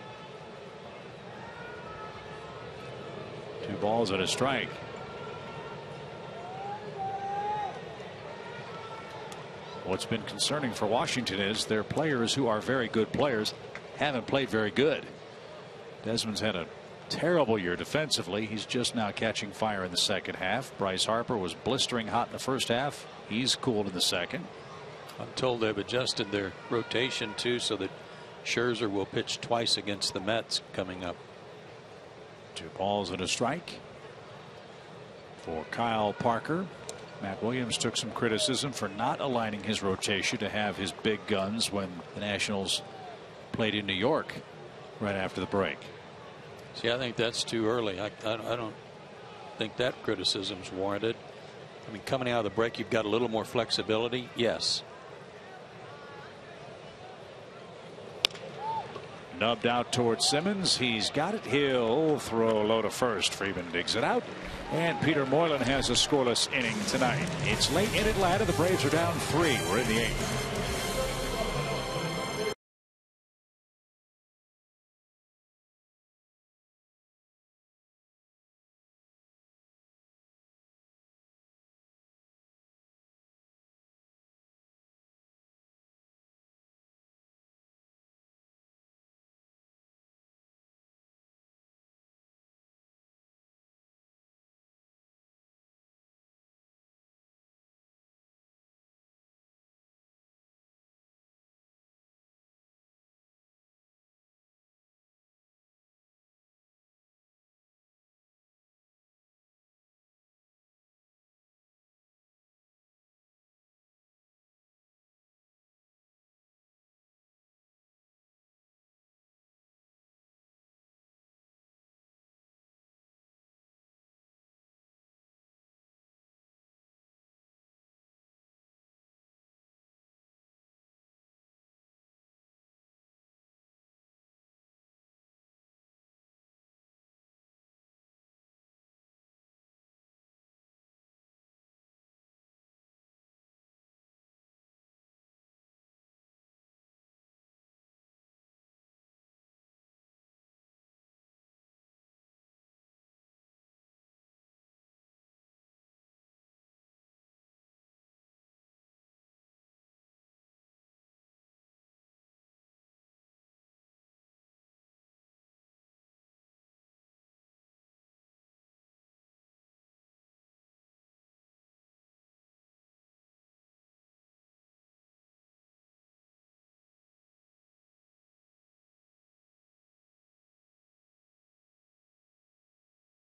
2 balls and a strike. What's been concerning for Washington is their players who are very good players haven't played very good. Desmond's had a terrible year defensively. He's just now catching fire in the second half. Bryce Harper was blistering hot in the first half. He's cooled in the second. I'm told they've adjusted their rotation too, so that Scherzer will pitch twice against the Mets coming up. 2 balls and a strike for Kyle Parker. Matt Williams took some criticism for not aligning his rotation to have his big guns when the Nationals played in New York right after the break. See, I think that's too early. I don't think that criticism's warranted. I mean, coming out of the break, you've got a little more flexibility. Yes. Nubbed out towards Simmons. He's got it. He'll throw low to first. Freeman digs it out. And Peter Moylan has a scoreless inning tonight. It's late in Atlanta. The Braves are down 3. We're in the 8th.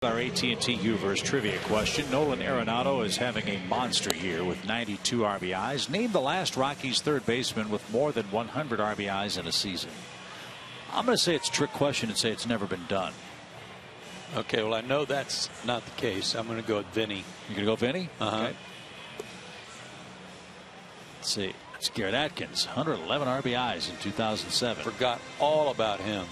Our AT&T Uverse trivia question. Nolan Arenado is having a monster year with 92 RBIs. Name the last Rockies third baseman with more than 100 RBIs in a season. I'm going to say it's a trick question and say it's never been done. Okay, well, I know that's not the case. I'm going to go with Vinny. You're going to go Vinny? Uh-huh. Okay. Let's see. It's Garrett Atkins, 111 RBIs in 2007. Forgot all about him.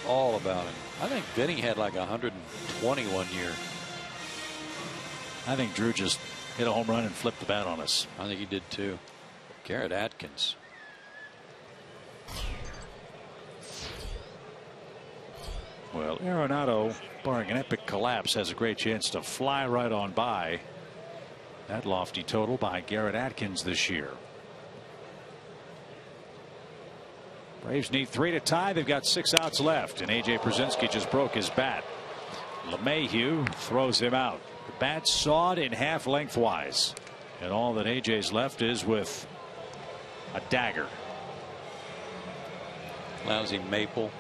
All about him. I think Vinny had like 120 one year. I think Drew just hit a home run and flipped the bat on us. I think he did too. Garrett Atkins. Well, Arenado, barring an epic collapse, has a great chance to fly right on by that lofty total by Garrett Atkins this year. Braves need 3 to tie. They've got 6 outs left, and A.J. Pierzynski just broke his bat. LeMahieu throws him out. The bat sawed in half lengthwise, and all that A.J.'s left is with a dagger. Lousy maple.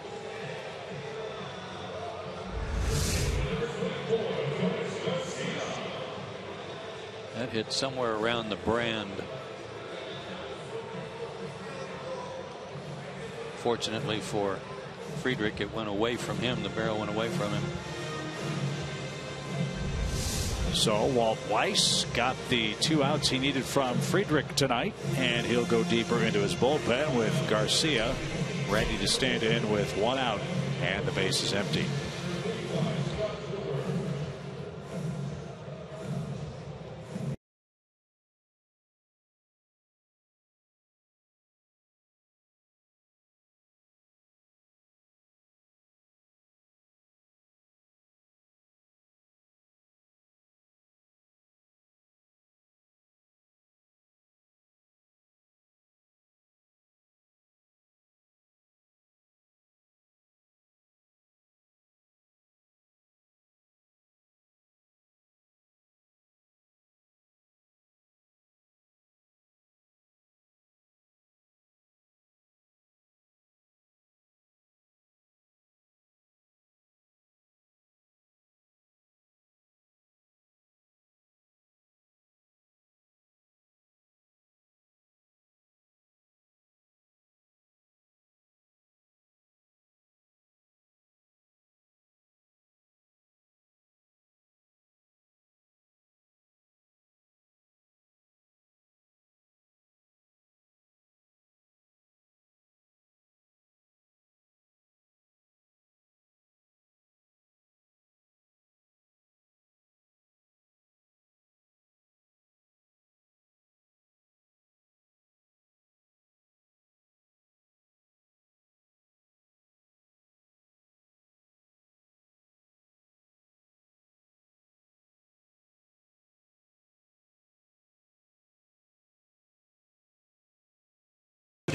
That hit somewhere around the brand. Fortunately for Friedrich, it went away from him. The barrel went away from him. So Walt Weiss got the 2 outs he needed from Friedrich tonight, and he'll go deeper into his bullpen with Garcia ready to stand in with 1 out and the base is empty.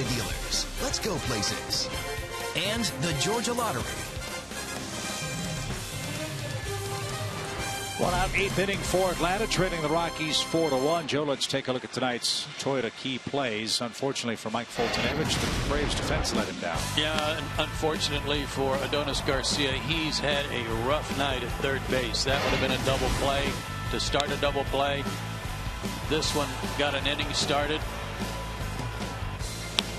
dealers. Let's go places. And the Georgia Lottery. 1 out, 8th inning for Atlanta, trailing the Rockies 4-1. Joe, let's take a look at tonight's Toyota key plays. Unfortunately for Mike Foltynewicz, the Braves defense let him down. Yeah, and unfortunately for Adonis Garcia, he's had a rough night at third base. That would have been a double play to start a double play. This one got an inning started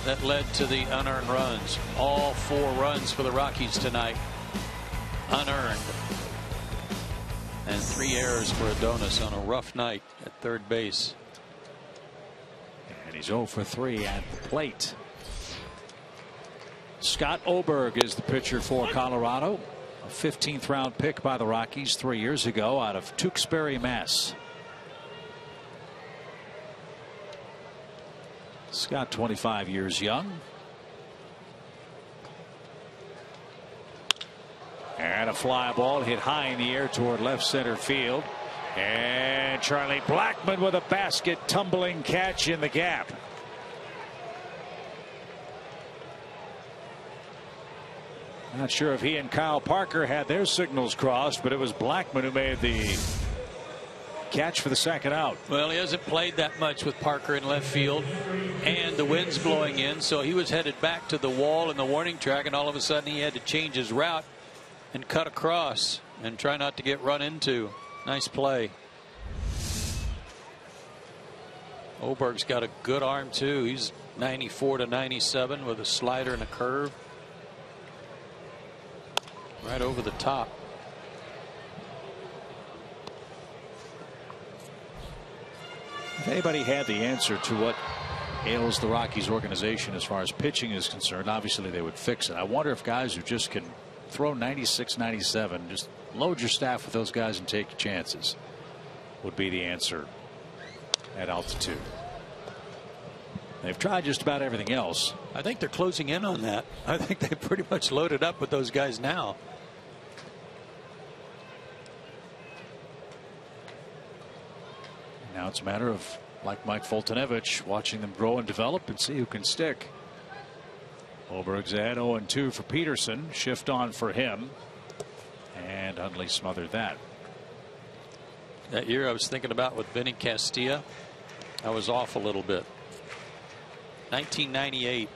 that led to the unearned runs. All 4 runs for the Rockies tonight unearned. And 3 errors for Adonis on a rough night at third base. And he's 0 for 3 at the plate. Scott Oberg is the pitcher for Colorado. A 15th round pick by the Rockies 3 years ago out of Tewksbury, Mass. Scott 25 years young. And a fly ball hit high in the air toward left center field. And Charlie Blackmon with a basket tumbling catch in the gap. Not sure if he and Kyle Parker had their signals crossed, but it was Blackmon who made the catch for the second out. Well, he hasn't played that much with Parker in left field, and the wind's blowing in, so he was headed back to the wall in the warning track, and all of a sudden he had to change his route and cut across and try not to get run into. Nice play. Oberg's got a good arm too. He's 94 to 97 with a slider and a curve. Right over the top. If anybody had the answer to what ails the Rockies organization as far as pitching is concerned, obviously they would fix it. I wonder if guys who just can throw 96, 97, just load your staff with those guys and take your chances, would be the answer at altitude. They've tried just about everything else. I think they're closing in on that. I think they pretty much loaded up with those guys now. Now it's a matter of, like Mike Foltynewicz, watching them grow and develop and see who can stick. Oberg's at 0-2 for Peterson. Shift on for him. And Hundley smothered that. That year I was thinking about with Vinny Castilla, I was off a little bit. 1998,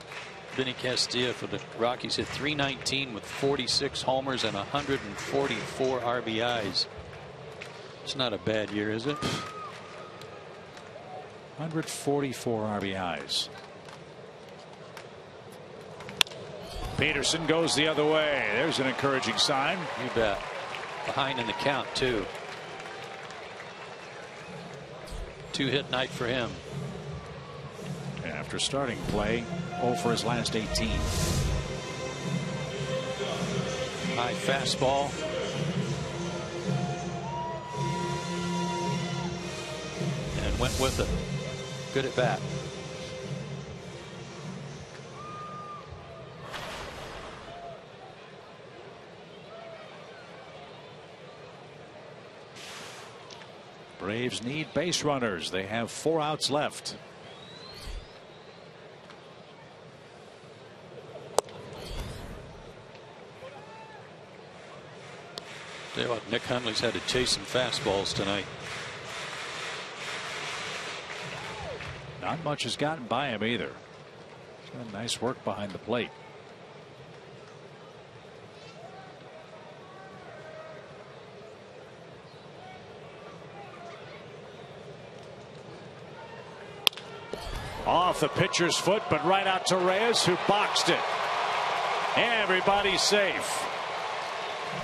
Vinny Castilla for the Rockies hit .319 with 46 homers and 144 RBIs. It's not a bad year, is it? 144 RBIs. Peterson goes the other way. There's an encouraging sign. You bet. Behind in the count too. 2-hit night for him. After starting play, 0 for his last 18. High fastball. And went with it. Good at bat. Braves need base runners. They have 4 outs left. Tell you what, Nick Hundley's had to chase some fastballs tonight. Not much has gotten by him either. He's got nice work behind the plate. Off the pitcher's foot, but right out to Reyes, who boxed it. Everybody's safe.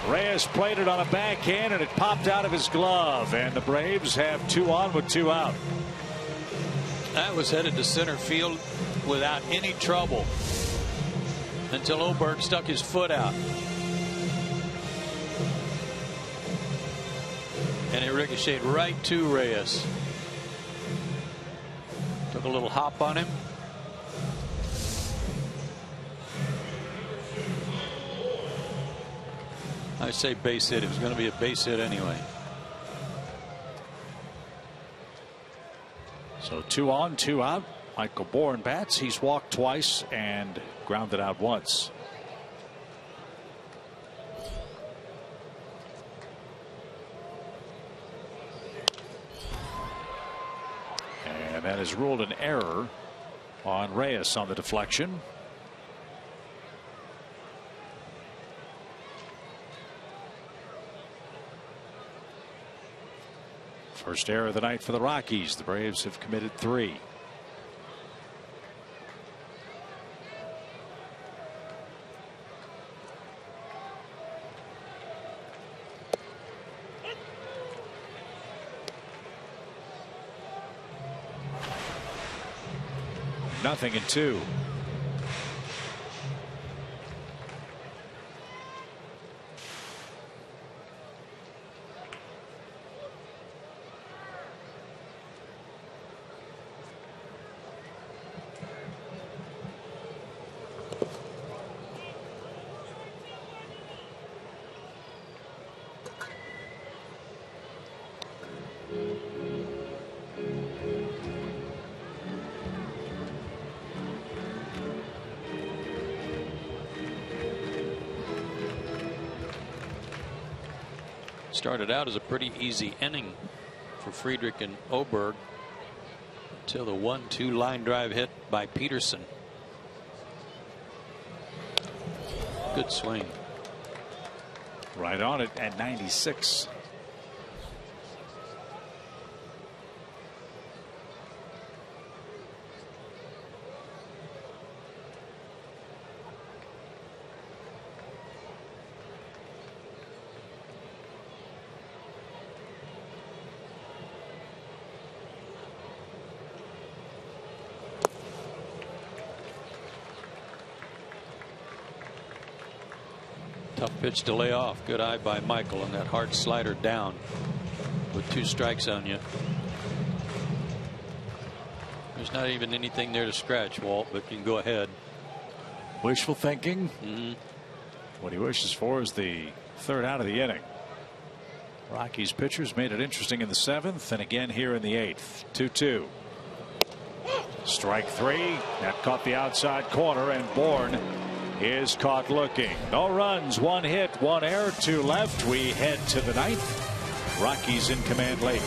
Reyes played it on a backhand, and it popped out of his glove. And the Braves have 2 on with 2 out. That was headed to center field without any trouble until Oberg stuck his foot out. And it ricocheted right to Reyes. Took a little hop on him. I say base hit. It was going to be a base hit anyway. So 2 on, 2 out. Michael Bourne bats. He's walked twice and grounded out once. And that is ruled an error on Reyes on the deflection. First error of the night for the Rockies. The Braves have committed 3. Nothing in 2. Started out as a pretty easy inning for Friedrich and Oberg until the 1-2 line drive hit by Peterson. Good swing. Right on it at 96. Tough pitch to lay off. Good eye by Michael, and that hard slider down with 2 strikes on you. There's not even anything there to scratch, Walt, but you can go ahead. Wishful thinking. What he wishes for is the 3rd out of the inning. Rockies pitchers made it interesting in the 7th and again here in the 8th. 2-2. Strike 3. That caught the outside corner, and Bourne is caught looking. No runs, 1 hit, 1 error, 2 left. We head to the 9th. Rockies in command late.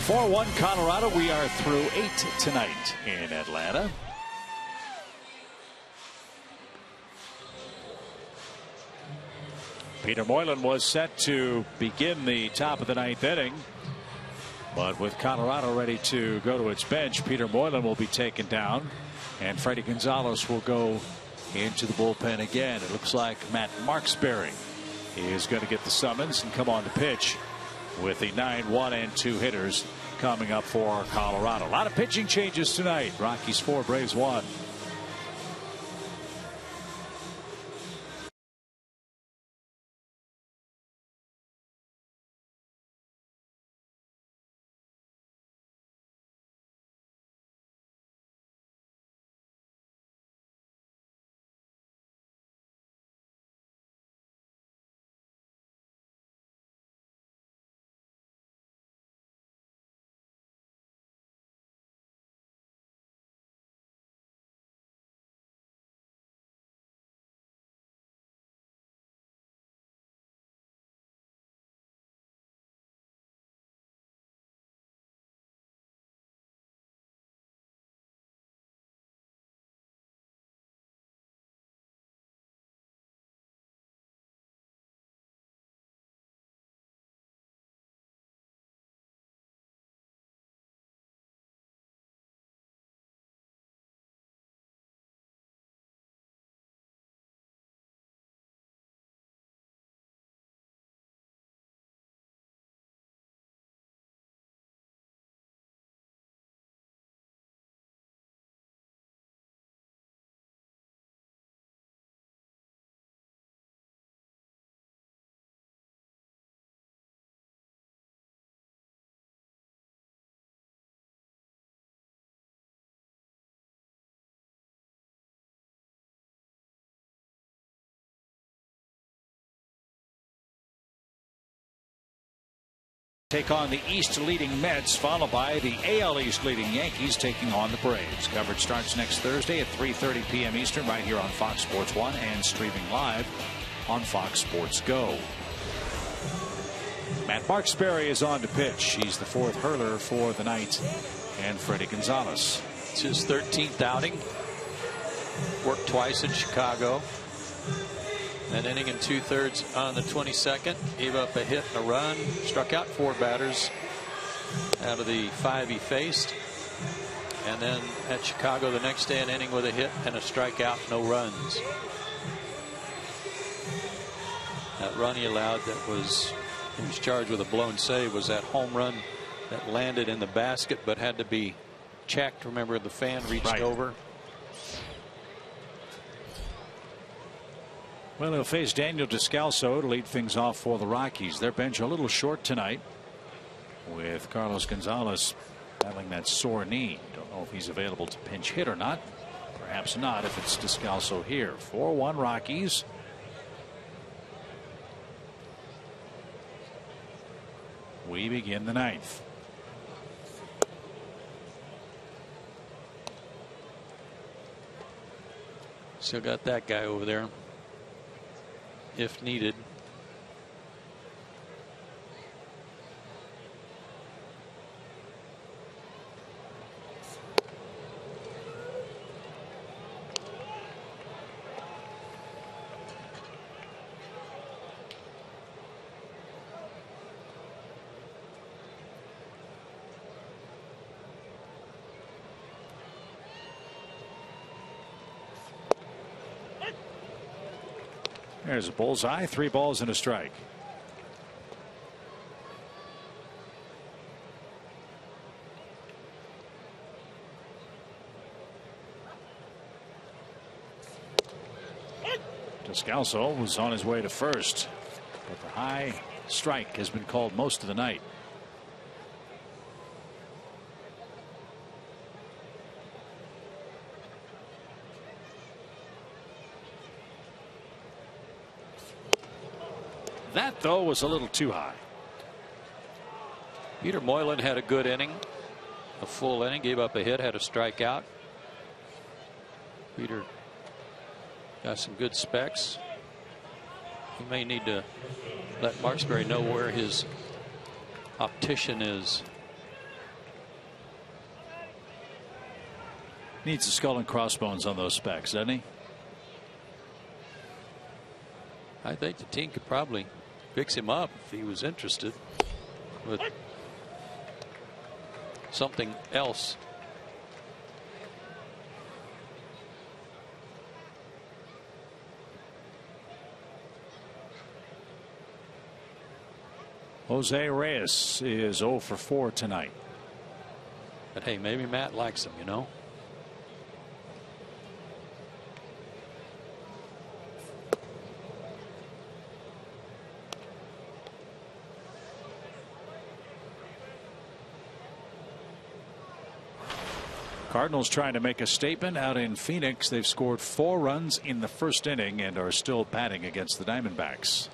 (4-1) Colorado. We are through 8 tonight in Atlanta. Peter Moylan was set to begin the top of the 9th inning, but with Colorado ready to go to its bench, Peter Moylan will be taken down, and Freddie Gonzalez will go into the bullpen again. It looks like Matt Marksberry is going to get the summons and come on to pitch with the 9-1 and 2 hitters coming up for Colorado. A lot of pitching changes tonight. Rockies 4, Braves 1. Take on the East leading Mets, followed by the AL East leading Yankees taking on the Braves. Coverage starts next Thursday at 3:30 p.m. Eastern right here on Fox Sports 1 and streaming live on Fox Sports Go. Matt Barksbury is on to pitch. He's the 4th hurler for the night, and Freddie Gonzalez. It's his 13th outing. Worked twice in Chicago. An inning and 2/3 on the 22nd. Gave up a hit and a run. Struck out 4 batters out of the 5 he faced. And then at Chicago the next day, an inning with a hit and a strikeout, no runs. That run he allowed that was, he was charged with a blown save, was that home run that landed in the basket but had to be checked. Remember, the fan reached over. Well, he'll face Daniel Descalso to lead things off for the Rockies. Their bench a little short tonight, with Carlos Gonzalez battling that sore knee. Don't know if he's available to pinch hit or not. Perhaps not if it's Descalso here. 4-1 Rockies. We begin the 9th. Still got that guy over there if needed. There's a bullseye. 3 balls and a strike. Descalso was on his way to first, but the high strike has been called most of the night. That, though, was a little too high. Peter Moylan had a good inning, a full inning, gave up a hit, had a strikeout. Peter got some good specs. He may need to let Marksberry know where his optician is. Needs a skull and crossbones on those specs, doesn't he? I think the team could probably fix him up if he was interested with something else. Jose Reyes is 0 for 4 tonight. But hey, maybe Matt likes him, you know. Cardinals trying to make a statement out in Phoenix. They've scored 4 runs in the first inning and are still batting against the Diamondbacks.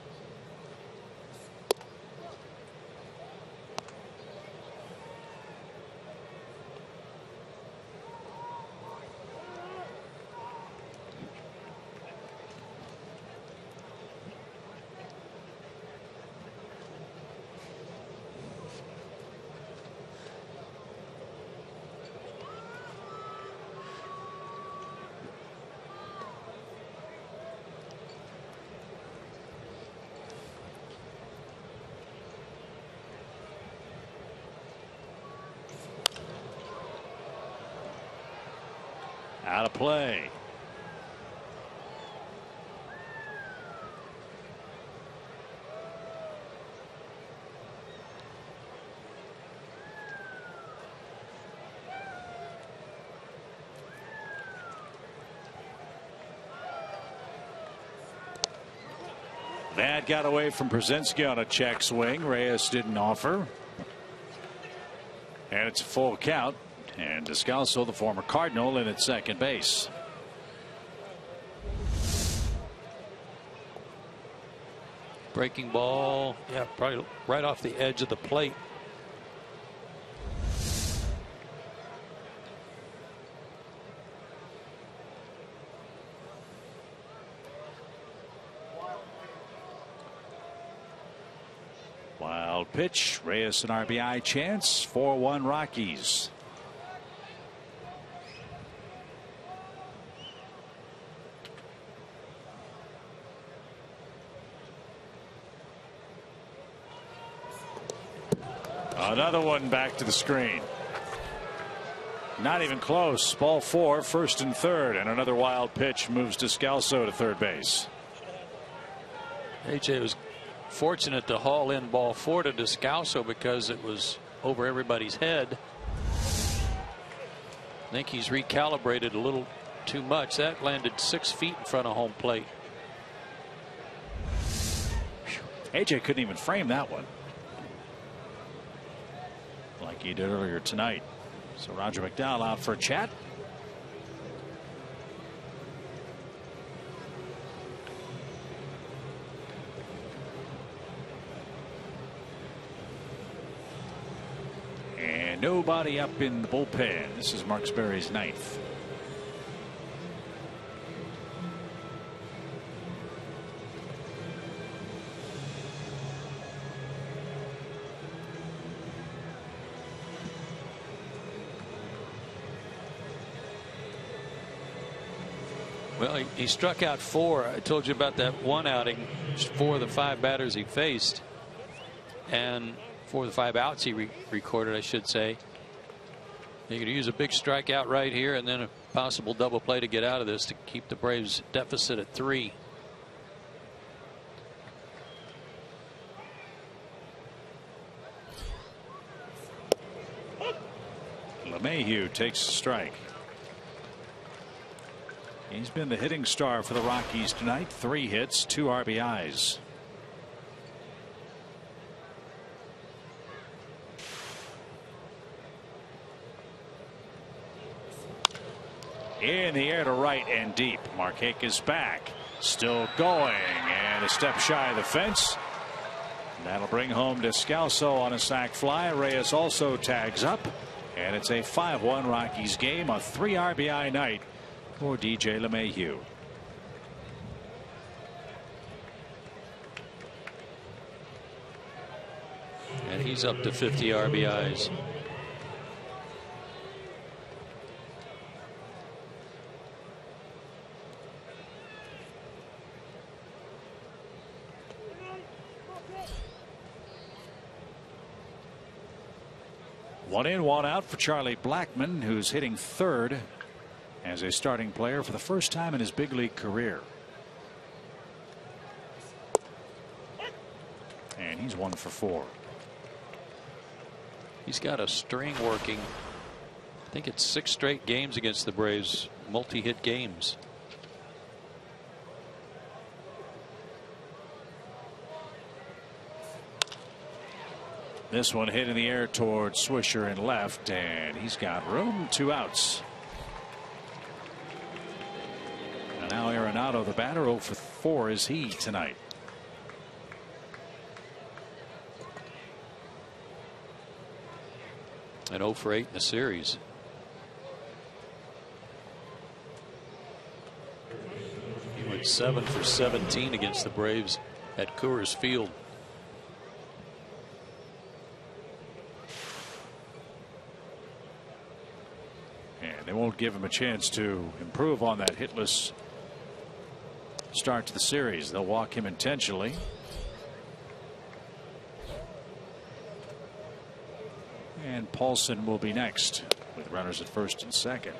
Out of play. That got away from Brzezinski on a check swing. Reyes didn't offer. And it's a full count. And Descalso, the former Cardinal, in at second base. Breaking ball. Yeah, probably right off the edge of the plate. Wild pitch. Reyes an RBI chance. 4-1 Rockies. Another one back to the screen. Not even close. Ball 4, first and third, and another wild pitch moves Descalso to third base. AJ was fortunate to haul in ball 4 to Descalso because it was over everybody's head. I think he's recalibrated a little too much. That landed 6 feet in front of home plate. AJ couldn't even frame that one like he did earlier tonight. So Roger McDowell out for a chat. And nobody up in the bullpen. This is Mark Sperry's 9th. Well, he struck out 4. I told you about that one outing. 4 of the 5 batters he faced, and 4 of the 5 outs he recorded, I should say. He could use a big strikeout right here, and then a possible double play to get out of this to keep the Braves deficit at 3. LeMahieu takes a strike. He's been the hitting star for the Rockies tonight. 3 hits, 2 RBIs. In the air to right and deep. Marquez is back. Still going. And a step shy of the fence. That'll bring home Descalso on a sac fly. Reyes also tags up. And it's a 5-1 Rockies game. A 3 RBI night for DJ LeMahieu. And he's up to 50 RBIs. One in, one out for Charlie Blackmon, who's hitting third as a starting player for the first time in his big league career. And he's 1 for 4. He's got a string working I think it's 6 straight games against the Braves, multi-hit games. This one hit in the air towards Swisher and left, and he's got room. 2 outs. And now Arenado, the batter, 0 for 4 is he tonight. And 0 for 8 in the series. He went 7 for 17 against the Braves at Coors Field. And they won't give him a chance to improve on that hitless start to the series. They'll walk him intentionally. And Paulson will be next with runners at first and second.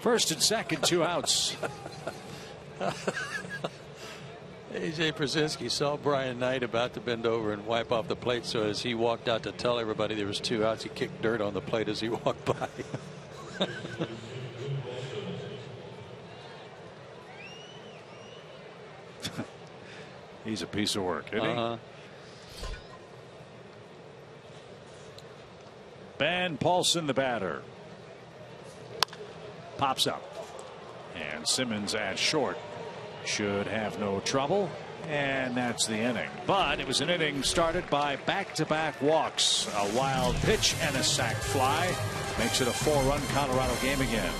First and second, 2 outs. A.J. Przinsky saw Brian Knight about to bend over and wipe off the plate, so as he walked out to tell everybody there was 2 outs, he kicked dirt on the plate as he walked by. He's a piece of work, isn't he? Ben Paulson, the batter. Pops up. And Simmons at short should have no trouble. And that's the inning. But it was an inning started by back-to-back walks. A wild pitch and a sac fly. Makes it a 4-run Colorado game again.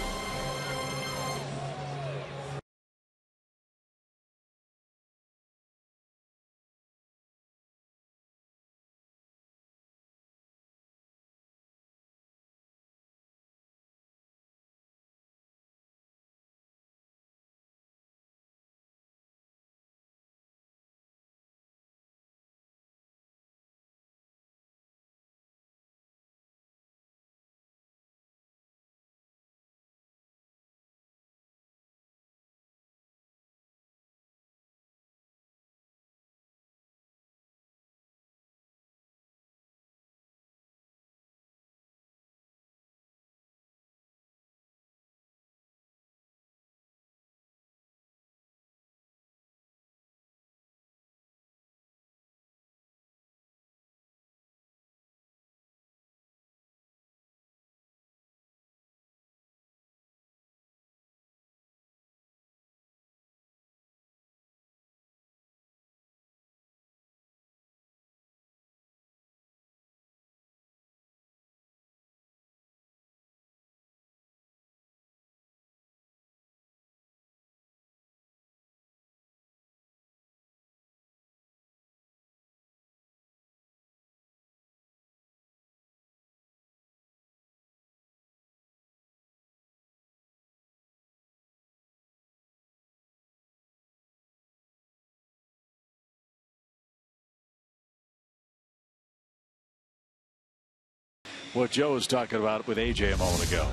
What Joe was talking about with AJ a moment ago.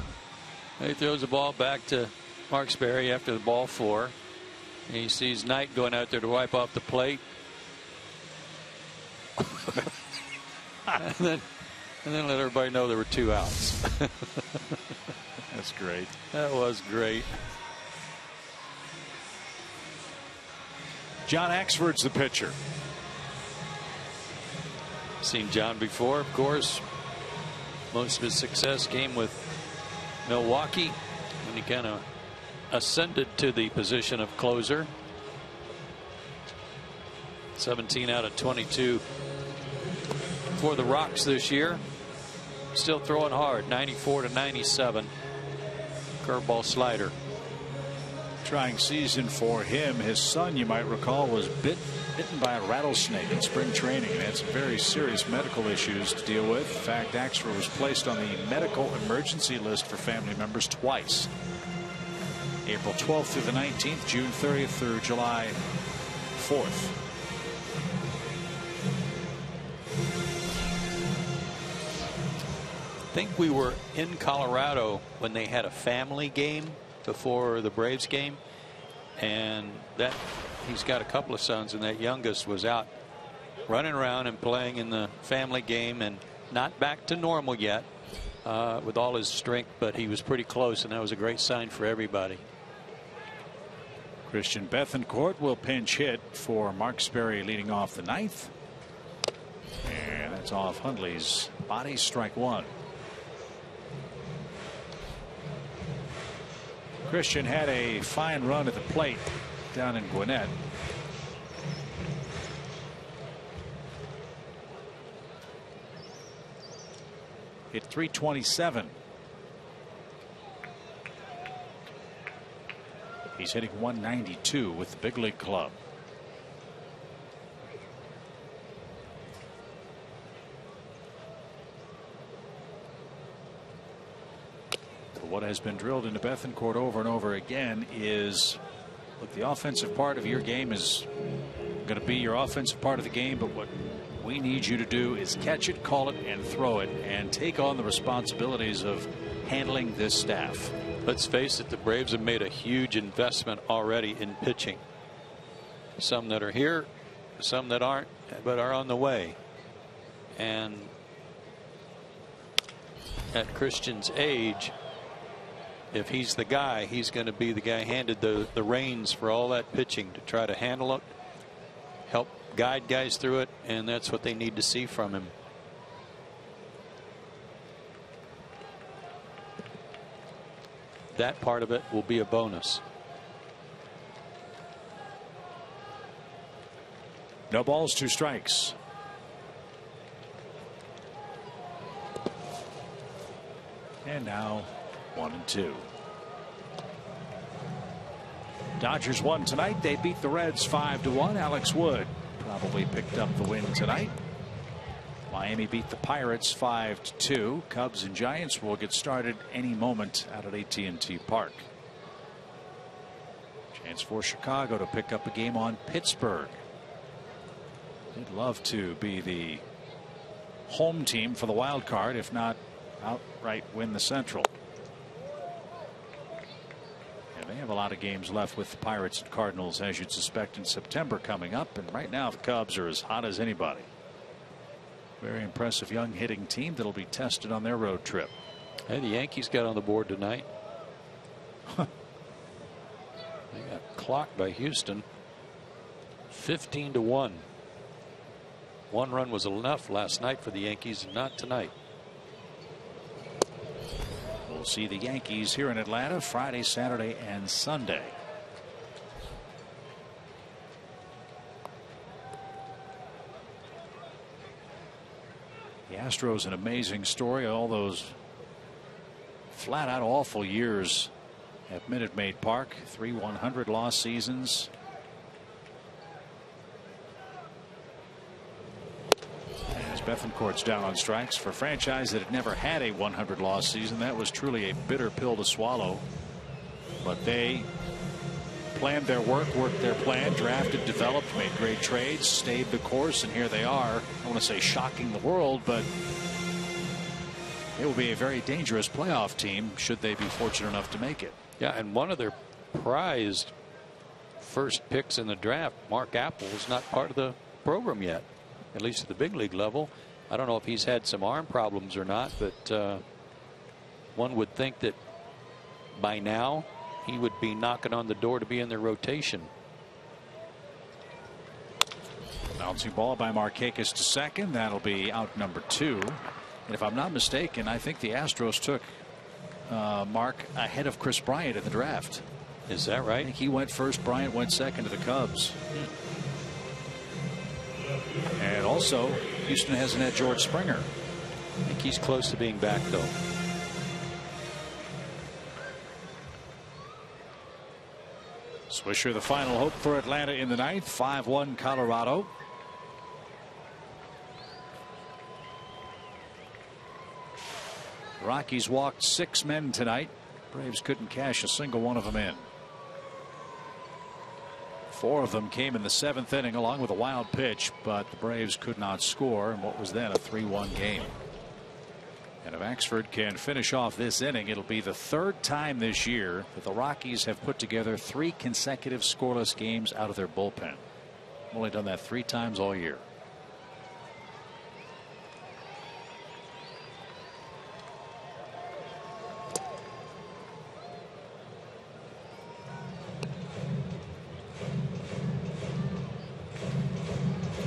He throws the ball back to Mark Sperry after the ball 4. And he sees Knight going out there to wipe off the plate. and then let everybody know there were 2 outs. That's great. That was great. John Axford's the pitcher. Seen John before, of course. Most of his success came with Milwaukee when he kind of ascended to the position of closer. 17 out of 22 for the Rocks this year. Still throwing hard. 94 to 97. Curveball slider. trying season for him. His son, you might recall, was bitten by a rattlesnake in spring training and had some very serious medical issues to deal with. In fact, Axford was placed on the medical emergency list for family members twice. April 12th through the 19th, June 30th through July 4th. I think we were in Colorado when they had a family game before the Braves game, and that he's got a couple of sons, and that youngest was out running around and playing in the family game, and not back to normal yet with all his strength, but he was pretty close, and that was a great sign for everybody. Christian Bethancourt will pinch hit for Mark Sperry leading off the ninth, and that's off Hundley's body. Strike one. Christian had a fine run at the plate down in Gwinnett. Hit .327. He's hitting .192 with the big league club. What has been drilled into Bethancourt over and over again is, look, the offensive part of your game is going to be your offensive part of the game, but what we need you to do is catch it, call it, and throw it, and take on the responsibilities of handling this staff. Let's face it, the Braves have made a huge investment already in pitching. Some that are here, some that aren't, but are on the way. And at Christian's age, if he's the guy, he's going to be the guy handed the reins for all that pitching to try to handle it, help guide guys through it, and that's what they need to see from him. That part of it will be a bonus. No balls, 2 strikes. And now 1-2. Dodgers won tonight. They beat the Reds 5-1. Alex Wood probably picked up the win tonight. Miami beat the Pirates 5-2. Cubs and Giants will get started any moment out at AT&T Park. Chance for Chicago to pick up a game on Pittsburgh. They'd love to be the home team for the wild card, if not outright win the Central. They have a lot of games left with the Pirates and Cardinals, as you'd suspect, in September coming up. And right now the Cubs are as hot as anybody. Very impressive young hitting team that'll be tested on their road trip. Hey, the Yankees got on the board tonight. They got clocked by Houston 15-1. 1 run was enough last night for the Yankees, not tonight. We'll see the Yankees here in Atlanta Friday, Saturday, and Sunday. The Astros, an amazing story. All those flat out awful years at Minute Maid Park. 3 100 loss seasons. Bethancourt's down on strikes. For a franchise that had never had a 100 loss season, that was truly a bitter pill to swallow. But they planned their work, worked their plan, drafted, developed, made great trades, stayed the course, and here they are. I want to say shocking the world, but it will be a very dangerous playoff team should they be fortunate enough to make it. Yeah, and one of their prized first picks in the draft, Mark Apple, is not part of the program yet, at least at the big league level. I don't know if he's had some arm problems or not, but one would think that by now he would be knocking on the door to be in their rotation. Bouncing ball by Markakis to second. That'll be out number 2. And if I'm not mistaken, I think the Astros took Mark ahead of Chris Bryant in the draft. Is that right? I think he went first. Bryant went second to the Cubs. And also, Houston hasn't had George Springer. I think he's close to being back, though. Swisher, the final hope for Atlanta in the ninth. 5-1 Colorado. The Rockies walked 6 men tonight. Braves couldn't cash a single one of them in. 4 of them came in the 7th inning along with a wild pitch, but the Braves could not score in what was then a 3-1 game. And if Axford can finish off this inning, it'll be the 3rd time this year that the Rockies have put together 3 consecutive scoreless games out of their bullpen. Only done that 3 times all year.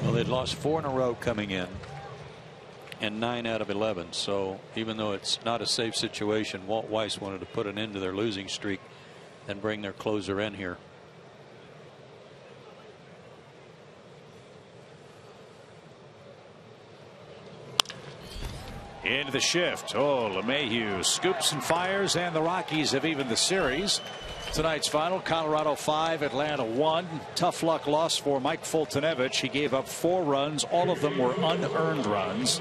Well, they'd lost 4 in a row coming in, and 9 out of 11. So even though it's not a safe situation, Walt Weiss wanted to put an end to their losing streak and bring their closer in here. Into the shift. Oh, LeMahieu scoops and fires, and the Rockies have evened the series. Tonight's final, Colorado 5, Atlanta 1. Tough luck loss for Mike Fultonevich. He gave up 4 runs. All of them were unearned runs.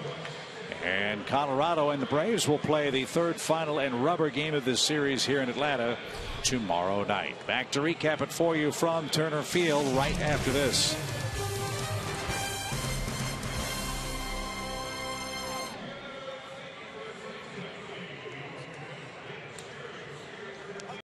And Colorado and the Braves will play the 3rd final and rubber game of this series here in Atlanta tomorrow night. Back to recap it for you from Turner Field right after this.